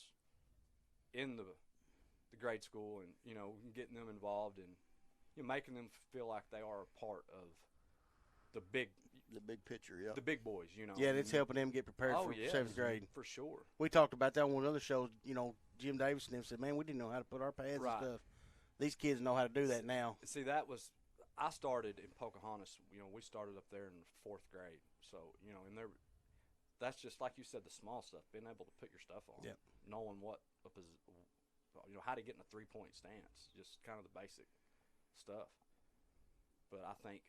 S9: in the grade school, and getting them involved and making them feel like they are a part of the big
S2: picture, yeah.
S9: the big boys.
S1: Yeah, it's helping them get prepared
S9: Oh,
S1: for
S9: yes,
S1: 7th grade.
S9: for sure.
S1: We talked about that on one of the other shows. Jim Davis and them said, "Man, we didn't know how to put our pads
S9: Right.
S1: and stuff." These kids know how to do that now.
S9: See, I started in Pocahontas. We started up there in the 4th grade. So, and that's just like you said, the small stuff, being able to put your stuff on,
S1: Yep.
S9: knowing what how to get in a 3-point stance, just kind of the basic stuff. But I think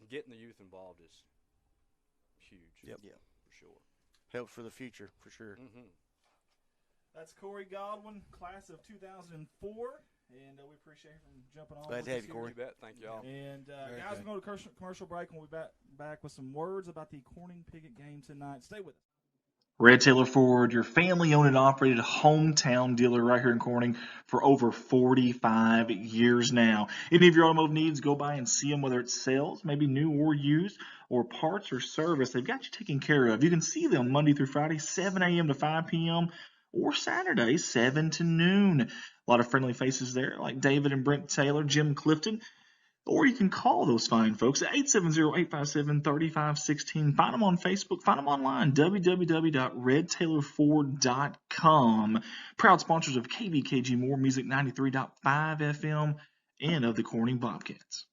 S9: getting the youth involved is huge.
S1: Yep.
S2: Yeah.
S9: For sure.
S1: Helps for the future, for sure.
S9: Mm-hmm.
S5: That's Corey Godwin, class of 2004, and we appreciate him jumping on.
S1: Glad
S5: with
S1: to have
S5: us
S1: you,
S5: here.
S1: Corey.
S9: You bet. Thank y'all.
S5: And
S1: Very
S5: guys,
S1: good.
S5: we're going to commercial break, and we'll be back with some words about the Corning Piggott game tonight. Stay with us.
S6: Red Taylor Ford, your family-owned and operated hometown dealer right here in Corning for over 45 years now. Any of your automotive needs, go by and see them, whether it's sales, maybe new or used. or parts or service, they've got you taken care of. You can see them Monday through Friday, 7 a.m. to 5 p.m., or Saturday, 7 to noon. A lot of friendly faces there, like David and Brent Taylor, Jim Clifton. Or you can call those fine folks at 870-857-3516. Find them on Facebook. Find them online, www.redtailorford.com. Proud sponsors of KBKG More Music 93.5 FM and of the Corning Bobcats.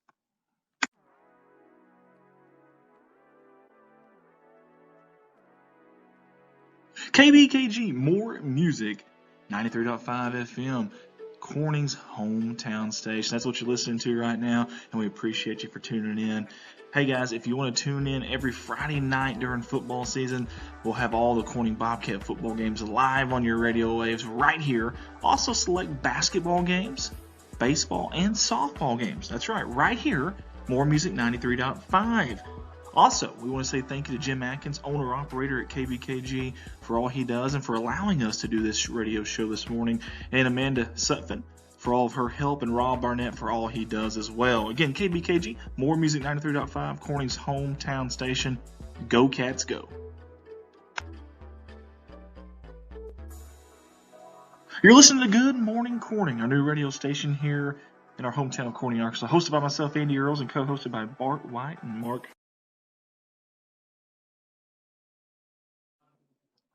S6: KBKG More Music 93.5 FM. Corning's hometown station. That's what you're listening to right now, and we appreciate you for tuning in. Hey guys, if you want to tune in every Friday night during football season, we'll have all the Corning Bobcat football games live on your radio waves right here. Also select basketball games, baseball, and softball games. That's right here, More Music 93.5. Also, we want to say thank you to Jim Atkins, owner-operator at KBKG, for all he does and for allowing us to do this radio show this morning, and Amanda Sutphin for all of her help, and Rob Barnett for all he does as well. Again, KBKG, More Music 93.5, Corning's hometown station. Go Cats, go. You're listening to Good Morning Corning, our new radio station here in our hometown of Corning, Arkansas, hosted by myself, Andy Earls, and co-hosted by Bart White and Mark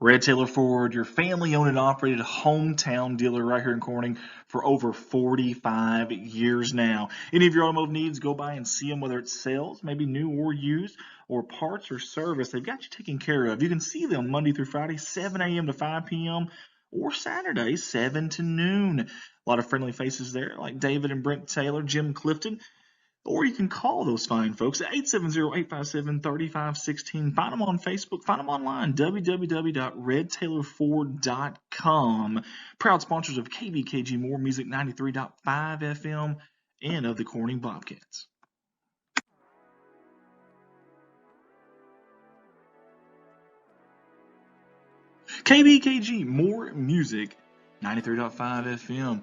S6: Red Tailor Ford, your family-owned and operated hometown dealer right here in Corning for over 45 years now. Any of your automotive needs, go by and see them, whether it's sales, maybe new or used, or parts or service. They've got you taken care of. You can see them Monday through Friday, 7 a.m. to 5 p.m., or Saturday, 7 to noon. A lot of friendly faces there, like David and Brent Taylor, Jim Clifton. Or you can call those fine folks at 870-857-3516. Find them on Facebook. Find them online, www.redtailorford.com. Proud sponsors of KBKG More Music 93.5 FM and of the Corning Bobcats. KBKG More Music 93.5 FM.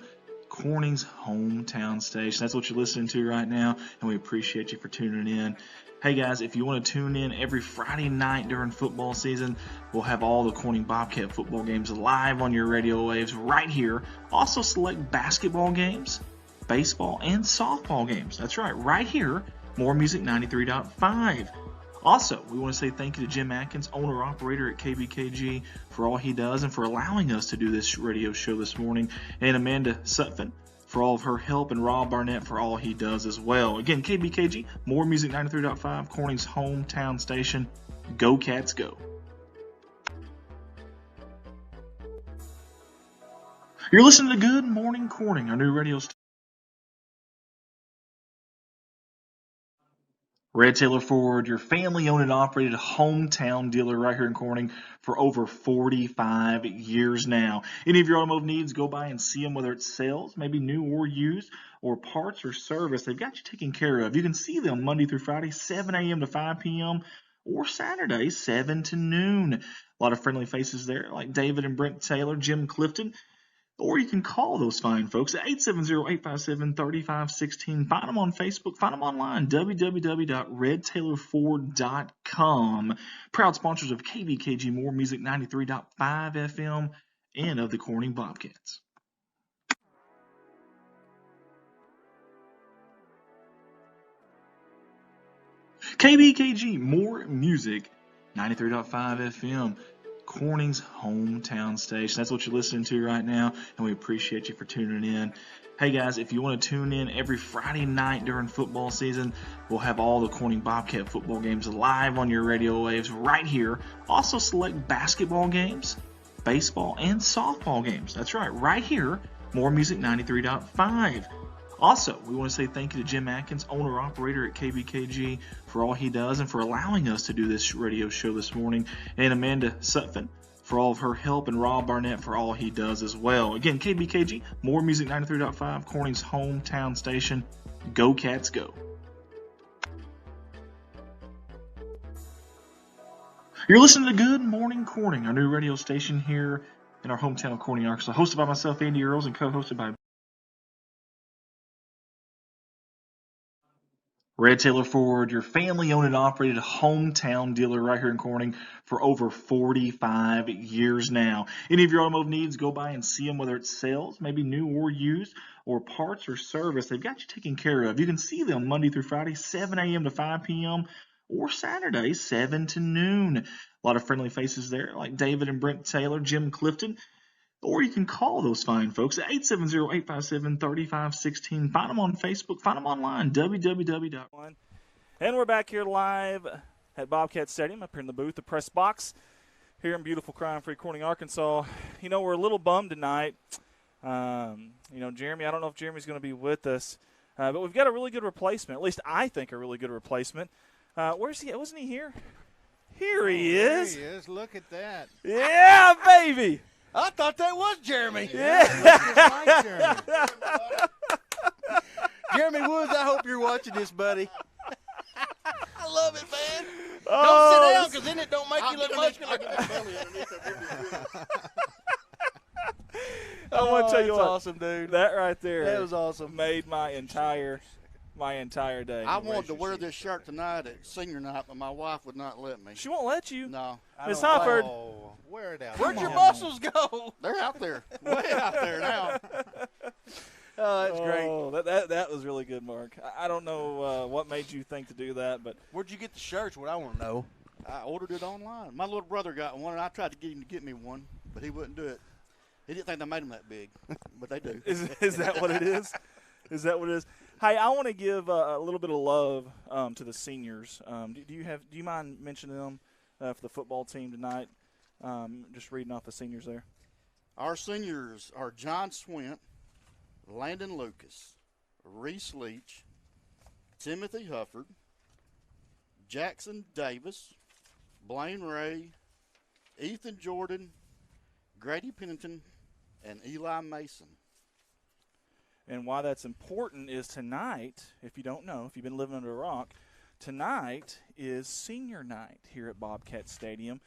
S6: Corning's hometown station. That's what you're listening to right now, and we appreciate you for tuning in. Hey guys, if you want to tune in every Friday night during football season, we'll have all the Corning Bobcat football games live on your radio waves right here. Also select basketball games, baseball, and softball games. That's right here, More Music 93.5. Also, we want to say thank you to Jim Atkins, owner-operator at KBKG, for all he does and for allowing us to do this radio show this morning, and Amanda Sutphin for all of her help, and Rob Barnett for all he does as well. Again, KBKG, More Music 93.5, Corning's hometown station. Go Cats, go. You're listening to Good Morning Corning, our new radio station. Red Tailor Ford, your family-owned and operated hometown dealer right here in Corning for over 45 years now. Any of your automotive needs, go by and see them, whether it's sales, maybe new or used, or parts or service. They've got you taken care of. You can see them Monday through Friday, 7 a.m. to 5 p.m., or Saturday, 7 to noon. A lot of friendly faces there, like David and Brent Taylor, Jim Clifton. Or you can call those fine folks at 870-857-3516. Find them on Facebook. Find them online, www.redtailorford.com. Proud sponsors of KBKG More Music 93.5 FM and of the Corning Bobcats. KBKG More Music 93.5 FM. Corning's hometown station. That's what you're listening to right now, and we appreciate you for tuning in. Hey guys, if you want to tune in every Friday night during football season, we'll have all the Corning Bobcat football games live on your radio waves right here. Also select basketball games, baseball, and softball games. That's right here, More Music 93.5. Also, we want to say thank you to Jim Atkins, owner-operator at KBKG, for all he does and for allowing us to do this radio show this morning, and Amanda Sutphin for all of her help, and Rob Barnett for all he does as well. Again, KBKG, More Music 93.5, Corning's hometown station. Go Cats, go. You're listening to Good Morning Corning, our new radio station here in our hometown of Corning, Arkansas, hosted by myself, Andy Earls, and co-hosted by Red Taylor Ford, your family-owned and operated hometown dealer right here in Corning for over 45 years now. Any of your automotive needs, go by and see them, whether it's sales, maybe new or used, or parts or service. They've got you taken care of. You can see them Monday through Friday, 7 a.m. to 5 p.m., or Saturday, 7 to noon. A lot of friendly faces there, like David and Brent Taylor, Jim Clifton. Or you can call those fine folks at 870-857-3516. Find them on Facebook. Find them online, www.
S5: And we're back here live at Bobcat Stadium, up here in the booth, the press box, here in beautiful crime-free Corning, Arkansas. You know, we're a little bummed tonight. Jeremy, I don't know if Jeremy's going to be with us, but we've got a really good replacement. At least I think a really good replacement. Where's he? Wasn't he here? Here he is.
S3: There he is. Look at that.
S5: Yeah, baby.
S1: I thought that was Jeremy.
S5: Yeah.
S3: Like Jeremy.
S1: Jeremy Woods, I hope you're watching this, buddy. I love it, man.
S5: Oh,
S1: Don't sit down, because then it don't make you look muscular.
S5: I want to tell you
S1: that's
S5: what,
S1: awesome, dude.
S5: that right there,
S1: That was awesome.
S5: made my entire day.
S2: I wanted to wear this shirt tonight at senior night, but my wife would not let me.
S5: She won't let you.
S2: No,
S5: Miss Hofford.
S3: Oh, wear it out.
S1: Where'd
S3: Come
S1: your
S3: on.
S1: muscles go?
S2: they're out there, way out there now.
S1: Oh, that's great.
S5: Oh, that was really good, Mark. I don't know what made you think to do that, but
S1: Where'd you get the shirts? What I want to know.
S2: I ordered it online. My little brother got one, and I tried to get him to get me one, but he wouldn't do it. He didn't think they made them that big, but they do.
S5: is that what it is? Is that what it is? Hey, I want to give a little bit of love to the seniors. Do you mind mentioning them for the football team tonight? Just reading off the seniors there.
S2: Our seniors are John Swint, Landon Lucas, Reese Leach, Timothy Hufford, Jackson Davis, Blaine Ray, Ethan Jordan, Grady Pennington, and Eli Mason.
S5: And why that's important is tonight, if you don't know, if you've been living under a rock, tonight is senior night here at Bobcat Stadium.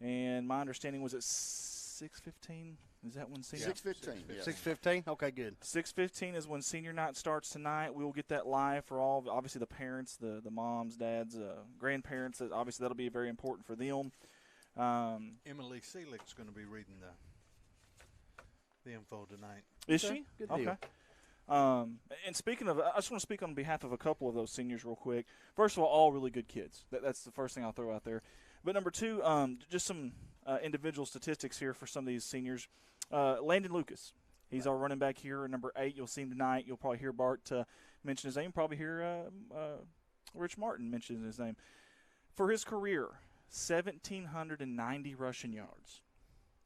S5: And my understanding was at 6:15. Is that when senior?
S2: 6:15. Yeah.
S1: 6:15? Okay, good.
S5: 6:15 is when senior night starts tonight. We will get that live for all, obviously, the parents, the moms, dads, grandparents. Obviously, that'll be very important for them.
S3: Emily Selig's going to be reading the info tonight.
S5: Is she?
S1: Good deal.
S5: Okay. And speaking of, I just want to speak on behalf of a couple of those seniors real quick. First of all really good kids. That's the first thing I'll throw out there. But number two, just some individual statistics here for some of these seniors. Landon Lucas, he's our running back here, number 8. You'll see him tonight. You'll probably hear Bart mention his name. Probably hear Rich Martin mention his name. For his career, 1,790 rushing yards.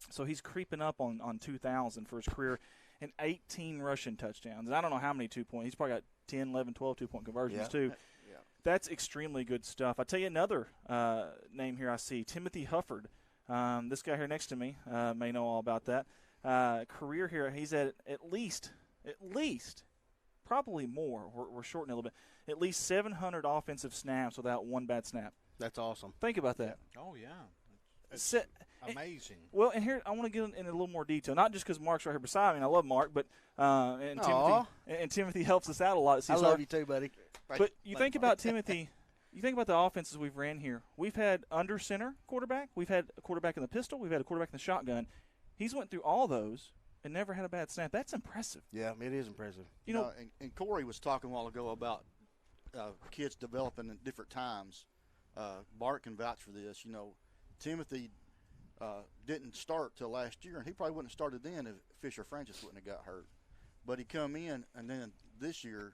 S5: So he's creeping up on 2,000 for his career, and 18 rushing touchdowns. And I don't know how many 2-point. He's probably got 10, 11, 12 2-point conversions too.
S2: Yeah.
S5: That's extremely good stuff. I'll tell you another name here I see, Timothy Hufford. This guy here next to me may know all about that. Career here, he's at least, probably more. We're shortening a little bit. At least 700 offensive snaps without one bad snap.
S1: That's awesome.
S5: Think about that.
S3: Oh, yeah. It's
S5: Se-
S3: amazing.
S5: Well, and here I want to get in a little more detail, not just because Mark's right here beside me, and I love Mark, but and Timothy helps us out a lot.
S1: I love you too, buddy.
S5: But you think about Timothy, you think about the offenses we've ran here. We've had under center quarterback, we've had a quarterback in the pistol, we've had a quarterback in the shotgun. He's went through all those and never had a bad snap. That's impressive.
S1: Yeah, it is impressive.
S5: You know,
S2: and Corey was talking a while ago about kids developing at different times. Bart can vouch for this. You know, Timothy didn't start till last year, and he probably wouldn't have started then if Fisher Francis wouldn't have got hurt. But he come in, and then this year,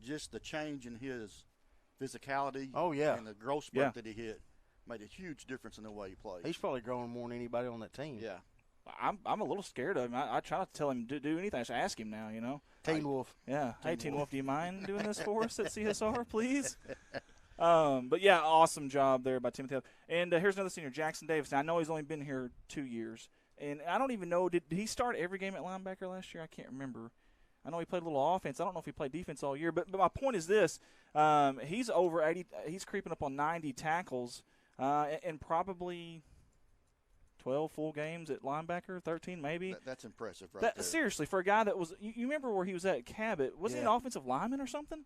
S2: just the change in his physicality and the growth spurt that he hit made a huge difference in the way he plays.
S1: He's probably growing more than anybody on that team.
S2: Yeah.
S5: I'm a little scared of him. I try not to tell him to do anything. I just ask him now, you know.
S1: Teen Wolf.
S5: Yeah. Hey, Teen Wolf, do you mind doing this for us at CSR, please? But, yeah, awesome job there by Timothy. And here's another senior, Jackson Davis. Now, I know he's only been here 2 years. And I don't even know, did he start every game at linebacker last year? I can't remember. I know he played a little offense. I don't know if he played defense all year. But my point is this. He's over 80. He's creeping up on 90 tackles and probably 12 full games at linebacker, 13 maybe.
S2: That's impressive right there.
S5: Seriously, for a guy that was – you remember where he was at Cabot. Wasn't he an offensive lineman or something?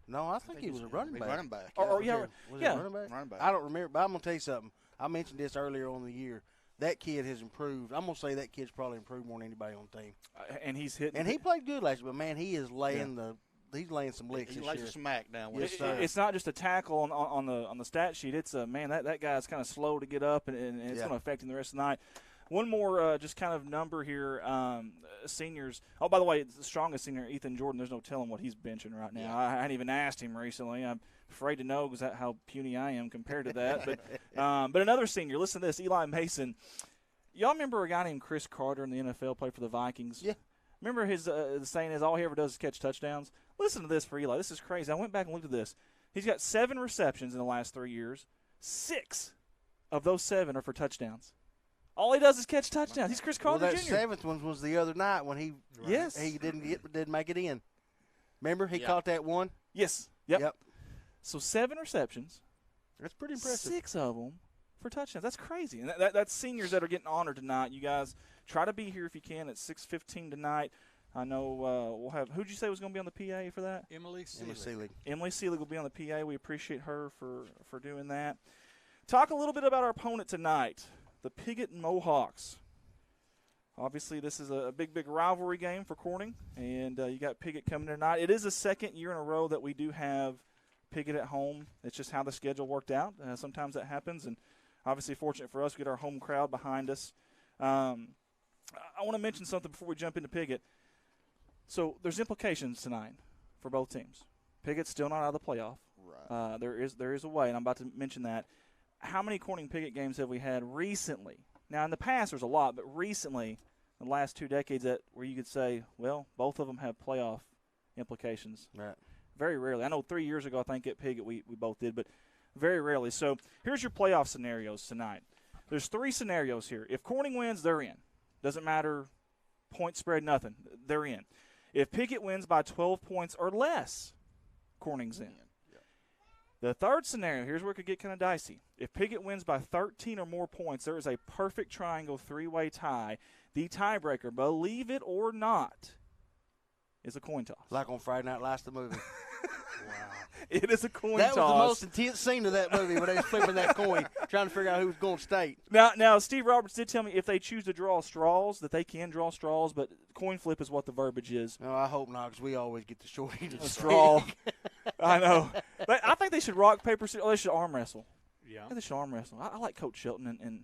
S1: No, I think he was a running back.
S2: Running back.
S10: Or yeah,
S1: Was
S10: yeah.
S1: it running back?
S2: Running back.
S1: I don't remember, but I'm gonna tell you something. I mentioned this earlier on in the year. That kid has improved. I'm gonna say that kid's probably improved more than anybody on the team.
S10: And he's hitting.
S1: And he played good last year, but man, he is laying he's laying some licks
S2: He
S1: this
S2: lays
S1: year.
S2: a smack down.
S1: Yes,
S2: With
S1: sir.
S10: It's not just a tackle on the stat sheet. It's a man that guy's kind of slow to get up, and it's
S1: Yeah.
S10: going to affect him the rest of the night. One more just kind of number here. Seniors. Oh, by the way, the strongest senior, Ethan Jordan. There's no telling what he's benching right now.
S2: Yeah.
S10: I hadn't even asked him recently. I'm afraid to know because how puny I am compared to that. But another senior. Listen to this, Eli Mason. Y'all remember a guy named Chris Carter in the NFL, played for the Vikings?
S1: Yeah.
S10: Remember his the saying is all he ever does is catch touchdowns? Listen to this for Eli. This is crazy. I went back and looked at this. He's got 7 receptions in the last 3 years. 6 of those 7 are for touchdowns. All he does is catch touchdowns. He's Chris Carter
S1: Well, that
S10: Jr.
S1: 7th one was the other night when he didn't make it in. Remember he caught that one?
S10: Yes. Yep.
S1: Yep.
S10: So 7 receptions.
S1: That's pretty impressive.
S10: 6 of them for touchdowns. That's crazy. And that's seniors that are getting honored tonight. You guys try to be here if you can at 6:15 tonight. I know we'll have – who'd you say was going to be on the PA for that?
S3: Emily Seelig.
S1: Seelig.
S10: Emily Seelig will be on the PA. We appreciate her for doing that. Talk a little bit about our opponent tonight, the Piggott Mohawks. Obviously, this is a big rivalry game for Corning, and you got Piggott coming tonight. It is the second year in a row that we do have Piggott at home. It's just how the schedule worked out. Sometimes that happens, and obviously fortunate for us, we get our home crowd behind us. I want to mention something before we jump into Piggott. So there's implications tonight for both teams. Piggott's still not out of the playoff.
S2: Right.
S10: There is a way, and I'm about to mention that. How many Corning-Piggott games have we had recently? Now, in the past, there's a lot, but recently, in the last 2 decades, where you could say, well, both of them have playoff implications.
S1: Right.
S10: Very rarely. I know 3 years ago, I think at Piggott we both did, but very rarely. So here's your playoff scenarios tonight. There's 3 scenarios here. If Corning wins, they're in. Doesn't matter, point spread, nothing. They're in. If Piggott wins by 12 points or less, Corning's in. The third scenario, here's where it could get kind of dicey. If Piggott wins by 13 or more points, there is a perfect triangle 3-way tie. The tiebreaker, believe it or not, is a coin toss.
S1: Like on Friday Night Lights, the movie.
S10: It is a coin
S1: That
S10: toss.
S1: was the most intense scene of that movie when they was flipping that coin, trying to figure out who was going state.
S10: Now, Steve Roberts did tell me if they choose to draw straws, that they can draw straws, but coin flip is what the verbiage is.
S1: No, I hope not, because we always get the short end of the
S10: Straw.
S1: stick.
S10: I know. But I think they should rock, paper, scissors. Oh, they should arm wrestle.
S3: Yeah.
S10: I think they should arm wrestle. I like Coach Shelton, and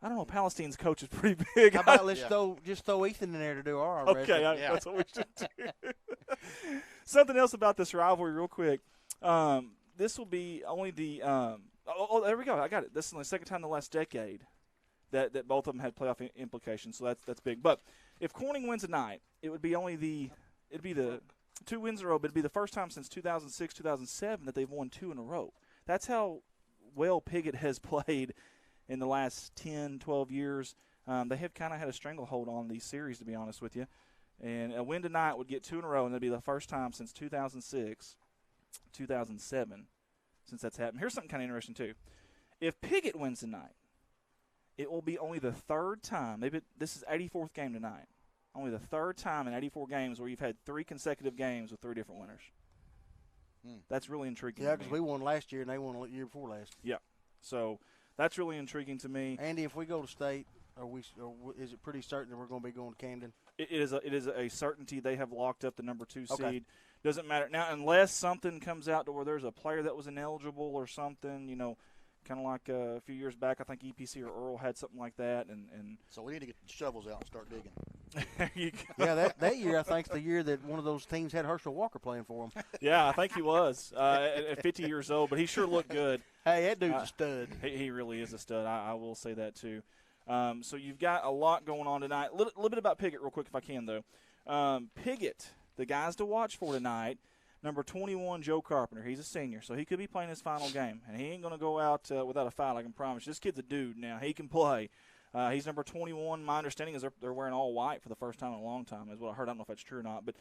S10: I don't know, Palestine's coach is pretty big.
S1: How about let's just throw Ethan in there to do our arm
S10: Okay,
S1: wrestling?
S10: that's what we should do. Something else about this rivalry real quick. This will be only the there we go. I got it. This is the second time in the last decade that both of them had playoff implications, so that's big. But if Corning wins tonight, it'd be the 2 wins in a row, but it'd be the first time since 2006, 2007 that they've won 2 in a row. That's how well Piggott has played in the last 10, 12 years. They have kind of had a stranglehold on these series, to be honest with you. And a win tonight would get 2 in a row, and it'd be the first time since 2006, 2007 since that's happened. Here's something kind of interesting, too. If Piggott wins tonight, it will be only the 3rd time. This is 84th game tonight. Only the 3rd time in 84 games where you've had 3 consecutive games with 3 different winners. That's really intriguing.
S1: Yeah,
S10: to
S1: because
S10: me.
S1: we won last year and they won the year before last.
S10: Yeah. So that's really intriguing to me.
S1: Andy, if we go to state, is it pretty certain that we're going to be going to Camden?
S10: It is a certainty. They have locked up the number 2 seed.
S1: Okay.
S10: Doesn't matter now unless something comes out to where there's a player that was ineligible or something. Kind of like a few years back, I think EPC or Earl had something like that. And
S2: So we need to get the shovels out and start digging.
S10: there you go.
S1: Yeah, that year I think is the year that one of those teams had Herschel Walker playing for them.
S10: Yeah, I think he was at 50 years old, but he sure looked good.
S1: Hey, that dude's a stud.
S10: He really is a stud. I will say that too. So you've got a lot going on tonight. A little bit about Piggott real quick if I can, though. Piggott, the guys to watch for tonight, number 21, Joe Carpenter. He's a senior, so he could be playing his final game. And he ain't going to go out without a foul, I can promise you. This kid's a dude now. He can play. He's number 21. My understanding is they're wearing all white for the first time in a long time is what I heard. I don't know if that's true or not. But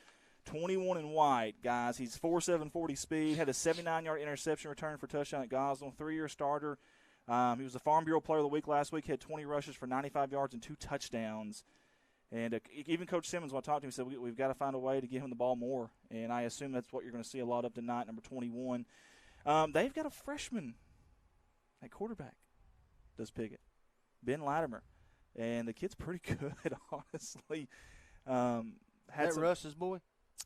S10: 21 in white, guys. He's 4.7 40 speed. Had a 79-yard interception return for touchdown at Goslin. 3-year starter. He was the Farm Bureau Player of the Week last week. Had 20 rushes for 95 yards and 2 touchdowns. And even Coach Simmons, when I talked to him, said we've got to find a way to get him the ball more. And I assume that's what you're going to see a lot of tonight, number 21. They've got a freshman at quarterback, does Piggott, Ben Latimer. And the kid's pretty good, honestly.
S1: That Russ's boy?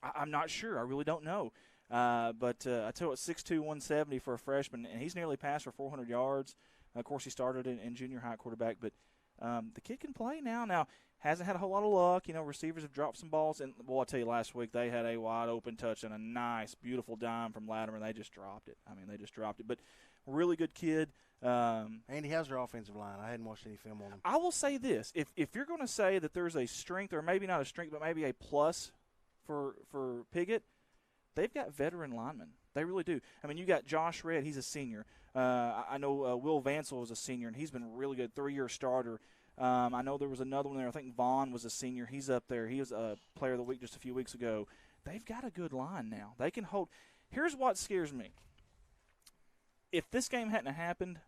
S10: I'm not sure. I really don't know. But I tell you what, 6'2", 170 for a freshman, and he's nearly passed for 400 yards. Of course, he started in junior high quarterback, but the kid can play now. Now, hasn't had a whole lot of luck. Receivers have dropped some balls. And, well, I'll tell you, last week they had a wide-open touch and a nice, beautiful dime from Latimer. They just dropped it. They just dropped it. But really good kid.
S1: Andy, how's their offensive line? I hadn't watched any film on them.
S10: I will say this. If you're going to say that there's a strength, or maybe not a strength, but maybe a plus for Piggott, they've got veteran linemen. They really do. You got Josh Redd. He's a senior. I know Will Vansel was a senior, and he's been really good, 3-year starter. I know there was another one there. I think Vaughn was a senior. He's up there. He was a player of the week just a few weeks ago. They've got a good line now. They can hold. Here's what scares me. If this game hadn't happened,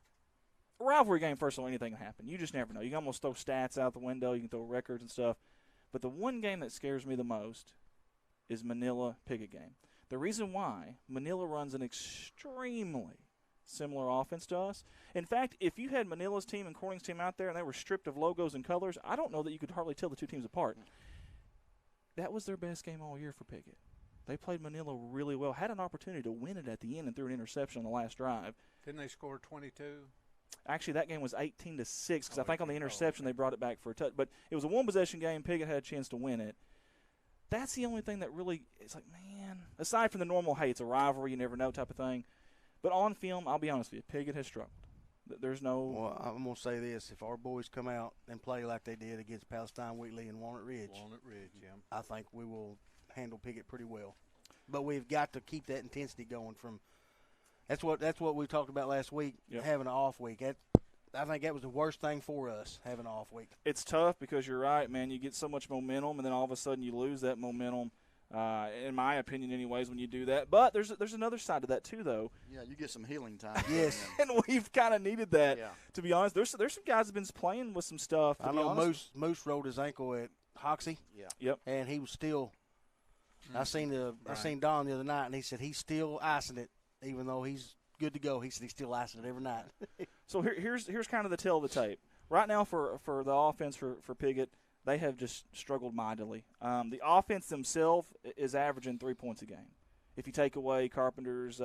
S10: a rivalry game, first of all, anything can happen. You just never know. You can almost throw stats out the window. You can throw records and stuff. But the one game that scares me the most is Manila-Piggott game. The reason why, Manila runs an extremely similar offense to us. In fact, if you had Manila's team and Corning's team out there and they were stripped of logos and colors, I don't know that you could hardly tell the two teams apart. That was their best game all year for Piggott. They played Manila really well, had an opportunity to win it at the end and threw an interception on the last drive.
S3: Didn't they score 22?
S10: Actually, that game was 18-6 because I think on the interception they brought it back for a touch. But it was a one-possession game. Piggott had a chance to win it. That's the only thing that really – it's like, man, aside from the normal, hey, it's a rivalry, you never know type of thing. But on film, I'll be honest with you, Piggott has struggled. There's no –
S1: Well, I'm going to say this. If our boys come out and play like they did against Palestine Wheatley and Walnut Ridge, I think we will handle Piggott pretty well. But we've got to keep that intensity going from – that's what we talked about last week, having an off week. I think that was the worst thing for us, having an off week.
S10: It's tough because you're right, man. You get so much momentum, and then all of a sudden you lose that momentum. In my opinion, anyways, when you do that. But there's another side to that too, though.
S2: Yeah, you get some healing time.
S1: Yes,
S10: and we've kind of needed that. Yeah. To be honest, there's some guys that have been playing with some stuff.
S1: I know Moose rolled his ankle at Hoxie.
S2: Yeah.
S10: Yep.
S1: And he was still. I seen Don the other night, and he said he's still icing it, even though he's good to go. He said he's still icing it every night.
S10: So here's kind of the tale of the tape. Right now for the offense for Piggott, they have just struggled mightily. The offense themselves is averaging 3 points a game. If you take away Carpenter's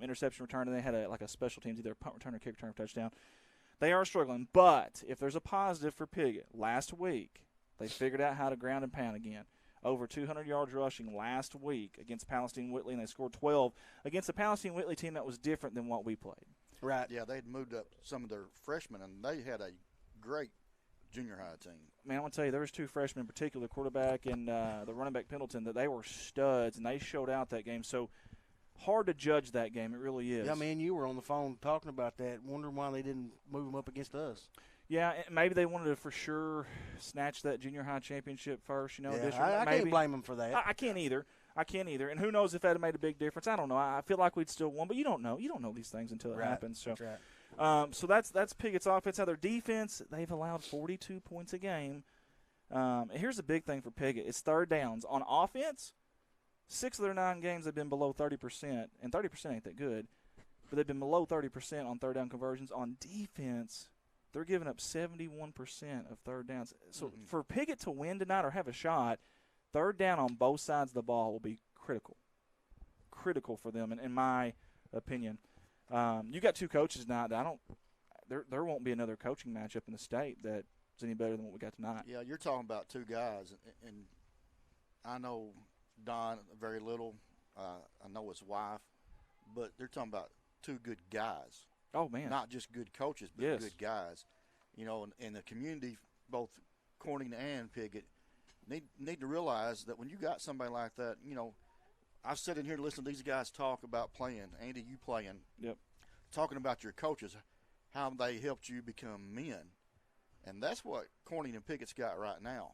S10: interception return, and they had a special teams, either a punt return or kick return for touchdown, they are struggling. But if there's a positive for Piggott, last week they figured out how to ground and pound again. Over 200 yards rushing last week against Palestine Wheatley, and they scored 12 against the Palestine Wheatley team that was different than what we played.
S1: Right.
S2: Yeah, they'd moved up some of their freshmen, and they had a great junior high team.
S10: Man, I want to tell you, there was two freshmen in particular, quarterback and the running back Pendleton, that they were studs, and they showed out that game. So hard to judge that game. It really is.
S1: Yeah, man, you were on the phone talking about that, wondering why they didn't move them up against us.
S10: Yeah, maybe they wanted to for sure snatch that junior high championship first.
S1: I can't blame them for that.
S10: I can't either. And who knows if that had made a big difference? I don't know. I feel like we'd still won, but you don't know. You don't know these things until it happens. So,
S1: that's right.
S10: So that's Piggott's offense. Now their defense, they've allowed 42 points a game. And here's the big thing for Piggott: it's third downs on offense. 6 of their 9 games have been below 30%, and 30% ain't that good, but they've been below 30% on third down conversions. On defense, they're giving up 71% of third downs. So for Piggott to win tonight or have a shot, third down on both sides of the ball will be critical for them, in my opinion. You got two coaches now that there won't be another coaching matchup in the state that's any better than what we got tonight.
S2: Yeah, you're talking about two guys, and I know Don very little. I know his wife, but they're talking about two good guys.
S10: Oh, man.
S2: Not just good coaches, but good guys. And the community, both Corning and Piggott, need to realize that when you got somebody like that, I've sat in here to listen to these guys talk about playing. Andy, you playing.
S10: Yep.
S2: Talking about your coaches, how they helped you become men. And that's what Corning and Piggott's got right now.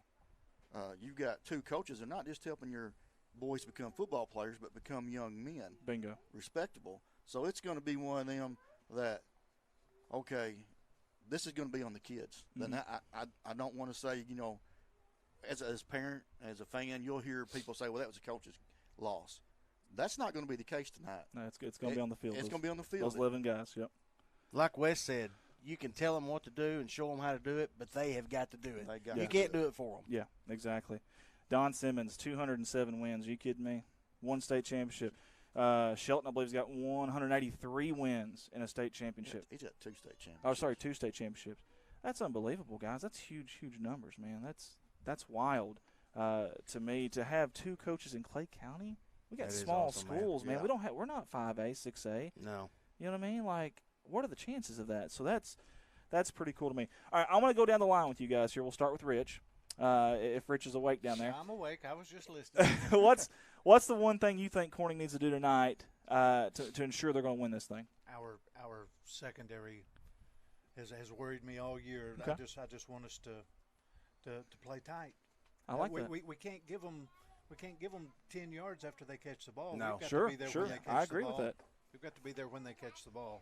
S2: You've got two coaches. They're not just helping your boys become football players, but become young men.
S10: Bingo.
S2: Respectable. So it's going to be one of them that, okay, this is going to be on the kids. Then I don't want to say, as a parent, as a fan, you'll hear people say, "Well, that was a coach's loss." That's not going to be the case tonight.
S10: No, it's going to be on the field.
S2: It's going to be on the field.
S10: Those 11 guys. Yep.
S1: Like Wes said, you can tell them what to do and show them how to do it, but they have got to do it. You can't do it for them.
S10: Yeah, exactly. Don Simmons, 207 wins. Are you kidding me? 1 state championship. Shelton, I believe, has got 183 wins in a state championship.
S2: He's got 2 state championships.
S10: Oh, sorry, 2 state championships. That's unbelievable, guys. That's huge, huge numbers, man. That's wild to me to have 2 coaches in Clay County. We got small
S1: awesome,
S10: schools, man.
S2: Yeah.
S10: We're not 5A, 6A.
S1: No.
S10: You know what I mean? Like, what are the chances of that? So that's pretty cool to me. All right, I want to go down the line with you guys here. We'll start with Rich. If Rich is awake down there.
S11: I'm awake. I was just listening.
S10: What's the one thing you think Corning needs to do tonight to ensure they're going to win this thing?
S11: Our secondary has worried me all year.
S10: Okay.
S11: I just want us to play tight.
S10: I like
S11: we,
S10: that.
S11: We can't give them 10 yards after they catch the ball.
S1: No.
S11: We've got
S10: Sure,
S11: to be there
S10: sure.
S11: when they catch
S10: I
S11: the
S10: agree with
S11: ball.
S10: that.
S11: We've got to be there when they catch the ball.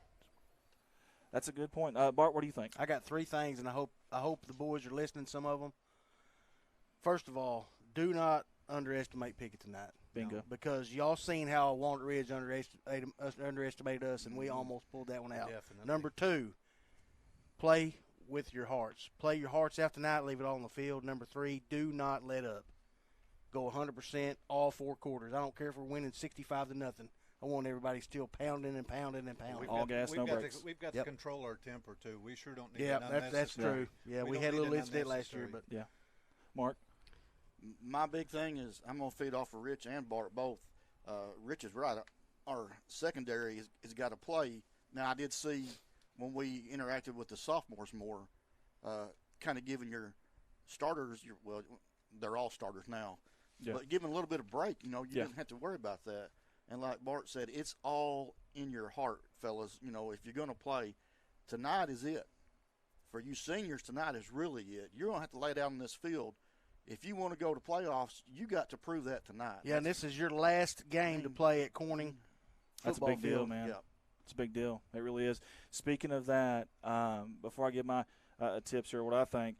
S10: That's a good point. Bart, what do you think?
S1: I got 3 things, and I hope the boys are listening, some of them. First of all, do not underestimate Pickett tonight.
S10: Bingo.
S1: Because y'all seen how Walnut Ridge underestimated us, and we almost pulled that one out.
S11: Definitely.
S1: Number 2, play with your hearts. Play your hearts out tonight. Leave it all on the field. Number 3, do not let up. Go 100% all 4 quarters. I don't care if we're winning 65-0. I want everybody still pounding and pounding and pounding.
S10: All gas, no brakes.
S11: We've got
S1: Yep.
S11: to control our temper, too. We sure don't need
S1: Yeah,
S11: an
S1: that's true. Yeah, we
S11: don't
S1: had a
S11: need
S1: little
S11: an
S1: incident last year,
S11: unnecessary.
S1: but
S10: Yeah. Mark?
S2: My big thing is I'm going to feed off of Rich and Bart both. Rich is right. Our secondary has got to play. Now, I did see when we interacted with the sophomores more, kind of giving your starters, they're all starters now,
S10: Yeah.
S2: but giving a little bit of break. You
S10: Yeah.
S2: didn't have to worry about that. And like Bart said, it's all in your heart, fellas. If you're going to play, tonight is it. For you seniors, tonight is really it. You're going to have to lay down in this field. If you want to go to playoffs, you got to prove that tonight.
S1: yeah, and this is your last game to play at Corning.
S10: That's a
S1: football
S10: big deal,
S1: field.
S10: man.
S2: Yeah.
S10: It's a big deal. It really is. Speaking of that, before I give my tips here, what I think,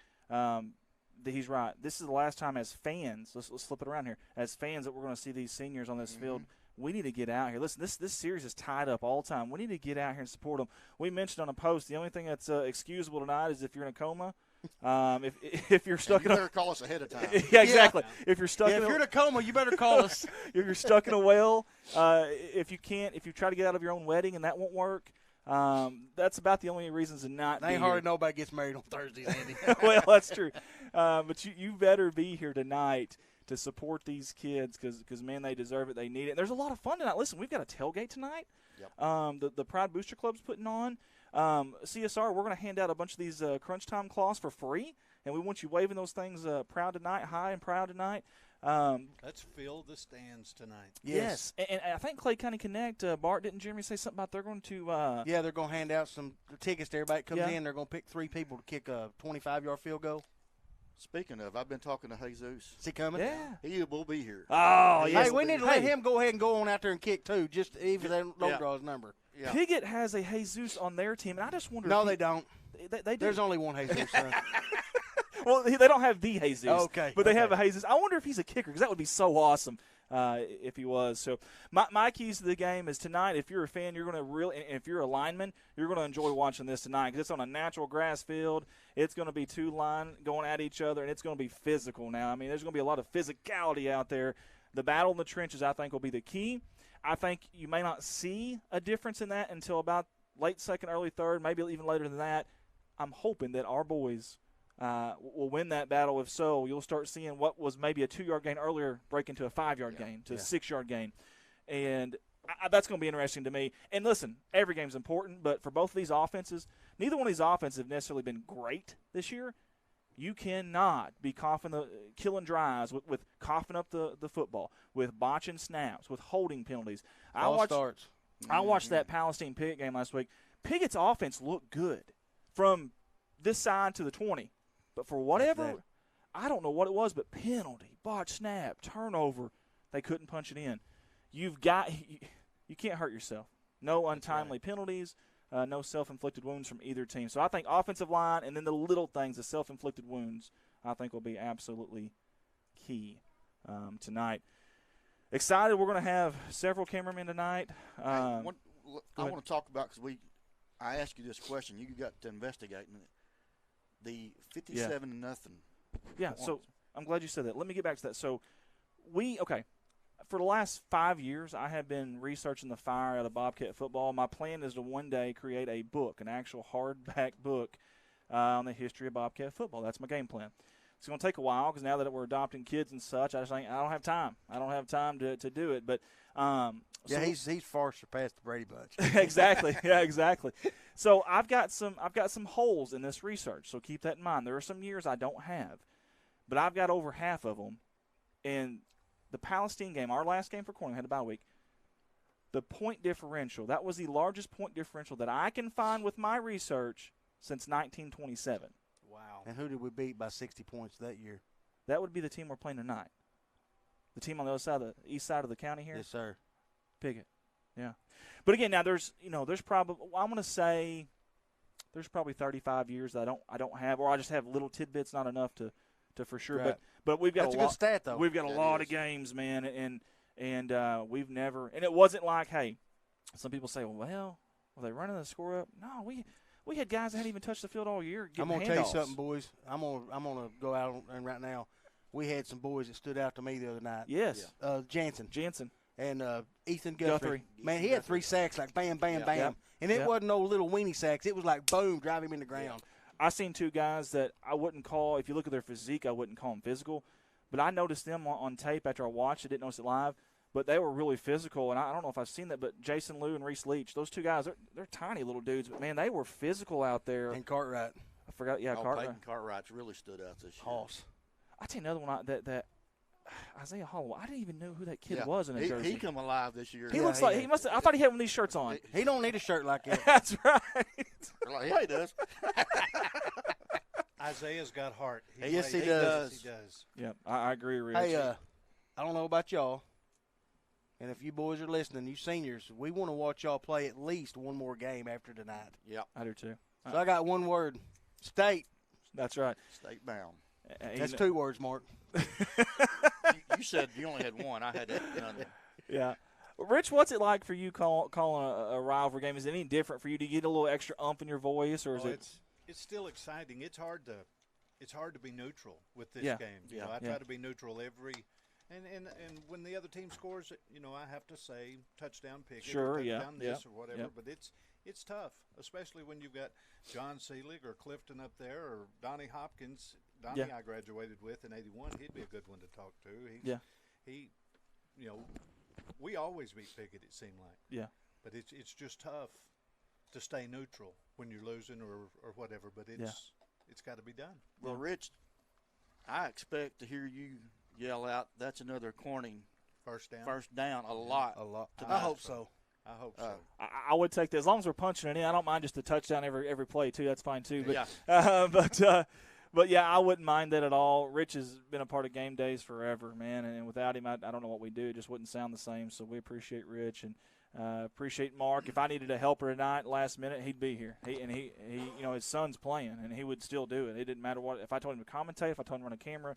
S10: he's right. This is the last time as fans, let's flip it around here, as fans that we're going to see these seniors on this field. We need to get out here. Listen, this series is tied up all the time. We need to get out here and support them. We mentioned on a post, the only thing that's excusable tonight is if you're in a coma. If you're stuck
S2: You
S10: in
S2: better call us ahead of time.
S10: yeah, exactly. If you're stuck
S1: Yeah,
S10: in
S1: if you're in a coma, you better call us.
S10: if you're stuck in a well, if you try to get out of your own wedding and that won't work, that's about the only reasons to not
S1: They
S10: be
S1: ain't
S10: here.
S1: hardly nobody gets married on Thursdays, Andy.
S10: Well, that's true. But you better be here tonight to support these kids because, man, they deserve it. They need it. And there's a lot of fun tonight. Listen, we've got a tailgate tonight.
S2: Yep.
S10: The Pride Booster Club's putting on. CSR, we're going to hand out a bunch of these Crunch Time cloths for free, and we want you waving those things proud tonight, high and proud tonight.
S11: Let's fill the stands tonight.
S10: Yes. And I think Clay County Connect, Bart, didn't Jeremy say something about they're going to
S1: Yeah, they're going to hand out some tickets to everybody that comes
S10: Yeah.
S1: in. They're going to pick 3 people to kick a 25-yard field goal.
S2: Speaking of, I've been talking to Jesus.
S1: Is he coming?
S10: Yeah.
S2: He will be here.
S10: Oh, yes.
S1: Hey, we need to let him go ahead and go on out there and kick, too, just even if they don't
S2: Yeah.
S1: draw his number.
S2: Yeah.
S10: Piggott has a Jesus on their team, and I just wonder
S1: No,
S10: if
S1: they don't.
S10: They do.
S1: There's only one Jesus, son.
S10: Well, they don't have the Jesus.
S1: Okay,
S10: But they
S1: okay.
S10: have a Jesus. I wonder if he's a kicker because that would be so awesome if he was. So my keys to the game is tonight, if you're a fan, you're going to really – if you're a lineman, you're going to enjoy watching this tonight because it's on a natural grass field. It's going to be 2 line going at each other, and it's going to be physical now. I mean, there's going to be a lot of physicality out there. The battle in the trenches, I think, will be the key. I think you may not see a difference in that until about late second, early third, maybe even later than that. I'm hoping that our boys will win that battle. If so, you'll start seeing what was maybe a 2-yard gain earlier break into a 5-yard gain to a 6-yard gain. And that's going to be interesting to me. And listen, every game's important, but for both of these offenses, neither one of these offenses have necessarily been great this year. You cannot be killing drives with coughing up the football, with botching snaps, with holding penalties. I watched that Palestine Piggott game last week. Piggott's offense looked good from this side to the 20. But for whatever, I don't know what it was, but penalty, botch snap, turnover, they couldn't punch it in. You can't hurt yourself. No untimely penalties. No self-inflicted wounds from either team. So I think offensive line and then the little things, the self-inflicted wounds, I think will be absolutely key tonight. Excited. We're going to have several cameramen tonight.
S2: I want to talk about, because I asked you this question. You got to investigate the 57-0.
S10: Yeah, so I'm glad you said that. Let me get back to that. So for the last 5 years, I have been researching the fire out of Bobcat football. My plan is to one day create a book, an actual hardback book on the history of Bobcat football. That's my game plan. It's going to take a while because now that we're adopting kids and such, I don't have time. I don't have time to do it. But
S1: he's far surpassed the Brady Bunch.
S10: Exactly. Yeah, exactly. So I've got some holes in this research. So keep that in mind. There are some years I don't have, but I've got over half of them. And the Palestine game, our last game for Corning, had a bye week. The point differential, that was the largest point differential that I can find with my research since 1927.
S11: Wow.
S1: And who did we beat by 60 points that year?
S10: That would be the team we're playing tonight. The team on the other side, the east side of the county here.
S1: Yes, sir.
S10: Piggott. Yeah. But again, now there's probably, I'm going to say there's probably 35 years that I don't have, or I just have little tidbits, not enough to for sure.
S1: Right.
S10: But we've got
S1: That's
S10: a
S1: a
S10: lot.
S1: good stat, though.
S10: We've got a lot of games, man, and we've never. And it wasn't like, hey, some people say, well, were they running the score up? No, we had guys that hadn't even touched the field all year.
S1: I'm gonna tell you something, boys. I'm gonna go out and right now. We had some boys that stood out to me the other night.
S10: Yes.
S1: Jansen. And Ethan Guthrie. Man, he had 3 sacks, like bam, bam, bam.
S10: Yep.
S1: And it wasn't no little weenie sacks. It was like, boom, drive him in the ground.
S10: I seen 2 guys that I wouldn't call, if you look at their physique, I wouldn't call them physical. But I noticed them on tape after I watched it. Didn't notice it live. But they were really physical. And I don't know if I've seen that, but Jason Liu and Reese Leach, those 2 guys, they're tiny little dudes. But, man, they were physical out there.
S1: And Cartwright.
S10: I forgot, Cartwright.
S2: Peyton Cartwright's really stood out this year.
S1: Hoss.
S10: I tell you another one that Isaiah Holloway. I didn't even know who that kid was in a jersey.
S2: He come alive this year.
S10: He looks like he must. I thought he had one of these shirts on.
S1: He don't need a shirt like that.
S10: That's right.
S2: Yeah, he does.
S11: Isaiah's got heart.
S1: Yes, he does.
S11: He does.
S10: Yep, I agree, Rich.
S1: Hey, I don't know about y'all, and if you boys are listening, you seniors, we want to watch y'all play at least one more game after tonight.
S2: Yep.
S10: I do too.
S1: So I got one word: state.
S10: That's right.
S2: State bound.
S1: That's 2 words, Mark.
S2: You said you only had one. I had another.
S10: Yeah. Rich, what's it like for you calling a rivalry game? Is it any different for you? Do you get a little extra umph in your voice, or is it?
S11: It's still exciting. It's hard to be neutral with this
S10: Yeah.
S11: game. You know, I try to be neutral and when the other team scores, I have to say touchdown Pickett,
S10: Sure,
S11: touchdown this or whatever.
S10: Yep.
S11: But it's tough, especially when you've got John Seelig or Clifton up there or Donnie Hopkins. Donnie I graduated with in '81. He'd be a good one to talk to. We always beat Pickett, it seemed like.
S10: Yeah.
S11: But it's just tough to stay neutral when you're losing or whatever. But it's got to be done.
S2: Well, Rich, I expect to hear you yell out, "That's another Corning
S11: first
S2: down a lot."
S1: I hope so.
S11: I hope so.
S10: I would take that as long as we're punching it in. I don't mind just a touchdown every play too. That's fine too. But but yeah, I wouldn't mind that at all. Rich has been a part of game days forever, man, and without him, I don't know what we do. It just wouldn't sound the same. So we appreciate Rich and appreciate Mark. If I needed a helper tonight, last minute, he'd be here. He his son's playing, and he would still do it. It didn't matter what. If I told him to commentate, if I told him to run a camera,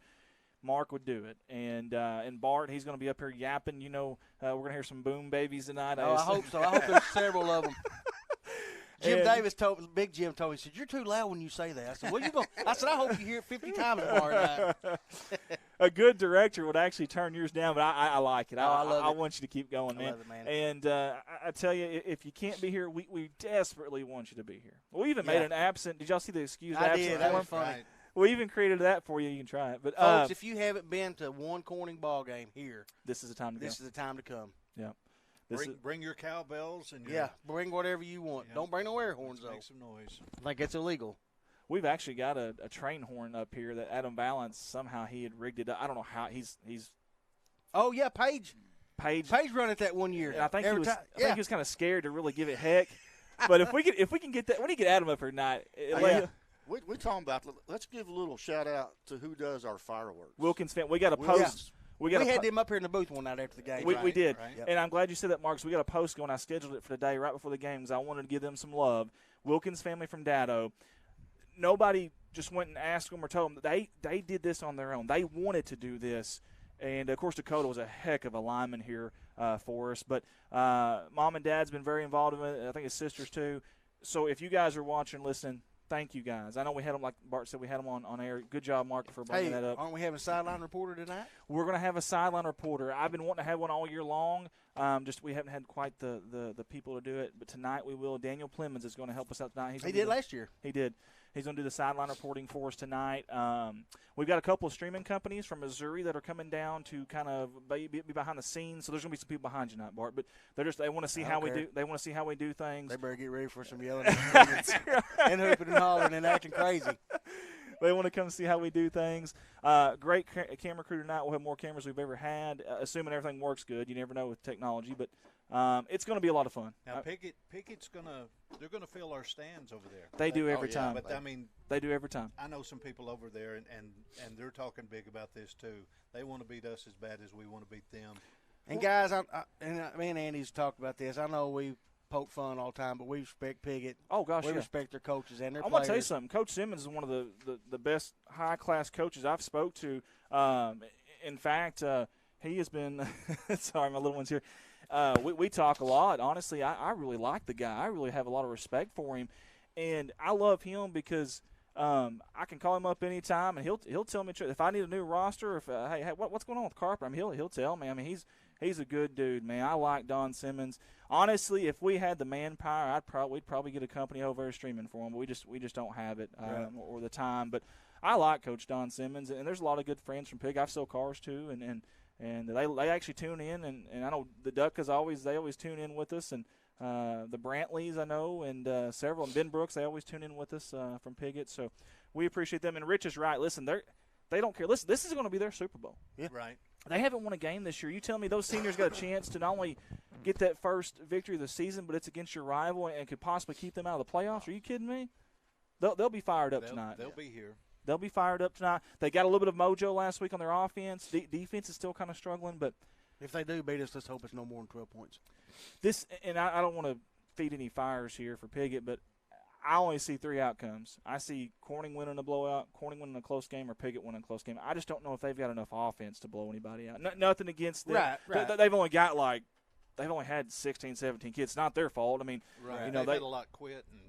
S10: Mark would do it. And Bart, he's going to be up here yapping. We're going to hear some boom babies tonight.
S1: Oh, I hope so. I hope there's several of them. Big Jim told me, he said, "You're too loud when you say that." I said, "Well, you going?" I said, "I hope you hear it 50 times tomorrow night."
S10: A good director would actually turn yours down, but I like it.
S1: I love it.
S10: I want you to keep going, man.
S1: I love it, man.
S10: And I tell you, if you can't be here, we desperately want you to be here. We even made an absent. Did y'all see the excused
S1: I
S10: absent
S1: did. That
S10: form?
S1: was funny.
S11: Right.
S10: We even created that for you. You can try it. But
S1: Folks, if you haven't been to one Corning ball game here,
S10: this is the time to go.
S1: this is the time to come.
S10: Yeah.
S11: Bring your cowbells and
S1: Bring whatever you want.
S11: Yeah.
S1: Don't bring no air horns, though.
S11: make some noise.
S1: I think it's illegal.
S10: We've actually got a train horn up here that Adam Valance somehow he had rigged it up. I don't know how he's
S1: Oh yeah, Paige
S10: Paige.
S1: run it that one year.
S10: And I think
S1: Every
S10: he was.
S1: time.
S10: I think he was kind of scared to really give it heck. But if we can get that, when you get Adam up here tonight,
S2: We're talking about. Let's give a little shout out to who does our fireworks.
S10: Wilkins fan. We got a post. We
S1: had them up here in the booth one night after the game.
S10: We did.
S11: Right.
S1: Yep.
S10: And I'm glad you said that, Mark. So we got a post going. I scheduled it for today right before the game because I wanted to give them some love. Wilkins family from Dado. Nobody just went and asked them or told them that they did this on their own. They wanted to do this. And, of course, Dakota was a heck of a lineman here for us. But Mom and Dad's been very involved in it. I think his sisters, too. So if you guys are watching, listening, thank you, guys. I know we had them, like Bart said, we had them on air. Good job, Mark, for bringing that up.
S1: Aren't we having a sideline reporter tonight?
S10: We're going to have a sideline reporter. I've been wanting to have one all year long. Just we haven't had quite the people to do it. But tonight we will. Daniel Plemons is going to help us out tonight.
S1: He did last year.
S10: He did. He's going to do the sideline reporting for us tonight. We've got a couple of streaming companies from Missouri that are coming down to kind of be behind the scenes. So there's going to be some people behind you tonight, Bart. But they want to see how we do. They want to see how we do things.
S1: They better get ready for some yelling and hooping and hollering and acting crazy.
S10: They want to come see how we do things. Great camera crew tonight. We'll have more cameras we've ever had, assuming everything works good. You never know with technology, but it's going to be a lot of fun.
S11: Now, Pickett's they're gonna fill our stands over there.
S10: They do every time.
S11: But I mean,
S10: they do every time.
S11: I know some people over there, and they're talking big about this too. They want to beat us as bad as we want to beat them.
S1: And guys, me and Andy's talked about this. I know we poke fun all the time, but we respect Pickett.
S10: Oh, gosh,
S1: we respect their coaches and their players.
S10: I want to tell you something. Coach Simmons is one of the best high-class coaches I've spoke to. In fact, he has been – sorry, my little one's here. We talk a lot. Honestly, I really like the guy. I really have a lot of respect for him. And I love him because I can call him up anytime, and he'll tell me if I need a new roster, if hey, what's going on with Carper? I mean, he'll tell me. I mean, he's a good dude, man. I like Don Simmons. Honestly, if we had the manpower, we'd probably get a company over there streaming for him, but we just don't have it or the time. But I like Coach Don Simmons, and there's a lot of good friends from Pig. I've sold cars too, and they actually tune in, and I know the Duckas they always tune in with us, and the Brantleys I know, and several, and Ben Brooks, they always tune in with us from Piggott. So we appreciate them. And Rich is right. Listen, they don't care. Listen, this is going to be their Super Bowl.
S11: Yeah. Right.
S10: They haven't won a game this year. You tell me those seniors got a chance to not only get that first victory of the season, but it's against your rival and could possibly keep them out of the playoffs. Are you kidding me? They'll be fired up tonight.
S11: They'll be here.
S10: They'll be fired up tonight. They got a little bit of mojo last week on their offense. Defense is still kind of struggling, but
S1: if they do beat us, let's hope it's no more than 12 points.
S10: I don't want to feed any fires here for Piggott, but I only see three outcomes. I see Corning winning a blowout, Corning winning a close game, or Piggott winning a close game. I just don't know if they've got enough offense to blow anybody out. Nothing against them.
S1: Right.
S10: They've only had 16, 17 kids. It's not their fault. I mean,
S11: right.
S10: They
S11: had a lot quit and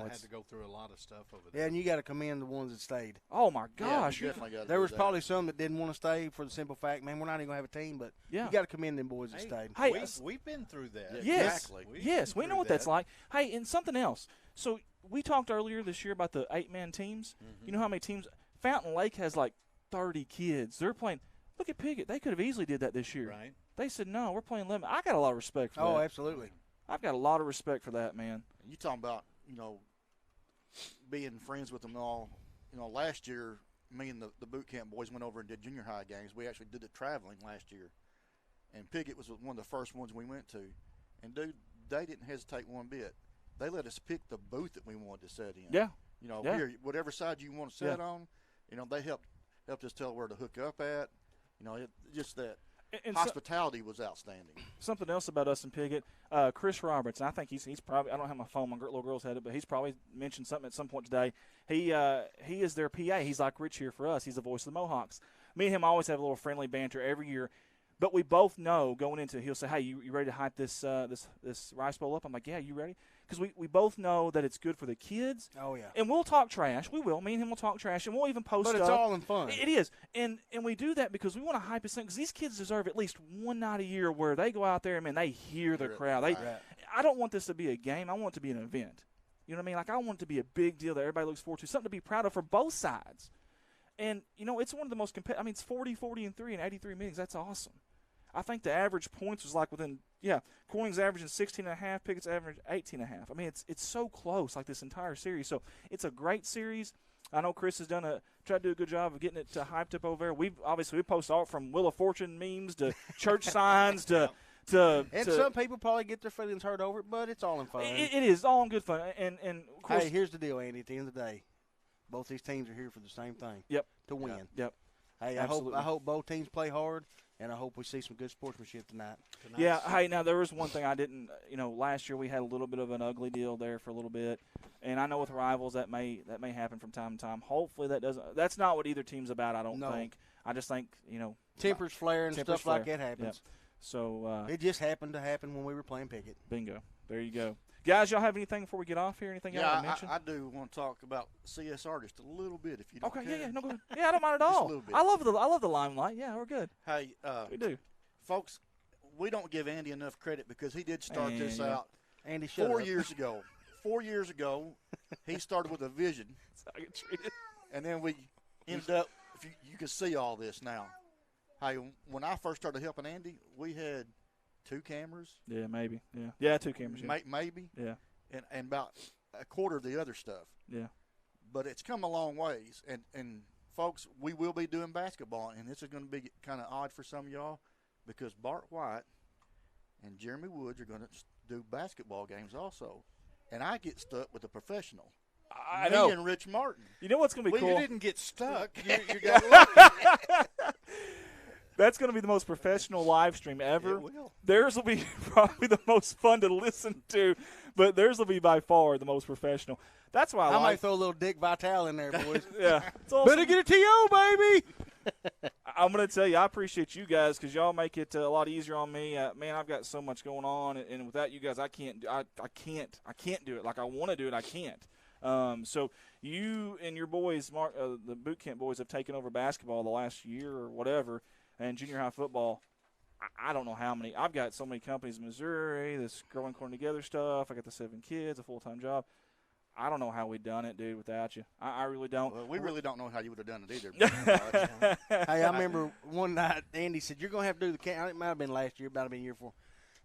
S11: had to go through a lot of stuff over there.
S1: Yeah, and you got to commend the ones that stayed.
S10: Oh, my gosh.
S2: Yeah, definitely
S1: there was probably some that didn't want to stay for the simple fact, man, we're not even going to have a team, but you got to commend them boys that stayed.
S10: Hey,
S11: we've been through that.
S10: Yes.
S2: Exactly.
S10: Yes, we know what that's like. Hey, and something else. So we talked earlier this year about the 8-man teams. Mm-hmm. You know how many teams? Fountain Lake has like 30 kids. They're playing. Look at Piggott. They could have easily did that this year.
S11: Right.
S10: They said, no, we're playing limit. I got a lot of respect for that.
S1: Oh, absolutely.
S10: I've got a lot of respect for that, man.
S2: You talking about, being friends with them all. Last year, me and the boot camp boys went over and did junior high games. We actually did the traveling last year. And Piggott was one of the first ones we went to. And, dude, they didn't hesitate one bit. They let us pick the booth that we wanted to sit in.
S10: Yeah.
S2: Here, whatever side you want to sit on, they helped us tell where to hook up at. Just that. And hospitality was outstanding.
S10: Something else about us in Piggott, Chris Roberts, and I think he's probably – I don't have my phone, my little girl's had it, but he's probably mentioned something at some point today. He is their PA. He's like Rich here for us. He's the voice of the Mohawks. Me and him always have a little friendly banter every year. But we both know going into it, he'll say, hey, you ready to hype this Rice Bowl up? I'm like, yeah, you ready? Because we both know that it's good for the kids.
S1: Oh, yeah.
S10: And we'll talk trash. We will. Me and him will talk trash, and we'll even post stuff.
S1: But it's all in fun.
S10: It is. And we do that because we want to hype it because these kids deserve at least one night a year where they go out there and, man, they hear the crowd. I don't want this to be a game. I want it to be an event. You know what I mean? Like, I want it to be a big deal that everybody looks forward to, something to be proud of for both sides. And, it's one of the most competitive. I mean, it's 40-3 in 83 meetings. That's awesome. I think the average points was like Corning's averaging 16.5, Pickett's average 18.5. I mean, it's so close, like this entire series. So it's a great series. I know Chris has tried to do a good job of getting it hyped up over there. We post all from Wheel of Fortune memes to church signs to
S1: some people probably get their feelings hurt over it, but it's all in fun.
S10: It is all in good fun. And of course,
S1: hey, here's the deal, Andy. At the end of the day, both these teams are here for the same thing.
S10: Yep.
S1: To win.
S10: Yep.
S1: Hey, I hope both teams play hard. And I hope we see some good sportsmanship tonight.
S10: Yeah, hey, now there was one thing I didn't, last year we had a little bit of an ugly deal there for a little bit. And I know with rivals that may happen from time to time. Hopefully that doesn't. That's not what either team's about. I don't think. I just think
S1: tempers flare and stuff like that happens.
S10: Yep. So
S1: it just happened to happen when we were playing Pickett.
S10: Bingo. There you go. Guys, y'all have anything before we get off here? Anything y'all want to mention?
S2: I do want to talk about CSR just a little bit, if you don't care.
S10: Okay, no, go ahead. Yeah, I don't mind at all.
S2: Just a little bit.
S10: I love the limelight. Yeah, we're good.
S2: Hey,
S10: we do.
S2: Folks, we don't give Andy enough credit because he did start this out
S1: Andy,
S2: 4 years ago. 4 years ago, he started with a vision.
S10: That's how I get treated.
S2: And then we ended up, if you can see all this now. Hey, when I first started helping Andy, we had 2 cameras.
S10: Yeah, maybe. Yeah, 2 cameras. Yeah.
S2: Maybe.
S10: Yeah.
S2: And about a quarter of the other stuff.
S10: Yeah.
S2: But it's come a long ways. And folks, we will be doing basketball. And this is going to be kind of odd for some of y'all because Bart White and Jeremy Woods are going to do basketball games also. And I get stuck with a professional.
S10: I know.
S2: Me and Rich Martin.
S10: You know what's going to be cool?
S11: You didn't get stuck. You got lucky.
S10: That's going to be the most professional live stream ever.
S2: It will.
S10: Theirs will be probably the most fun to listen to, but theirs will be by far the most professional. That's why
S1: I might throw a little Dick Vitale in there, boys.
S10: Yeah. It's awesome.
S1: Better get a TO, baby.
S10: I'm going to tell you, I appreciate you guys because y'all make it a lot easier on me. Man, I've got so much going on, and without you guys, I can't do it. Like I want to do it, I can't. So you and your boys, the boot camp boys, have taken over basketball the last year or whatever, and junior high football. I don't know how many. I've got so many companies in Missouri, this Growing Corn Together stuff. I got the 7 kids, a full-time job. I don't know how we done it, dude, without you. I really don't.
S2: Well, we really don't know how you would have done it either.
S1: Hey, I remember one night Andy said, you're going to have to do the camera. It might have been last year, might have been a year before.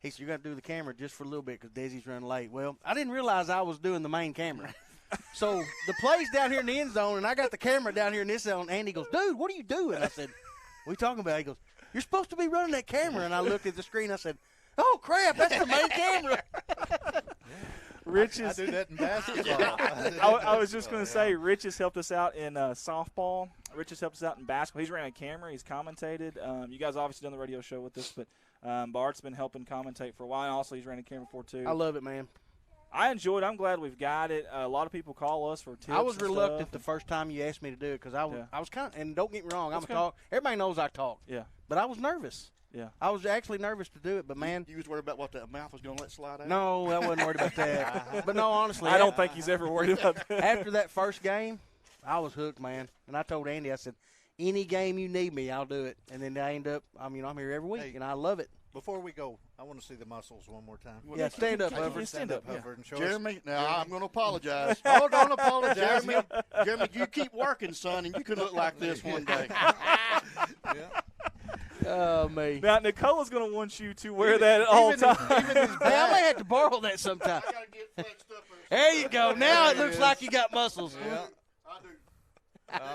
S1: He said, you're going to do the camera just for a little bit because Desi's running late. Well, I didn't realize I was doing the main camera. So the play's down here in the end zone, and I got the camera down here in this zone. Andy goes, dude, what are you doing? I said, what are you talking about? He goes, you're supposed to be running that camera. And I looked at the screen. I said, oh, crap, that's the main camera.
S10: Rich
S11: I do that in basketball.
S10: I was just going to say, Rich has helped us out in softball. Rich has helped us out in basketball. He's ran a camera. He's commentated. You guys obviously done the radio show with us, but Bart's been helping commentate for a while. Also, he's ran a camera before, too.
S1: I love it, man.
S10: I enjoyed it. I'm glad we've got it. A lot of people call us for tips.
S1: I was
S10: and
S1: reluctant
S10: stuff.
S1: the first time you asked me to do it because I was kind of, and don't get me wrong, I'm
S10: That's
S1: a talk. Everybody knows I talk.
S10: Yeah.
S1: But I was nervous.
S10: Yeah.
S1: I was actually nervous to do it, but man.
S2: You was worried about what that mouth was going to let slide out?
S1: No, I wasn't worried about that. But no, honestly.
S10: I don't think he's ever worried about that.
S1: After that first game, I was hooked, man. And I told Andy, I said, any game you need me, I'll do it. And then I end up, I'm here every week, and I love it.
S11: Before we go, I want to see the muscles one more time.
S1: Yeah, stand up, Hubbard.
S11: Stand up, Hubbard. And show
S2: Jeremy,
S11: us.
S2: now I'm going to apologize.
S11: Oh, don't apologize.
S2: Jeremy, you keep working, son, and you can look like this one day.
S1: Oh, me.
S10: Now, Nicola's going to want you to wear that at all times.
S1: Hey, I may have to borrow that sometime. There you go. Now it looks like you got muscles.
S11: Yeah.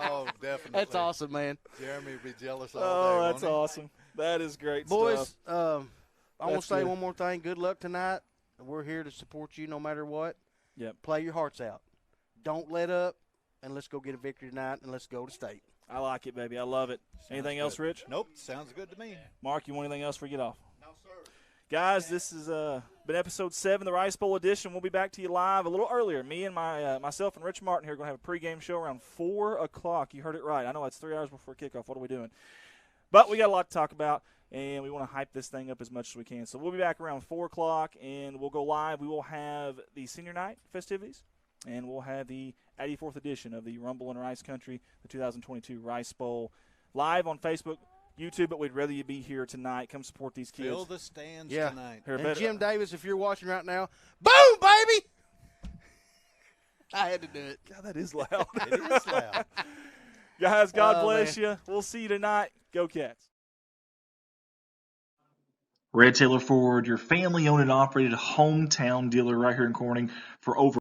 S11: Oh, definitely.
S1: That's awesome, man.
S11: Jeremy would be jealous all
S10: Oh,
S11: day.
S10: that's awesome. That is great
S1: Boys,
S10: stuff.
S1: I want to
S10: That's
S1: say
S10: good.
S1: one more thing. Good luck tonight. We're here to support you no matter what.
S10: Yep.
S1: Play your hearts out. Don't let up, and let's go get a victory tonight, and let's go to state.
S10: I like it, baby. I love it. Anything else, Rich?
S11: Nope. Sounds good to me.
S10: Mark, you want anything else before we get off?
S2: No, sir.
S10: Guys, this has been episode 7, the Rice Bowl edition. We'll be back to you live a little earlier. Me and myself and Rich Martin here are going to have a pregame show around 4 o'clock. You heard it right. I know it's 3 hours before kickoff. What are we doing? But we got a lot to talk about, and we want to hype this thing up as much as we can. So we'll be back around 4 o'clock, and we'll go live. We will have the senior night festivities, and we'll have the 84th edition of the Rumble in Rice Country, the 2022 Rice Bowl, live on Facebook, YouTube, but we'd rather you be here tonight. Come support these kids.
S11: Fill the stands tonight.
S1: And Jim Davis, if you're watching right now, boom, baby! I had to do it.
S10: God, that is loud.
S11: It is loud.
S10: Guys, God
S1: Oh,
S10: bless
S1: man.
S10: you. We'll see you tonight. Go Cats.
S6: Red Taylor Ford, your family-owned and operated hometown dealer right here in Corning for over